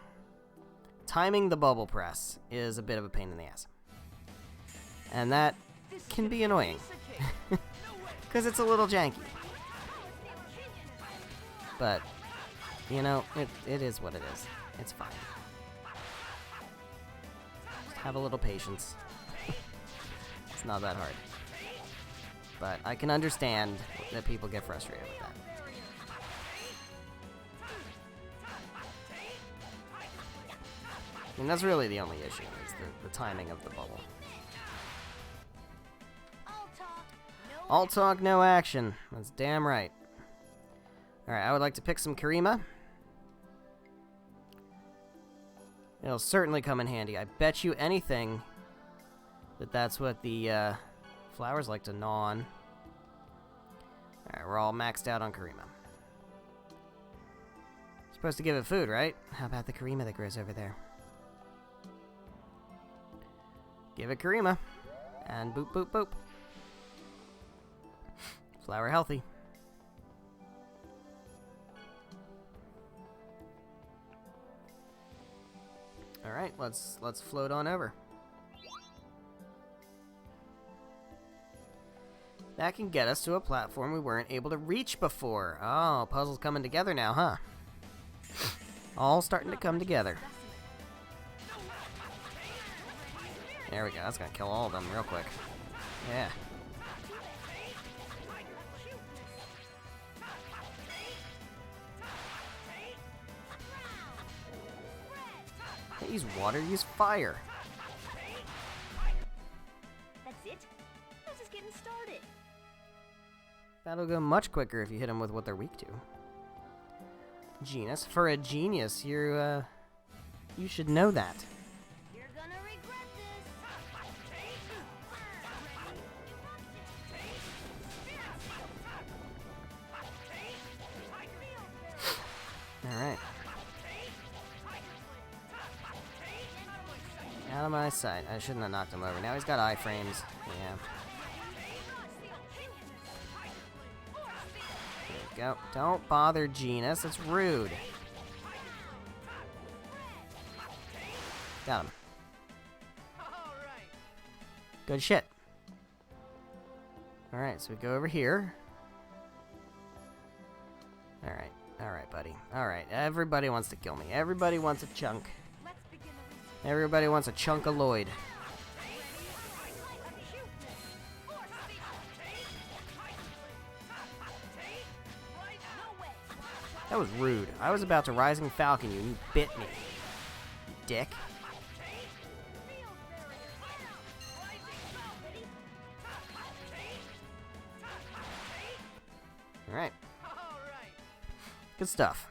Timing the bubble press is a bit of a pain in the ass. And that can be annoying. Because it's a little janky. But, you know, it is what it is. It's fine. Just have a little patience. It's not that hard. But I can understand that people get frustrated with that. And that's really the only issue, is the timing of the bubble. All talk, no action. That's damn right. Alright, I would like to pick some Karima. It'll certainly come in handy. I bet you anything that that's what the flowers like to gnaw on. Alright, we're all maxed out on Karima. Supposed to give it food, right? How about the Karima that grows over there? Give it Karima. And boop, boop, boop. Flower healthy. Alright, let's float on over. That can get us to a platform we weren't able to reach before. Oh, puzzle's coming together now, huh? All starting to come together. There we go, that's gonna kill all of them real quick. Yeah. Don't use water, use fire. That's it? I was just getting started. That'll go much quicker if you hit them with what they're weak to. Genus. For a genius, you should know that. You're gonna regret this. Alright. Out of my sight. I shouldn't have knocked him over. Now he's got iframes. Yeah. There we go. Don't bother Genus. It's rude. Got him. Good shit. Alright, so we go over here. Alright. Alright, buddy. Alright, everybody wants to kill me. Everybody wants a chunk. Everybody wants a chunk of Lloyd. That was rude. I was about to Rising Falcon you and you bit me. You dick. Alright. Good stuff.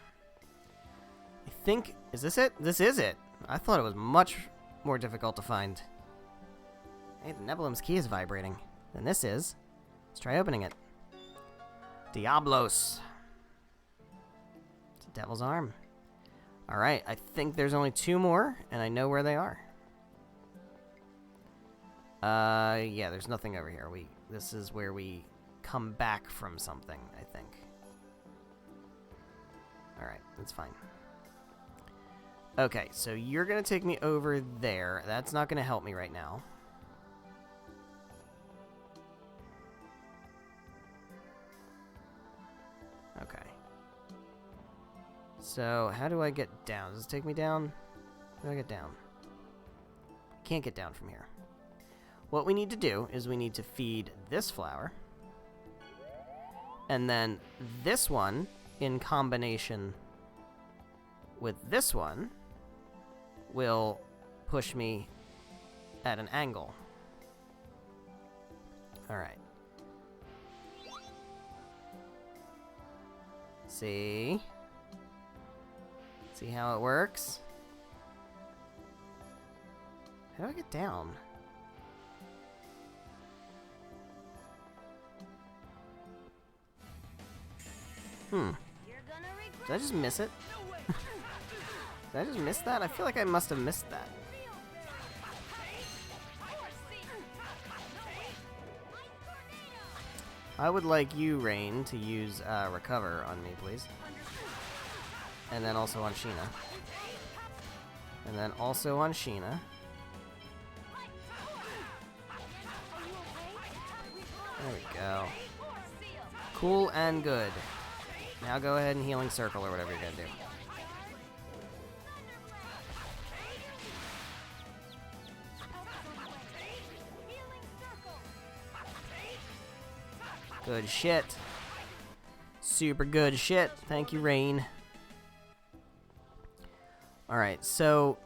I think... Is this it? This is it. I thought it was much more difficult to find. Hey, the Nebulum's key is vibrating. And this is. Let's try opening it. Diablos. It's a devil's arm. Alright, I think there's only 2 more, and I know where they are. Yeah, there's nothing over here. This is where we come back from something, I think. Alright, that's fine. Okay, so you're gonna take me over there. That's not gonna help me right now. Okay. So, how do I get down? Does it take me down? How do I get down? Can't get down from here. What we need to do is we need to feed this flower. And then this one, in combination with this one, will push me at an angle. Alright. See? See how it works? How do I get down? Did I just miss it? Did I just miss that? I feel like I must have missed that. I would like you, Rain, to use Recover on me, please. And then also on Sheena. And then also on Sheena. There we go. Cool and good. Now go ahead and Healing Circle or whatever you're gonna do. Good shit. Super good shit. Thank you, Rain. Alright, so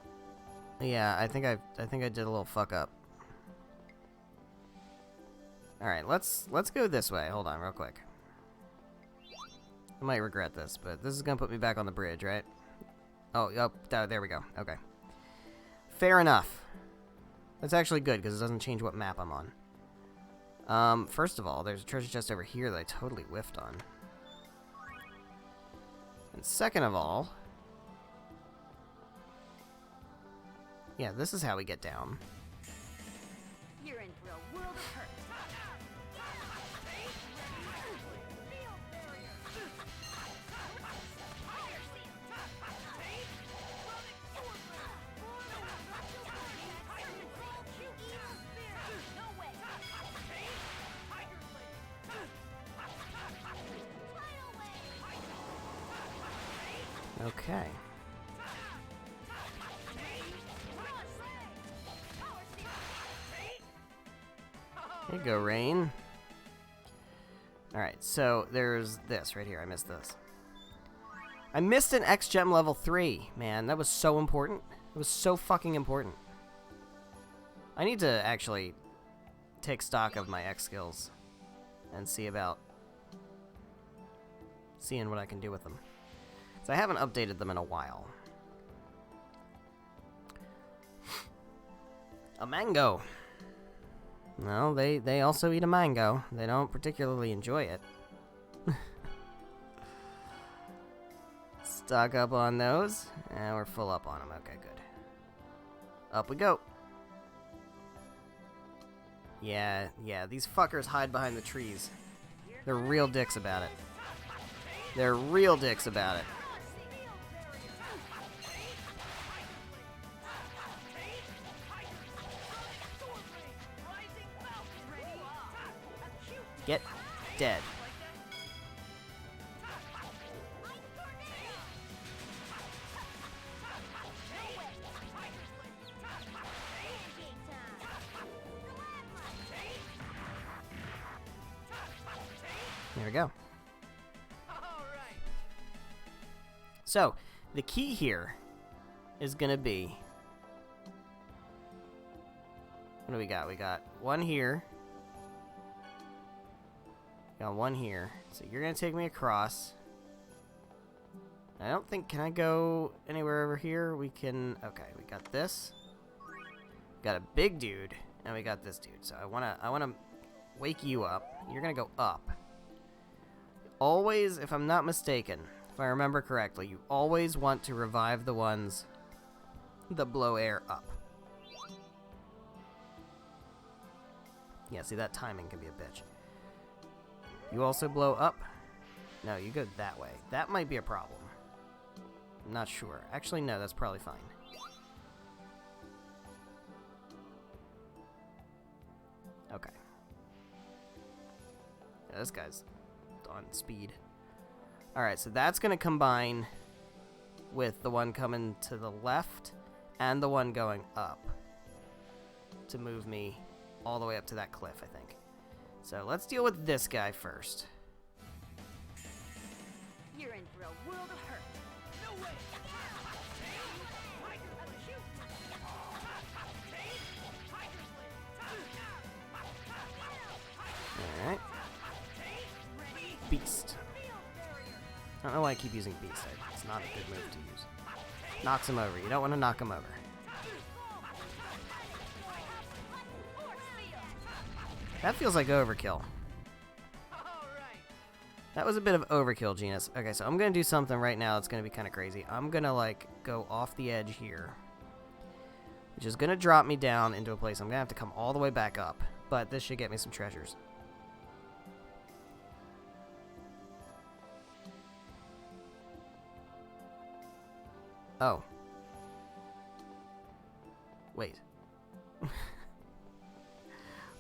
yeah, I think I did a little fuck up. Alright, let's go this way. Hold on real quick. I might regret this, but this is gonna put me back on the bridge, right? Oh, there we go. Okay. Fair enough. That's actually good, because it doesn't change what map I'm on. First of all, there's a treasure chest over here that I totally whiffed on. And second of all... yeah, this is how we get down. You're in for a world of hurt. Okay. Here you go, Rain. Alright, so there's this right here. I missed this. I missed an X-Gem level 3. Man, that was so important. It was so fucking important. I need to actually take stock of my X skills and see about seeing what I can do with them. So I haven't updated them in a while. A mango. No, they also eat a mango. They don't particularly enjoy it. Stock up on those. And we're full up on them. Okay, good. Up we go. Yeah, these fuckers hide behind the trees. They're real dicks about it. They're real dicks about it. Get dead. There we go. So, the key here is gonna be... what do we got? We got one here. Got one here. So you're gonna take me across. I don't think... can I go anywhere over here? We can... okay, we got this. We got a big dude. And we got this dude. So I wanna wake you up. You're gonna go up. Always, if I'm not mistaken, if I remember correctly, you always want to revive the ones that blow air up. Yeah, see, that timing can be a bitch. You also blow up? No, you go that way. That might be a problem. I'm not sure. Actually, no, that's probably fine. Okay. Yeah, this guy's on speed. Alright, so that's going to combine with the one coming to the left and the one going up to move me all the way up to that cliff, I think. So let's deal with this guy first. You're in for a world of hurt. No way. Alright. Beast. I don't know why I keep using Beast. It's not a good move to use. Knocks him over. You don't want to knock him over. That feels like overkill. That was a bit of overkill, Genus. Okay, so I'm gonna do something right now that's gonna be kind of crazy. I'm gonna, like, go off the edge here, which is gonna drop me down into a place I'm gonna have to come all the way back up, but this should get me some treasures. Oh. Wait.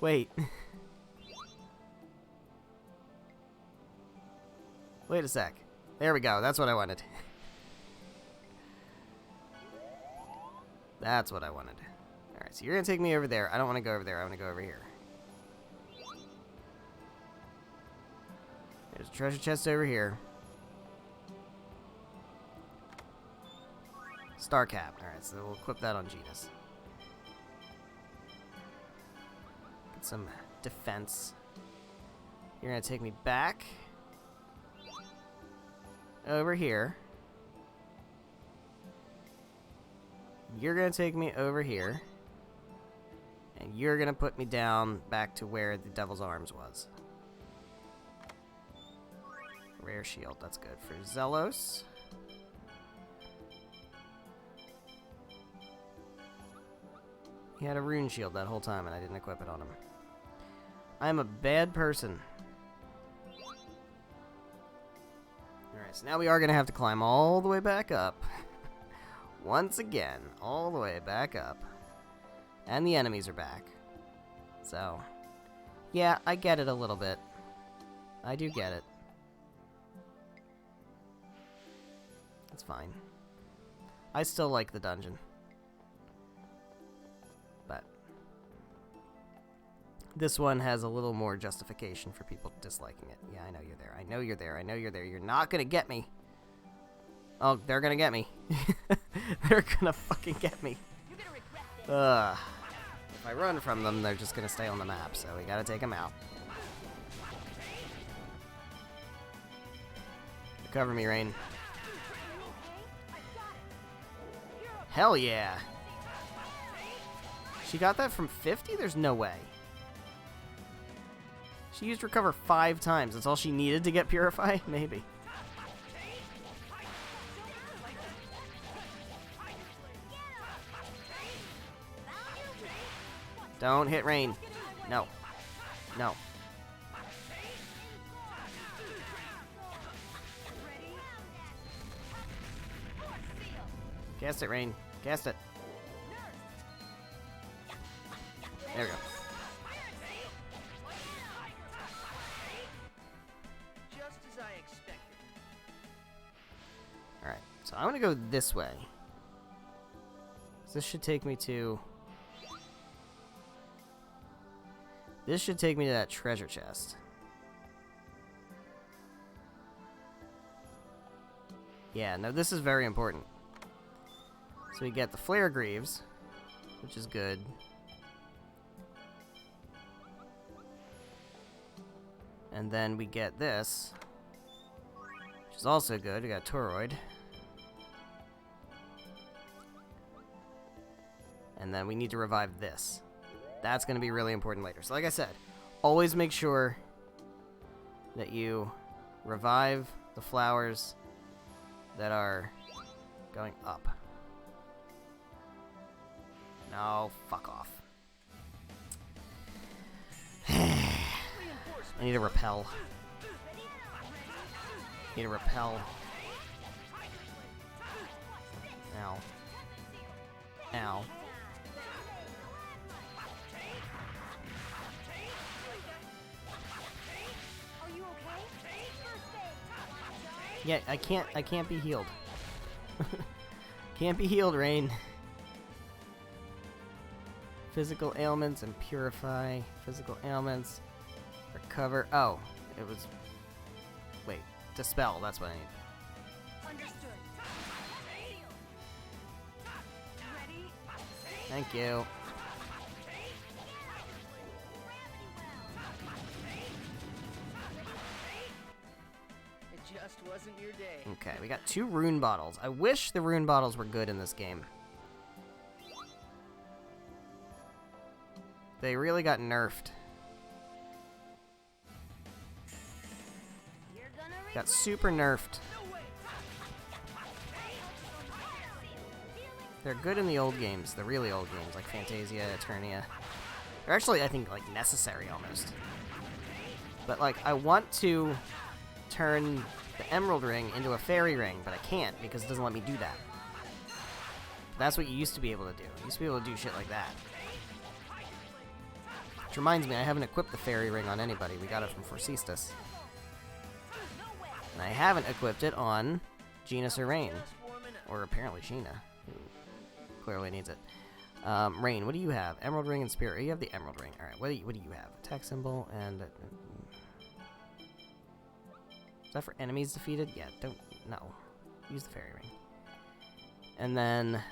Wait. Wait a sec. There we go. That's what I wanted. That's what I wanted. Alright, so you're going to take me over there. I don't want to go over there. I want to go over here. There's a treasure chest over here. Star cap. Alright, so we'll equip that on Genus. Get some defense. You're going to take me back over here. You're going to take me over here. And you're going to put me down back to where the Devil's Arms was. Rare shield. That's good for Zelos. He had a rune shield that whole time and I didn't equip it on him. I'm a bad person. Alright, so now we are going to have to climb all the way back up. Once again, all the way back up. And the enemies are back. So, yeah, I get it a little bit. I do get it. It's fine. I still like the dungeon. But this one has a little more justification for people disliking it. Yeah, I know you're there. I know you're there. I know you're there. You're not gonna get me. Oh, they're gonna get me. They're gonna fucking get me. Ugh. If I run from them, they're just gonna stay on the map, so we gotta take them out. Cover me, Rain. Hell yeah. She got that from 50? There's no way. She used Recover 5 times. That's all she needed to get Purify? Maybe. Don't hit Rain. No. No. Cast it, Rain. Cast it. There we go. Just as I expected. Alright, so I'm gonna go this way. This should take me to... This should take me to that treasure chest. Yeah, no, this is very important. So we get the Flare Greaves, which is good. And then we get this, which is also good. We got Toroid. And then we need to revive this. That's going to be really important later. So like I said, always make sure that you revive the flowers that are going up. No, fuck off. I need a repel. Need a repel. Ow. Ow. Are you okay? Yeah, I can't be healed. Can't be healed, Rain. Physical ailments and purify. Physical ailments. Recover. Oh, it was... Wait. Dispel. That's what I need. Understood. Ready? Thank you. It just wasn't your day. Okay, we got 2 rune bottles. I wish the rune bottles were good in this game. They really got nerfed. You're gonna Got super nerfed. They're good in the old games, the really old games, like Fantasia, Eternia. They're actually, I think, like, necessary almost. But, like, I want to turn the Emerald Ring into a Fairy Ring, but I can't because it doesn't let me do that. That's what you used to be able to do. You used to be able to do shit like that. Which reminds me, I haven't equipped the Fairy Ring on anybody. We got it from Forcistas. And I haven't equipped it on Genus or Rain. Or apparently Sheena, who clearly needs it. Rain, what do you have? Emerald Ring and Spirit. You have the Emerald Ring. Alright, what do you have? Attack symbol and... is that for enemies defeated? Yeah, don't... no. Use the Fairy Ring. And then...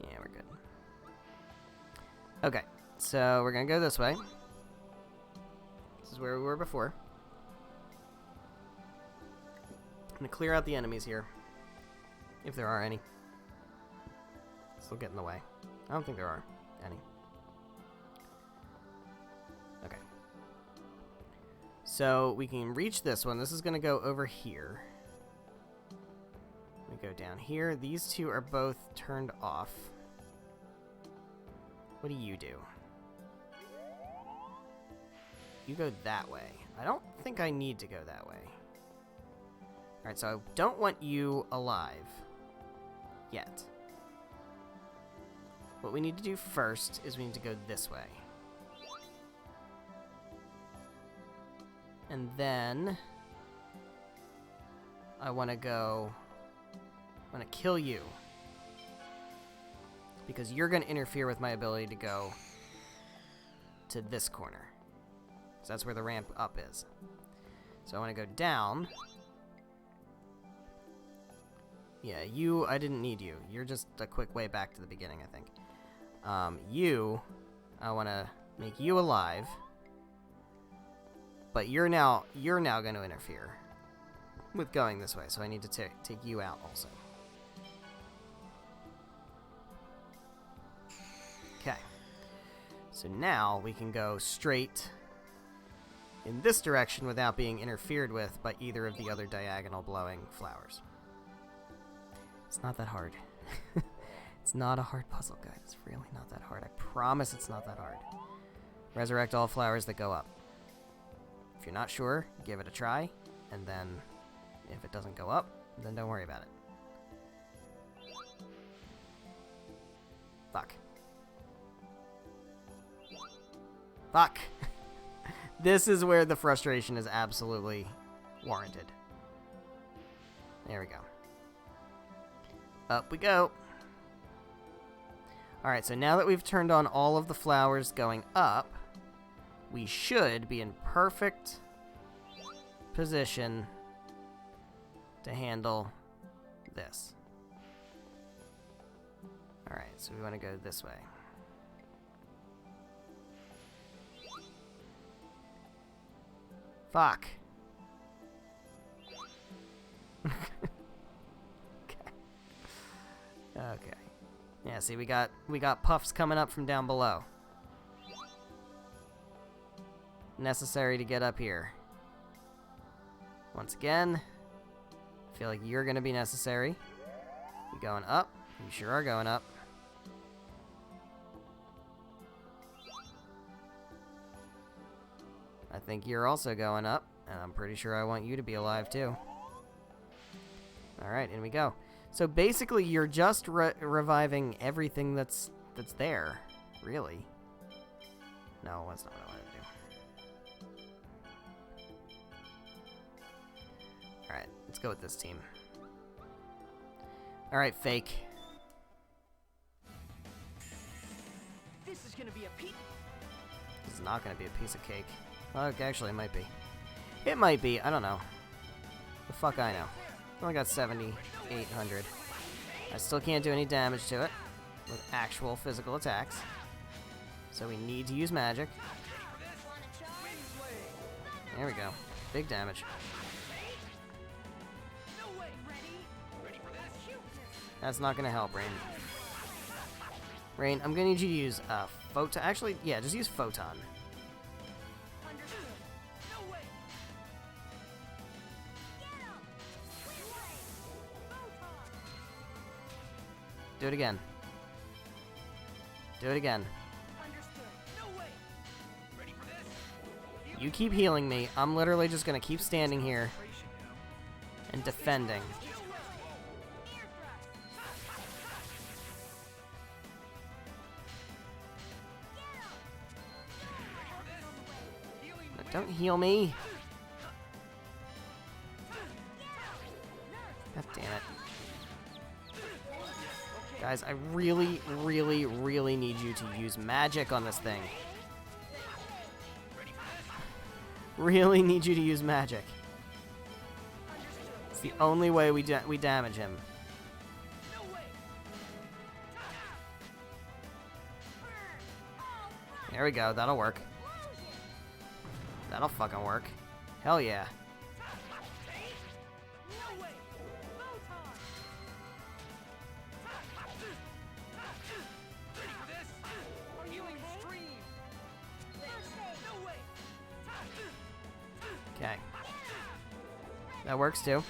yeah, we're good. Okay, so we're gonna go this way. This is where we were before. I'm gonna clear out the enemies here. If there are any. Still get in the way. I don't think there are any. Okay. So we can reach this one. This is gonna go over here. We go down here. These two are both turned off. What do you do? You go that way. I don't think I need to go that way. Alright, so I don't want you alive. Yet. What we need to do first is we need to go this way. And then... I want to go... I'm going to kill you. Because you're going to interfere with my ability to go to this corner. So that's where the ramp up is. So I want to go down. Yeah, you, I didn't need you. You're just a quick way back to the beginning, I think. I want to make you alive. But you're now going to interfere with going this way. So I need to take you out also. Okay. So now we can go straight in this direction without being interfered with by either of the other diagonal blowing flowers. It's not that hard. It's not a hard puzzle, guys. It's really not that hard. I promise it's not that hard. Resurrect all flowers that go up. If you're not sure, give it a try, and then if it doesn't go up, then don't worry about it. Fuck. Fuck! This is where the frustration is absolutely warranted. There we go. Up we go. Alright, so now that we've turned on all of the flowers going up, we should be in perfect position to handle this. Alright, so we want to go this way. Fuck. Okay. Yeah, see, we got puffs coming up from down below. Necessary to get up here. Once again, I feel like you're going to be necessary. You going up? You sure are going up. I think you're also going up, and I'm pretty sure I want you to be alive too. Alright, in we go. So basically, you're just reviving everything that's there, really. No, that's not what I want to do. Alright, let's go with this team. Alright, Fake. This is gonna be a piece. This is not gonna be a piece of cake. Well, actually, it might be. It might be, I don't know. The fuck I know. Only got 7,800. I still can't do any damage to it with actual physical attacks. So we need to use magic. There we go. Big damage. That's not gonna help, Rain. Rain, I'm gonna need you to use Photon. Actually, yeah, just use Photon. Do it again. Do it again. You keep healing me. I'm literally just gonna keep standing here and defending. Don't heal me. God damn it. Guys, I really, really, really need you to use magic on this thing. Really need you to use magic. It's the only way we damage him. There we go, that'll work. That'll fucking work. Hell yeah. Okay. That works too.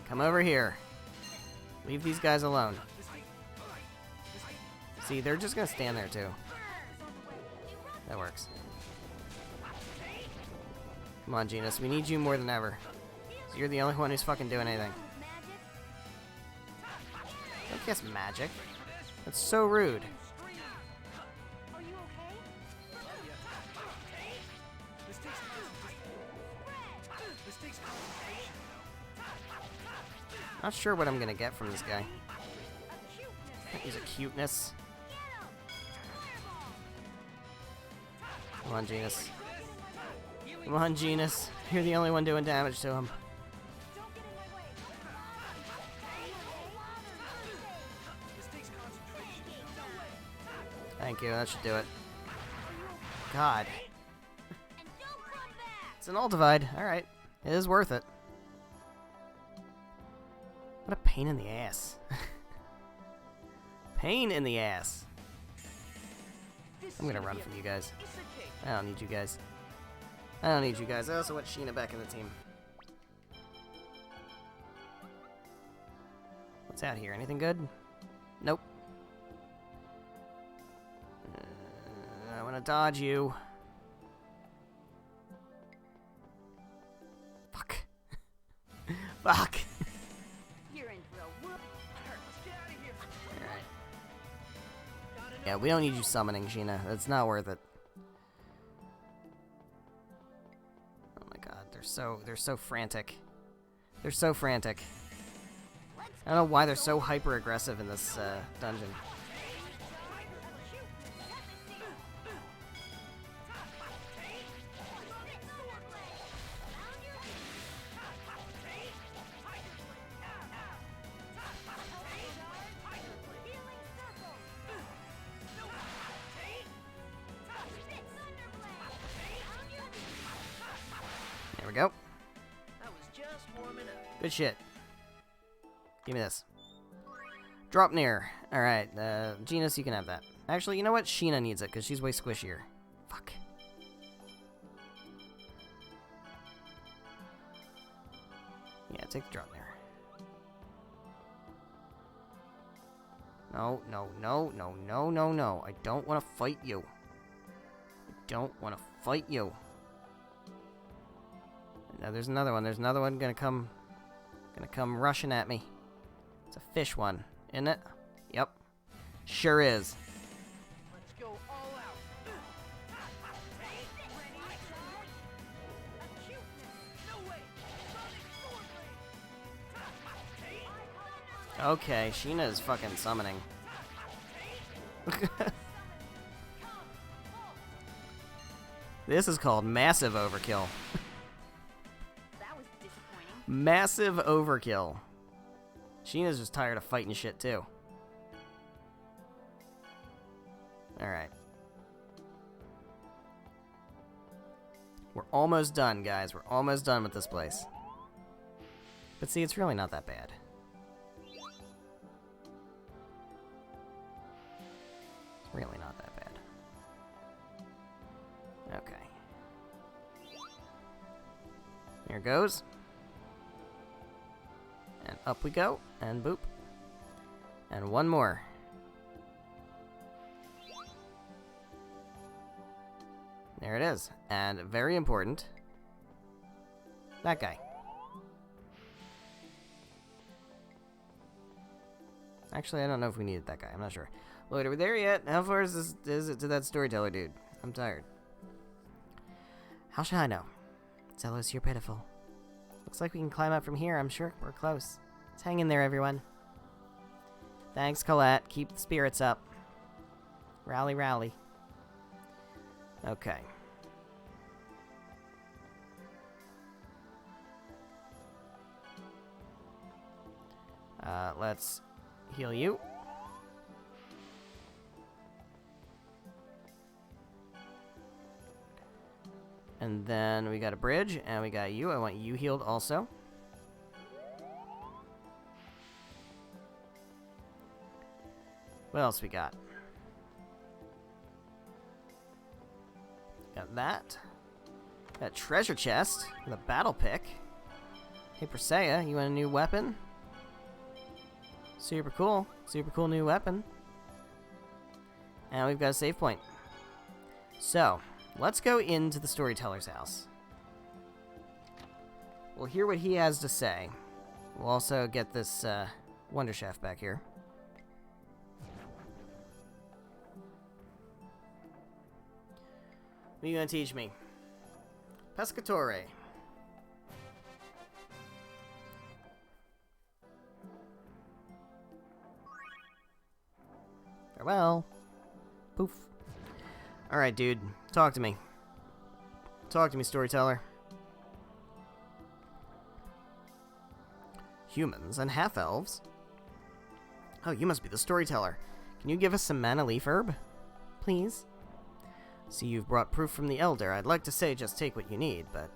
Come over here. Leave these guys alone. See, they're just gonna stand there too. That works. Come on, Genus. We need you more than ever. So you're the only one who's fucking doing anything. Don't guess magic. That's so rude. Not sure what I'm gonna get from this guy. He's a cuteness. Come on, Genus. Come on, Genus. You're the only one doing damage to him. Thank you, that should do it. God. It's an Ultivide. Alright. It is worth it. What a pain in the ass. Pain in the ass. I'm gonna run from you guys. I don't need you guys. I don't need you guys. I also want Sheena back in the team. What's out here? Anything good? Nope. I want to dodge you. Fuck. Fuck. Alright. Yeah, we don't need you summoning, Sheena. That's not worth it. Oh my god, they're so frantic. They're so frantic. I don't know why they're so hyper aggressive in this dungeon. There we go. Good shit. Give me this. Drop near. Alright, Genus, you can have that. Actually, you know what? Sheena needs it, because she's way squishier. Fuck. Yeah, take the drop near. No, no, no, no, no, no, no. I don't want to fight you. I don't want to fight you. Now there's another one. There's another one gonna come rushing at me. It's a fish one, isn't it? Yep. Sure is. Let's go all out. Okay, Sheena is fucking summoning. This is called massive overkill. That was disappointing. Massive overkill. Sheena's just tired of fighting shit, too. Alright. We're almost done, guys. We're almost done with this place. But see, it's really not that bad. Okay. Here goes. And up we go. And boop. And one more. There it is. And very important. That guy. Actually, I don't know if we needed that guy. I'm not sure. Lloyd, are we there yet? How far is it to that storyteller dude? I'm tired. How should I know? Zelos, you're pitiful. Looks like we can climb up from here. I'm sure we're close. Let's hang in there, everyone. Thanks, Colette. Keep the spirits up. Rally, rally. Okay. Let's heal you. And then we got a bridge, and we got you. I want you healed also. What else we got? Got that. Got a treasure chest with a battle pick. Hey, Persea, you want a new weapon? Super cool. Super cool new weapon. And we've got a save point. So, let's go into the storyteller's house. We'll hear what he has to say. We'll also get this Wonder Chef back here. What are you going to teach me? Pescatore. Farewell. Poof. Alright, dude. Talk to me. Talk to me, storyteller. Humans and half-elves? Oh, you must be the storyteller. Can you give us some mana leaf herb? Please? See, you've brought proof from the Elder. I'd like to say just take what you need, but...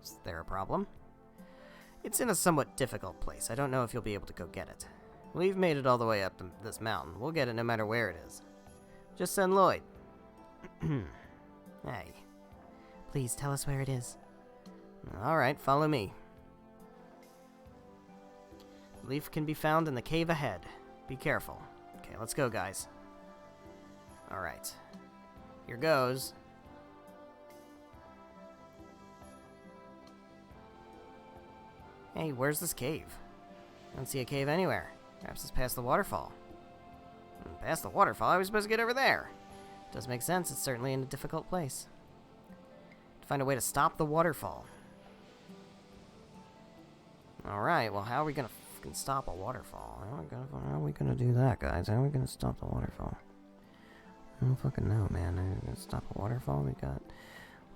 Is there a problem? It's in a somewhat difficult place. I don't know if you'll be able to go get it. We've made it all the way up this mountain. We'll get it no matter where it is. Just send Lloyd. Hey. Please tell us where it is. Alright, follow me. The leaf can be found in the cave ahead. Be careful. Okay, let's go, guys. Alright. Here goes. Hey, where's this cave? I don't see a cave anywhere. Perhaps it's past the waterfall. Past the waterfall? How are we supposed to get over there? Does make sense. It's certainly in a difficult place. To find a way to stop the waterfall. Alright, well, how are we gonna fucking stop a waterfall? How are we gonna do that, guys? How are we gonna stop the waterfall? I don't fucking know, man. Are we gonna stop a waterfall?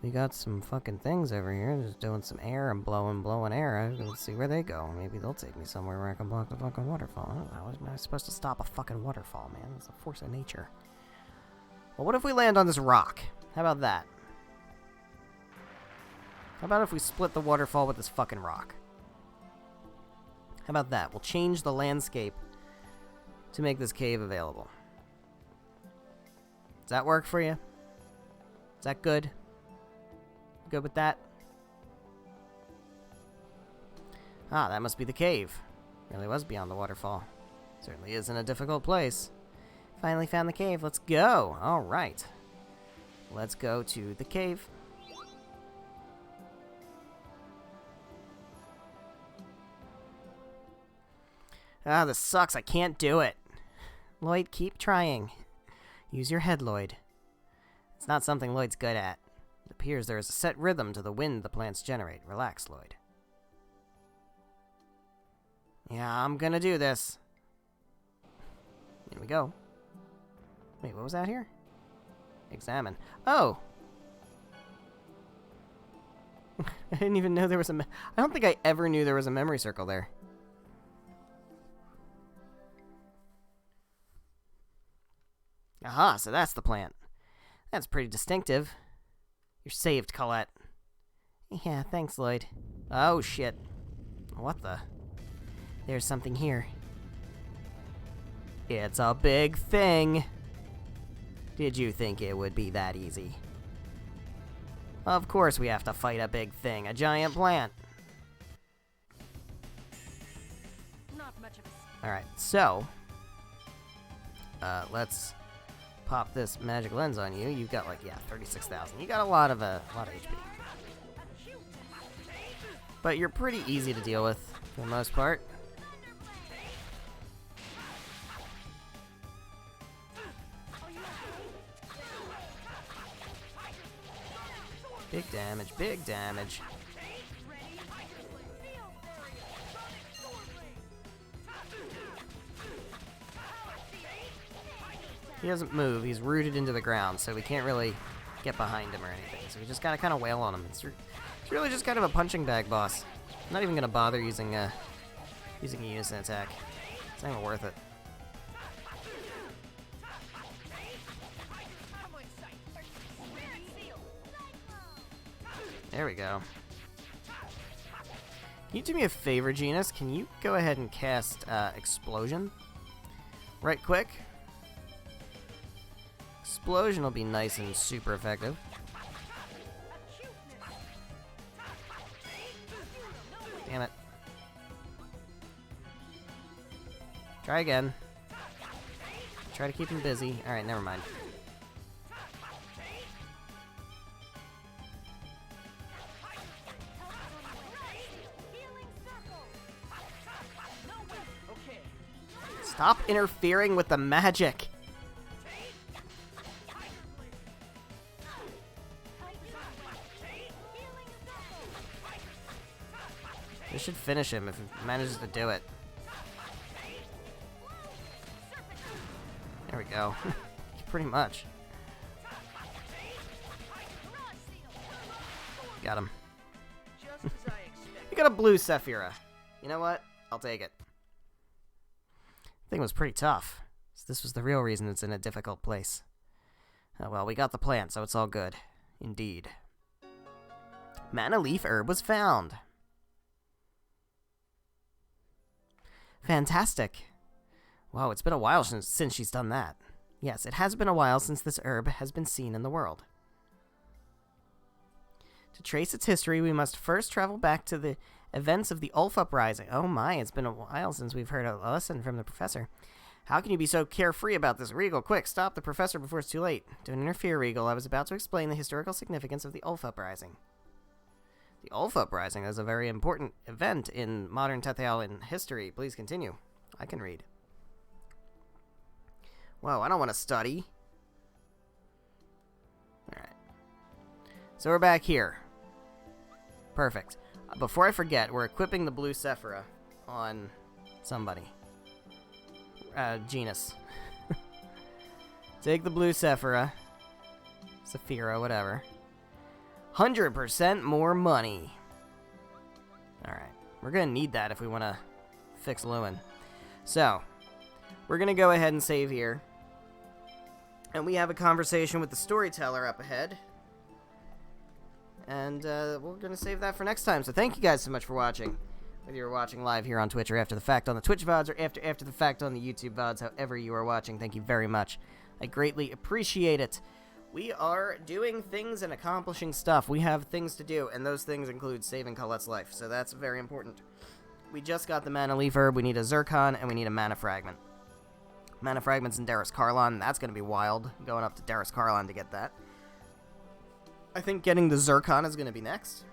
We got some fucking things over here, just doing some air and blowing air. Let's see where they go. Maybe they'll take me somewhere where I can block the fucking waterfall. I don't know. How am I supposed to stop a fucking waterfall, man? It's a force of nature. Well, what if we land on this rock? How about that? How about if we split the waterfall with this fucking rock? How about that? We'll change the landscape to make this cave available. Does that work for you? Is that good? Good with that? Ah, that must be the cave. Really was beyond the waterfall. Certainly is in a difficult place. Finally found the cave. Let's go. All right. Let's go to the cave. Ah, this sucks. I can't do it. Lloyd, keep trying. Use your head, Lloyd. It's not something Lloyd's good at. It appears there is a set rhythm to the wind the plants generate. Relax, Lloyd. Yeah, I'm gonna do this. Here we go. Wait, what was that here? Examine. Oh! I didn't even know there was a... I don't think I ever knew there was a memory circle there. Aha, so that's the plant. That's pretty distinctive. You're saved, Colette. Yeah, thanks, Lloyd. Oh, shit. What the? There's something here. It's a big thing. Did you think it would be that easy? Of course we have to fight a big thing, a giant plant. Not much of a... Alright, so... let's pop this magic lens on you. You've got, like, yeah, 36,000. You got a lot of HP. But you're pretty easy to deal with, for the most part. Big damage, big damage. He doesn't move, he's rooted into the ground, so we can't really get behind him or anything. So we just gotta kind of wail on him. It's really just kind of a punching bag boss. I'm not even gonna bother using a unison attack. It's not even worth it. There we go. Can you do me a favor, Genus? Can you go ahead and cast Explosion? Right quick. Explosion will be nice and super effective. Damn it. Try again. Try to keep him busy. Alright, never mind. Stop interfering with the magic! This should finish him if he manages to do it. There we go. Pretty much. Got him. We got a blue Sephira. You know what? I'll take it. Thing was pretty tough. So this was the real reason it's in a difficult place. Oh well, we got the plant, so it's all good. Indeed. Mana Leaf Herb was found. Fantastic. Wow, it's been a while since she's done that. Yes, it has been a while since this herb has been seen in the world. To trace its history, we must first travel back to the events of the Ulf Uprising. Oh my, it's been a while since we've heard a lesson from the professor. How can you be so carefree about this? Regal, quick, stop the professor before it's too late. Don't interfere, Regal. I was about to explain the historical significance of the Ulf Uprising. The Ulf Uprising is a very important event in modern Tethealan history. Please continue. I can read. Whoa, I don't want to study. Alright. So we're back here. Perfect. Before I forget, we're equipping the blue Sephira on somebody. Genus. Take the blue Sephira. Sephira, whatever. 100% more money. Alright. We're gonna need that if we want to fix Lewin. So, we're gonna go ahead and save here. And we have a conversation with the storyteller up ahead. And we're going to save that for next time. So thank you guys so much for watching. Whether you're watching live here on Twitch or after the fact on the Twitch VODs or after the fact on the YouTube VODs, however you are watching, thank you very much. I greatly appreciate it. We are doing things and accomplishing stuff. We have things to do, and those things include saving Colette's life. So that's very important. We just got the Mana Leaf Herb. We need a Zircon, and we need a Mana Fragment. Mana Fragment's in Darus Carlon. That's going to be wild, going up to Darus Carlon to get that. I think getting the Zircon is going to be next.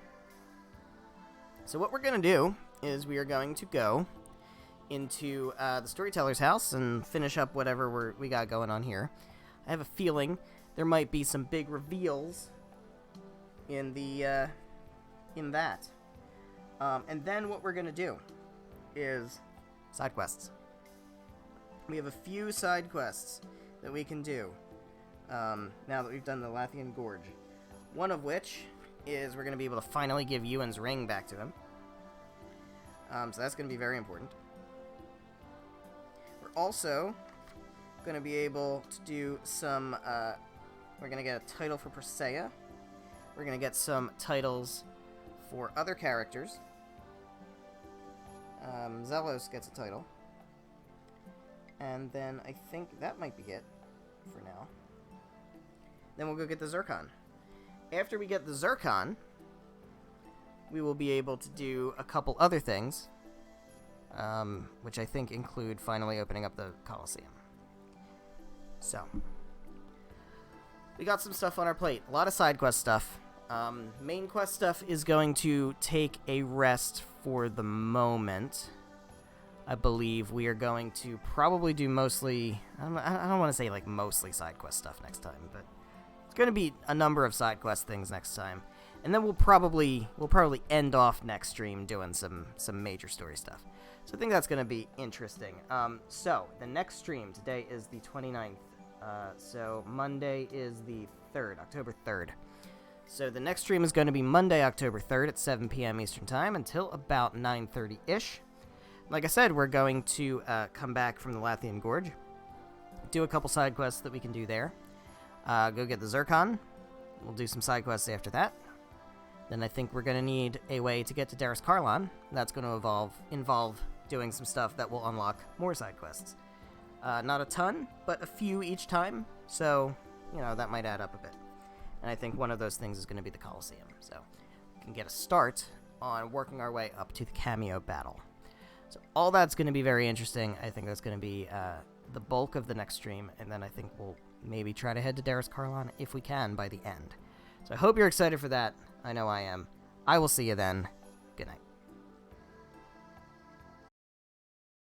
So what we're going to do is we are going to go into the storyteller's house and finish up whatever we got going on here. I have a feeling there might be some big reveals in the in that. And then what we're going to do is side quests. We have a few side quests that we can do now that we've done the Lathian Gorge. One of which is we're going to be able to finally give Ewan's ring back to him. So that's going to be very important. We're also going to be able to do some... we're going to get a title for Persea. We're going to get some titles for other characters. Zelos gets a title. And then I think that might be it for now. Then we'll go get the Zircon. after we get the Zircon, we will be able to do a couple other things, which I think include finally opening up the Colosseum. So, we got some stuff on our plate. A lot of side quest stuff. Main quest stuff is going to take a rest for the moment. I believe we are going to probably do mostly... I don't want to say, like, mostly side quest stuff next time, but it's going to be a number of side quest things next time. And then we'll probably end off next stream doing some major story stuff. So I think that's going to be interesting. So, the next stream today is the 29th. So, Monday is the 3rd, October 3rd. So, the next stream is going to be Monday, October 3rd at 7 p.m. Eastern Time until about 9:30-ish. Like I said, we're going to come back from the Lathian Gorge, do a couple side quests that we can do there, go get the Zircon. We'll do some side quests after that. Then I think we're going to need a way to get to Darris Carlon. That's going to involve doing some stuff that will unlock more side quests. Not a ton, but a few each time, so, you know, that might add up a bit. And I think one of those things is going to be the Colosseum, so we can get a start on working our way up to the cameo battle. So all that's going to be very interesting. I think that's going to be the bulk of the next stream, and then I think we'll maybe try to head to Darris Carlon if we can by the end. So I hope you're excited for that. I know I am. I will see you then. Good night.